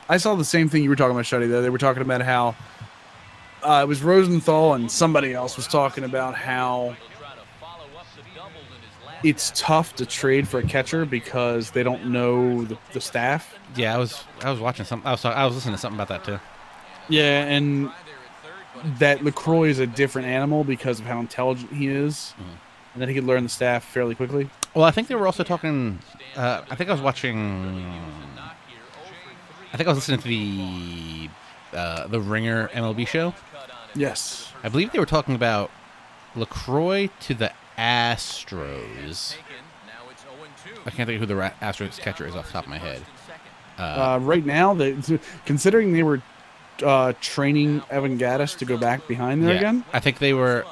[SPEAKER 2] I saw the same thing you were talking about, Shuddy, though. They were talking about how it was Rosenthal and somebody else was talking about how it's tough to trade for a catcher because they don't know the staff.
[SPEAKER 1] Yeah, I was watching something. I was listening to something about that too.
[SPEAKER 2] Yeah, and that LaCroix is a different animal because of how intelligent he is, and that he could learn the staff fairly quickly.
[SPEAKER 1] Well, I think they were also talking. I think I was watching. I think I was listening to the Ringer MLB show.
[SPEAKER 2] Yes,
[SPEAKER 1] I believe they were talking about LaCroix to the Astros. I can't think of who the Astros catcher is off the top of my head.
[SPEAKER 2] Right now, considering they were training Evan Gattis to go back behind there again.
[SPEAKER 1] I think they were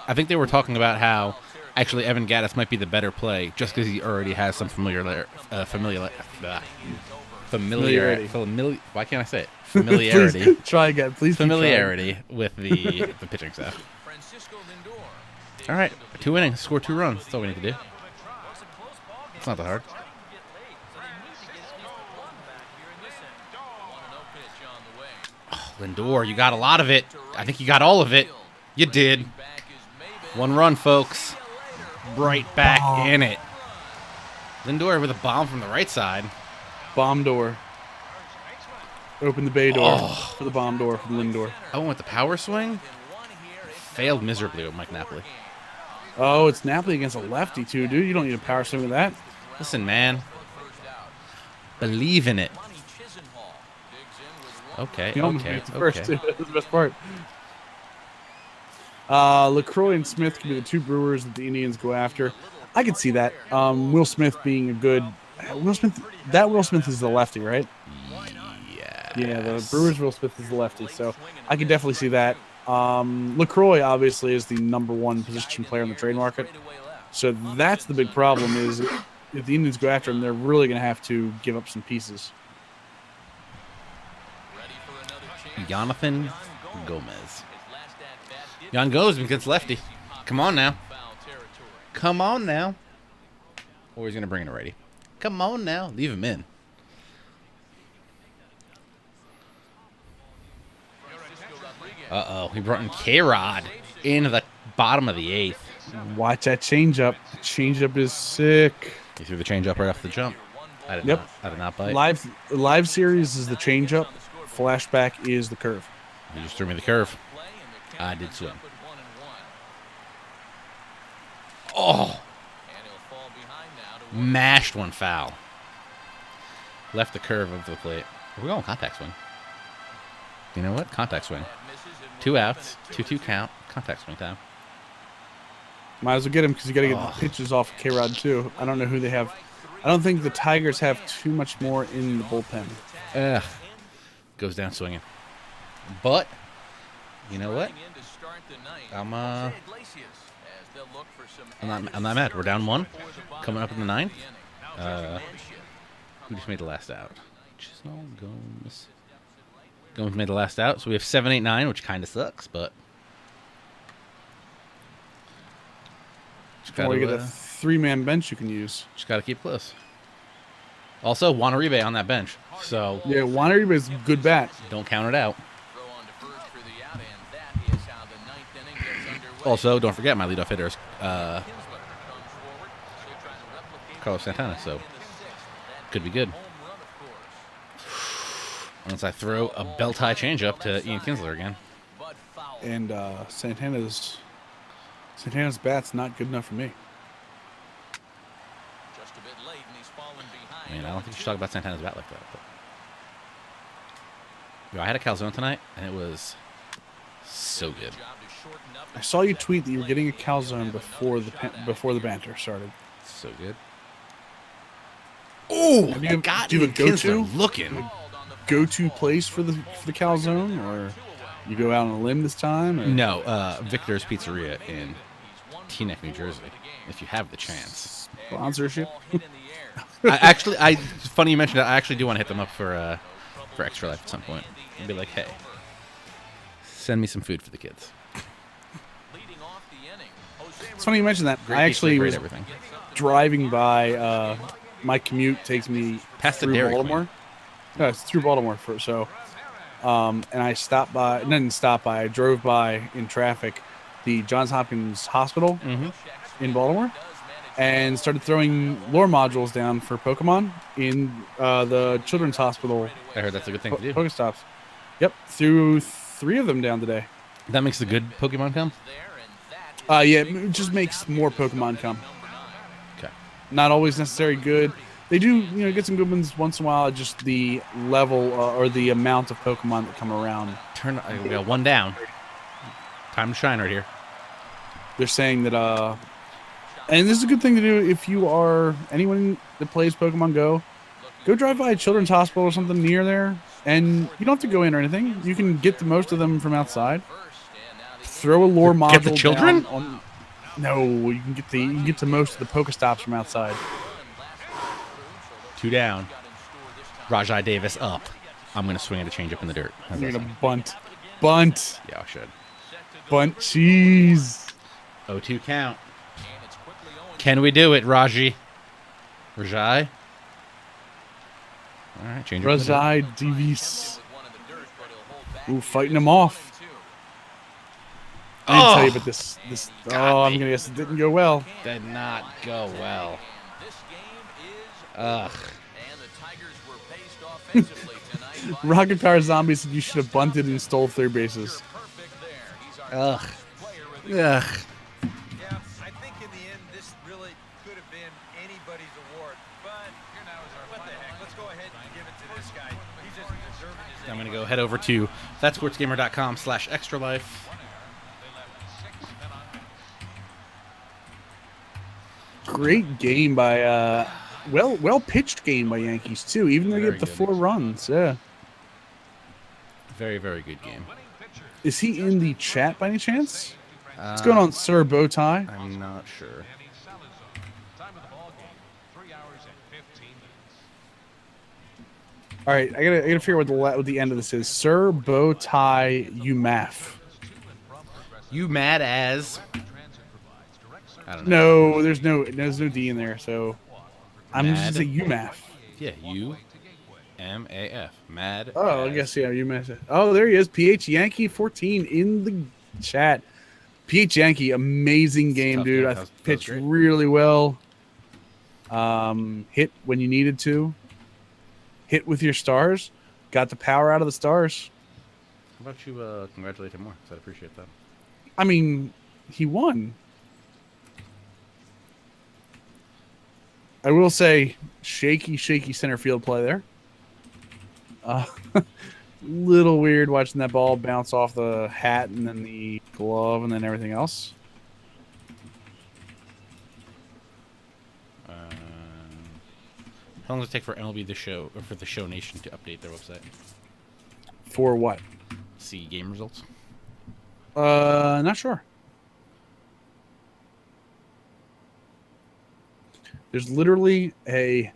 [SPEAKER 1] talking about how actually Evan Gattis might be the better play just because he already has some familiarity. Why can't I say it? Familiarity.
[SPEAKER 2] Please, try again, please.
[SPEAKER 1] Familiarity with the pitching staff. All right, 2 innings, score 2 runs. That's all we need to do. It's not that hard. Oh, Lindor, you got a lot of it. I think you got all of it. You did. 1 run, folks. Right back in it. Lindor with a bomb from the right side.
[SPEAKER 2] Bomb door. Open the bay door for the bomb door from Lindor.
[SPEAKER 1] I went with the power swing. Failed miserably with Mike Napoli.
[SPEAKER 2] Oh, it's Napoli against a lefty, too, dude. You don't need a power swing with that.
[SPEAKER 1] Listen, man. Believe in it. Okay,
[SPEAKER 2] He almost made the first, too. That's the best part. LaCroix and Smith can be the 2 Brewers that the Indians go after. I could see that. Will Smith being a good... Will Smith is the lefty, right? Yeah, the Brewers' Will Smith is the lefty, so I could definitely see that. LaCroix, obviously, is the #1 position player in the trade market. So that's the big problem is if the Indians go after him, they're really going to have to give up some pieces.
[SPEAKER 1] Jonathan Gomez. Jan goes against lefty. Come on now. Come on now. Or he's going to bring in a righty. Come on now. Leave him in. Uh-oh. He brought in K-Rod into the bottom of the 8th.
[SPEAKER 2] Watch that changeup. The changeup is sick.
[SPEAKER 1] He threw the changeup right off the jump. I did not bite.
[SPEAKER 2] Live series is the changeup. Flashback is the curve.
[SPEAKER 1] He just threw me the curve. I did swim. Oh! Mashed one foul. Left the curve of the plate. We're going contact swing. You know what? Contact swing. 2 outs. 2-2 count. Contact swing time.
[SPEAKER 2] Might as well get him because you got to get the pitches off of K-Rod too. I don't know who they have. I don't think the Tigers have too much more in the bullpen.
[SPEAKER 1] Goes down swinging. But, you know what? I'm not mad. We're down 1. Coming up in the 9th. Who just made the last out? Gomes made the last out. So we have 7, 8, 9, which kind of sucks, but.
[SPEAKER 2] Or you get a 3-man bench you can use.
[SPEAKER 1] Just got to keep close. Also, Wanaribe on that bench. So
[SPEAKER 2] yeah, Wanaribe is a good bat.
[SPEAKER 1] Don't count it out. Also, don't forget my leadoff hitter is Carlos Santana, so could be good. Unless I throw a belt-high changeup to Ian Kinsler again.
[SPEAKER 2] And Santana's bat's not good enough for me.
[SPEAKER 1] I mean, I don't think you should talk about Santana's bat like that. But I had a calzone tonight, and it was so good.
[SPEAKER 2] I saw you tweet that you were getting a calzone before the banter started.
[SPEAKER 1] So good. Oh,
[SPEAKER 2] do you have a go-to place for the calzone, or you go out on a limb this time? Or?
[SPEAKER 1] No, Victor's Pizzeria in Teaneck, New Jersey. If you have the chance,
[SPEAKER 2] sponsorship.
[SPEAKER 1] Funny you mentioned that. I actually do want to hit them up for Extra Life at some point and be like, hey, send me some food for the kids.
[SPEAKER 2] It's funny you mentioned that. I actually was driving by. My commute takes me
[SPEAKER 1] past
[SPEAKER 2] through Baltimore. No, it's through Baltimore and I stopped by. Didn't stop by. I drove by in traffic the Johns Hopkins Hospital in Baltimore, and started throwing lure modules down for Pokemon in the Children's Hospital.
[SPEAKER 1] I heard that's a good thing to do.
[SPEAKER 2] Pokestops. Yep, threw 3 of them down today.
[SPEAKER 1] That makes the good Pokemon come?
[SPEAKER 2] Yeah, it just makes more Pokemon come.
[SPEAKER 1] Okay.
[SPEAKER 2] Not always necessarily good. They do, get some good ones once in a while. Just the level or the amount of Pokemon that come around.
[SPEAKER 1] We got 1 down. Time to shine right here.
[SPEAKER 2] They're saying that, and this is a good thing to do if you are anyone that plays Pokemon Go. Go drive by a children's hospital or something near there, and you don't have to go in or anything. You can get the most of them from outside. Throw a lure module.
[SPEAKER 1] Get the children?
[SPEAKER 2] No, you can get to most of the Pokestops from outside.
[SPEAKER 1] 2 down. Rajai Davis up. I'm going to swing at a changeup in the dirt.
[SPEAKER 2] You're going to bunt. Bunt.
[SPEAKER 1] Yeah, I should.
[SPEAKER 2] Bunt cheese.
[SPEAKER 1] 0-2 count. Can we do it, Rajai? All right, change.
[SPEAKER 2] Rajai Davis. Ooh, fighting him off. I didn't tell you, but this. I'm gonna guess it didn't go well.
[SPEAKER 1] Did not go well. Ugh.
[SPEAKER 2] Rocket Power Zombie said you should have bunted and stole third bases.
[SPEAKER 1] Ugh. Ugh.
[SPEAKER 4] Yeah, I think in the end, this really could have been anybody's award. But what the heck? Let's go ahead and give it to this guy. He's just deserving his.
[SPEAKER 1] I'm gonna go head over to ThatSportsGamer.com/extralife.
[SPEAKER 2] Great game by well pitched game by Yankees too. Even though they get the 4 runs. Yeah.
[SPEAKER 1] Very, very good game.
[SPEAKER 2] Is he in the chat by any chance? What's going on, Sir Bowtie?
[SPEAKER 1] I'm not sure.
[SPEAKER 2] All right, I gotta figure out what the end of this is. Sir Bowtie UMAF.
[SPEAKER 1] You mad as? I don't know.
[SPEAKER 2] No, there's no D in there, so I'm just gonna say UMAF.
[SPEAKER 1] Yeah, UMAF. Mad.
[SPEAKER 2] Oh, I guess yeah, UMAF. Oh, there he is. PH Yankee 14 in the chat. PH Yankee, amazing game, dude. I pitched really well. Hit when you needed to. Hit with your stars. Got the power out of the stars.
[SPEAKER 1] How about you congratulate him more? Because I'd appreciate that.
[SPEAKER 2] I mean, he won. I will say, shaky center field play there. Little weird watching that ball bounce off the hat and then the glove and then everything else.
[SPEAKER 1] How long does it take for MLB The Show or for the Show Nation to update their website?
[SPEAKER 2] For what?
[SPEAKER 1] See game results.
[SPEAKER 2] Not sure. There's literally there's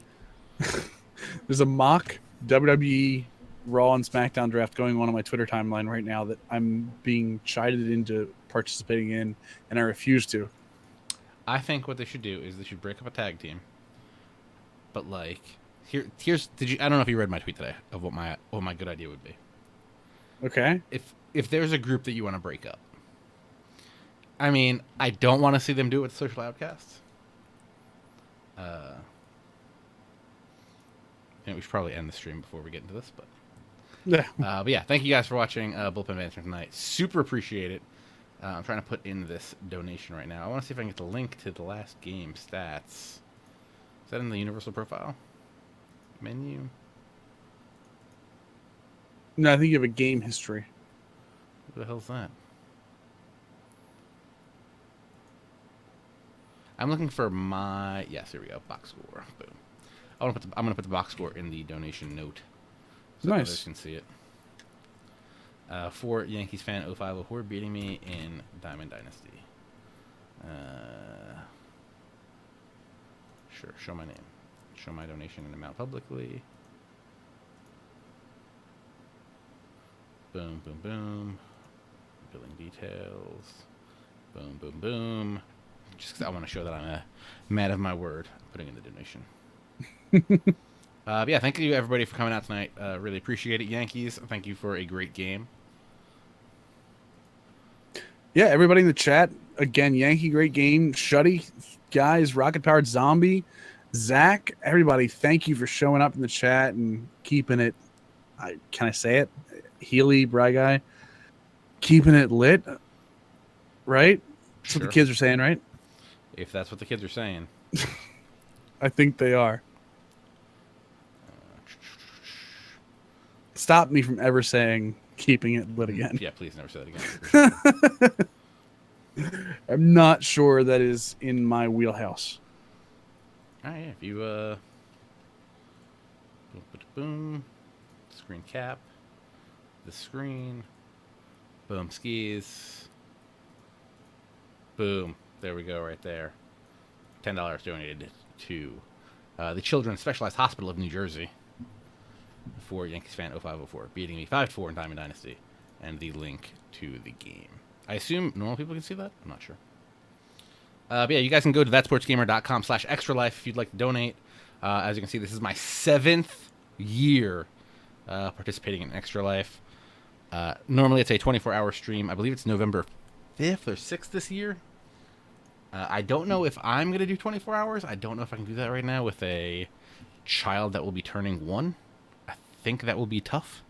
[SPEAKER 2] a mock WWE Raw and SmackDown draft going on my Twitter timeline right now that I'm being chided into participating in, and I refuse to.
[SPEAKER 1] I think what they should do is they should break up a tag team. But like, here's I don't know if you read my tweet today of what my good idea would be.
[SPEAKER 2] Okay.
[SPEAKER 1] If there's a group that you want to break up, I mean, I don't want to see them do it with Social Outcasts. We should probably end the stream before we get into this, but
[SPEAKER 2] yeah.
[SPEAKER 1] But yeah, thank you guys for watching Bullpen Banter tonight. Super appreciate it. I'm trying to put in this donation right now. I want to see if I can get the link to the last game stats. Is that in the Universal Profile menu?
[SPEAKER 2] No, I think you have a game history.
[SPEAKER 1] What the hell's that? I'm looking for my... Yes, here we go. Box score. Boom. I'm gonna put the box score in the donation note so
[SPEAKER 2] nice.
[SPEAKER 1] others can see it. For Yankees fan 0504 beating me in Diamond Dynasty. Sure, show my name. Show my donation and amount publicly. Boom, boom, boom. Billing details. Boom, boom, boom. Just because I want to show that I'm a man of my word, putting in the donation. Yeah, thank you everybody for coming out tonight. Really appreciate it. Yankees, thank you for a great game.
[SPEAKER 2] Yeah, everybody in the chat, again, Yankee, great game. Shuddy, guys, Rocket Powered Zombie, Zach, everybody, thank you for showing up in the chat and keeping it, can I say it? Healy, Bry Guy, keeping it lit, right? That's
[SPEAKER 1] Sure.
[SPEAKER 2] what the kids are saying, right?
[SPEAKER 1] If that's what the kids are saying.
[SPEAKER 2] I think they are. Stop me from ever saying keeping it lit again.
[SPEAKER 1] Yeah, please never say that again.
[SPEAKER 2] I'm not sure that is in my wheelhouse.
[SPEAKER 1] All right, if you boom, boom, screen cap, the screen, boom, skis, boom. There we go, right there. $10 donated to the Children's Specialized Hospital of New Jersey for Yankees fan 0504, beating me 5-4 in Diamond Dynasty, and the link to the game. I assume normal people can see that? I'm not sure. But yeah, you guys can go to thatsportsgamer.com/extralife if you'd like to donate. As you can see, this is my 7th year participating in Extra Life. Normally it's a 24-hour stream. I believe it's November 5th or 6th this year. I don't know if I'm going to do 24 hours. I don't know if I can do that right now with a child that will be turning 1. I think that will be tough.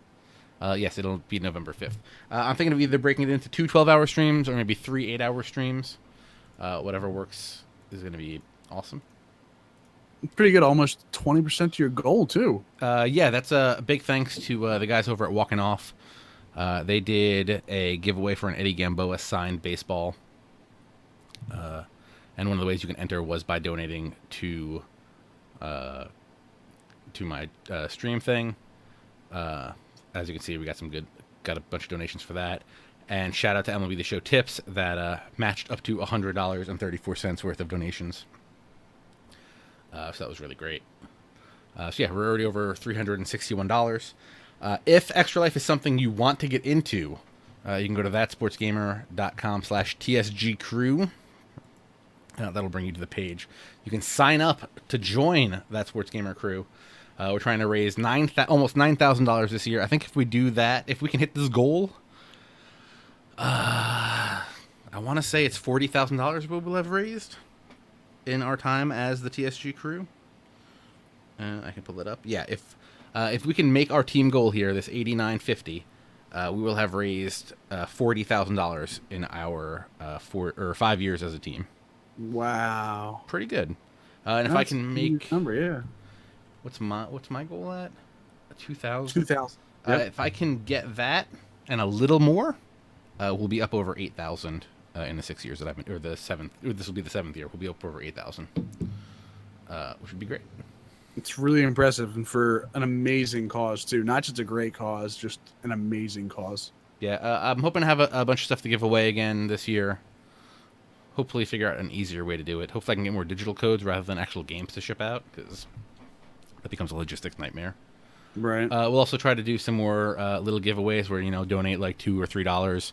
[SPEAKER 1] Yes, it'll be November 5th. I'm thinking of either breaking it into 2 12-hour streams or maybe 3 8-hour streams. Whatever works is going to be awesome.
[SPEAKER 2] Pretty good, almost 20% to your goal, too.
[SPEAKER 1] Yeah, that's a big thanks to the guys over at Walking Off. They did a giveaway for an Eddie Gamboa signed baseball. And one of the ways you can enter was by donating to my stream thing. As you can see, we got a bunch of donations for that. And shout out to MLB The Show Tips that matched up to $100.34 worth of donations. So that was really great. So yeah, we're already over $361. If Extra Life is something you want to get into, you can go to thatsportsgamer.com/TSGcrew. That'll bring you to the page. You can sign up to join That Sports Gamer crew. We're trying to raise almost $9,000 this year. I think if we do that, if we can hit this goal, I want to say it's $40,000 we will have raised in our time as the TSG crew. I can pull it up. Yeah, if we can make our team goal here, this 8950, we will have raised $40,000 in our 5 years as a team.
[SPEAKER 2] Wow,
[SPEAKER 1] pretty good. And if I can make
[SPEAKER 2] number, yeah.
[SPEAKER 1] What's my goal at? 2,000.
[SPEAKER 2] 2,000. Yep.
[SPEAKER 1] If I can get that and a little more, we'll be up over 8,000 in the 6 years that I've been, or the 7th. Or this will be the 7th year. We'll be up over 8,000, which would be great.
[SPEAKER 2] It's really impressive, and for an amazing cause too. Not just a great cause, just an amazing cause.
[SPEAKER 1] Yeah, I'm hoping to have a bunch of stuff to give away again this year. Hopefully figure out an easier way to do it. Hopefully I can get more digital codes rather than actual games to ship out, because that becomes a logistics nightmare.
[SPEAKER 2] Right.
[SPEAKER 1] We'll also try to do some more little giveaways where, donate like $2 or $3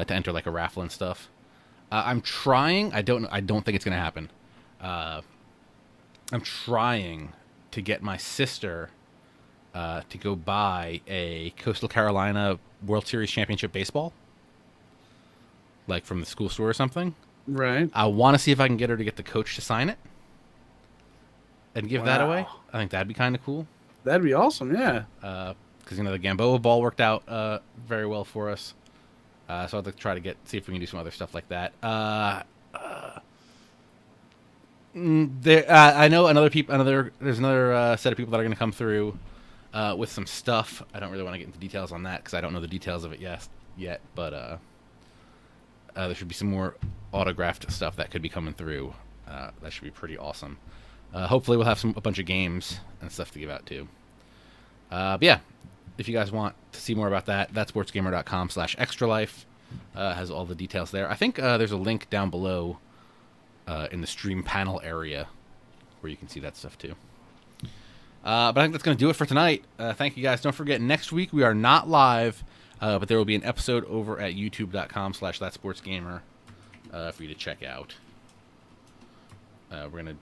[SPEAKER 1] to enter like a raffle and stuff. I'm trying. I don't think it's going to happen. I'm trying to get my sister to go buy a Coastal Carolina World Series Championship baseball, like from the school store or something.
[SPEAKER 2] Right.
[SPEAKER 1] I want to see if I can get her to get the coach to sign it and give that away. I think that'd be kind of cool.
[SPEAKER 2] That'd be awesome, yeah.
[SPEAKER 1] Because the Gamboa ball worked out very well for us. So I'd like to try to see if we can do some other stuff like that. I know there's another set of people that are going to come through with some stuff. I don't really want to get into details on that because I don't know the details of it yet. But there should be some more autographed stuff that could be coming through. That should be pretty awesome. Hopefully we'll have a bunch of games and stuff to give out too. But yeah, if you guys want to see more about that, thatsportsgamer.com/extralife has all the details there. I think there's a link down below in the stream panel area where you can see that stuff too. But I think that's going to do it for tonight. Thank you guys. Don't forget, next week we are not live, but there will be an episode over at youtube.com/thatsportsgamer for you to check out. We're gonna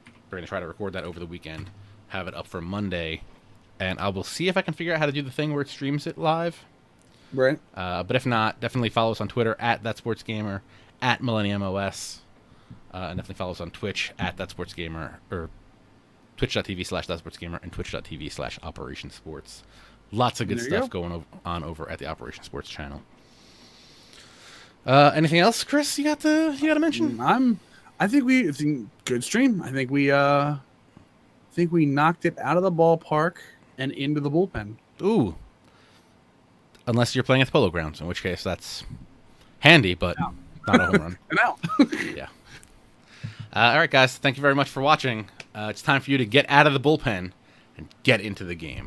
[SPEAKER 1] try to record that over the weekend, have it up for Monday, and I will see if I can figure out how to do the thing where it streams it live.
[SPEAKER 2] Right.
[SPEAKER 1] But if not, definitely follow us on Twitter at ThatSportsGamer, at MillenniumOS, and definitely follow us on Twitch at ThatSportsGamer, or twitch.tv/ThatSportsGamer and twitch.tv/OperationSports. Lots of good stuff going on over at the Operation Sports channel. Anything else, Chris? You got to mention?
[SPEAKER 2] I think good stream. I think we knocked it out of the ballpark and into the bullpen.
[SPEAKER 1] Ooh. Unless you're playing at the Polo Grounds, in which case that's handy, but not a home run.
[SPEAKER 2] No.
[SPEAKER 1] Yeah. All right, guys. Thank you very much for watching. It's time for you to get out of the bullpen and get into the game.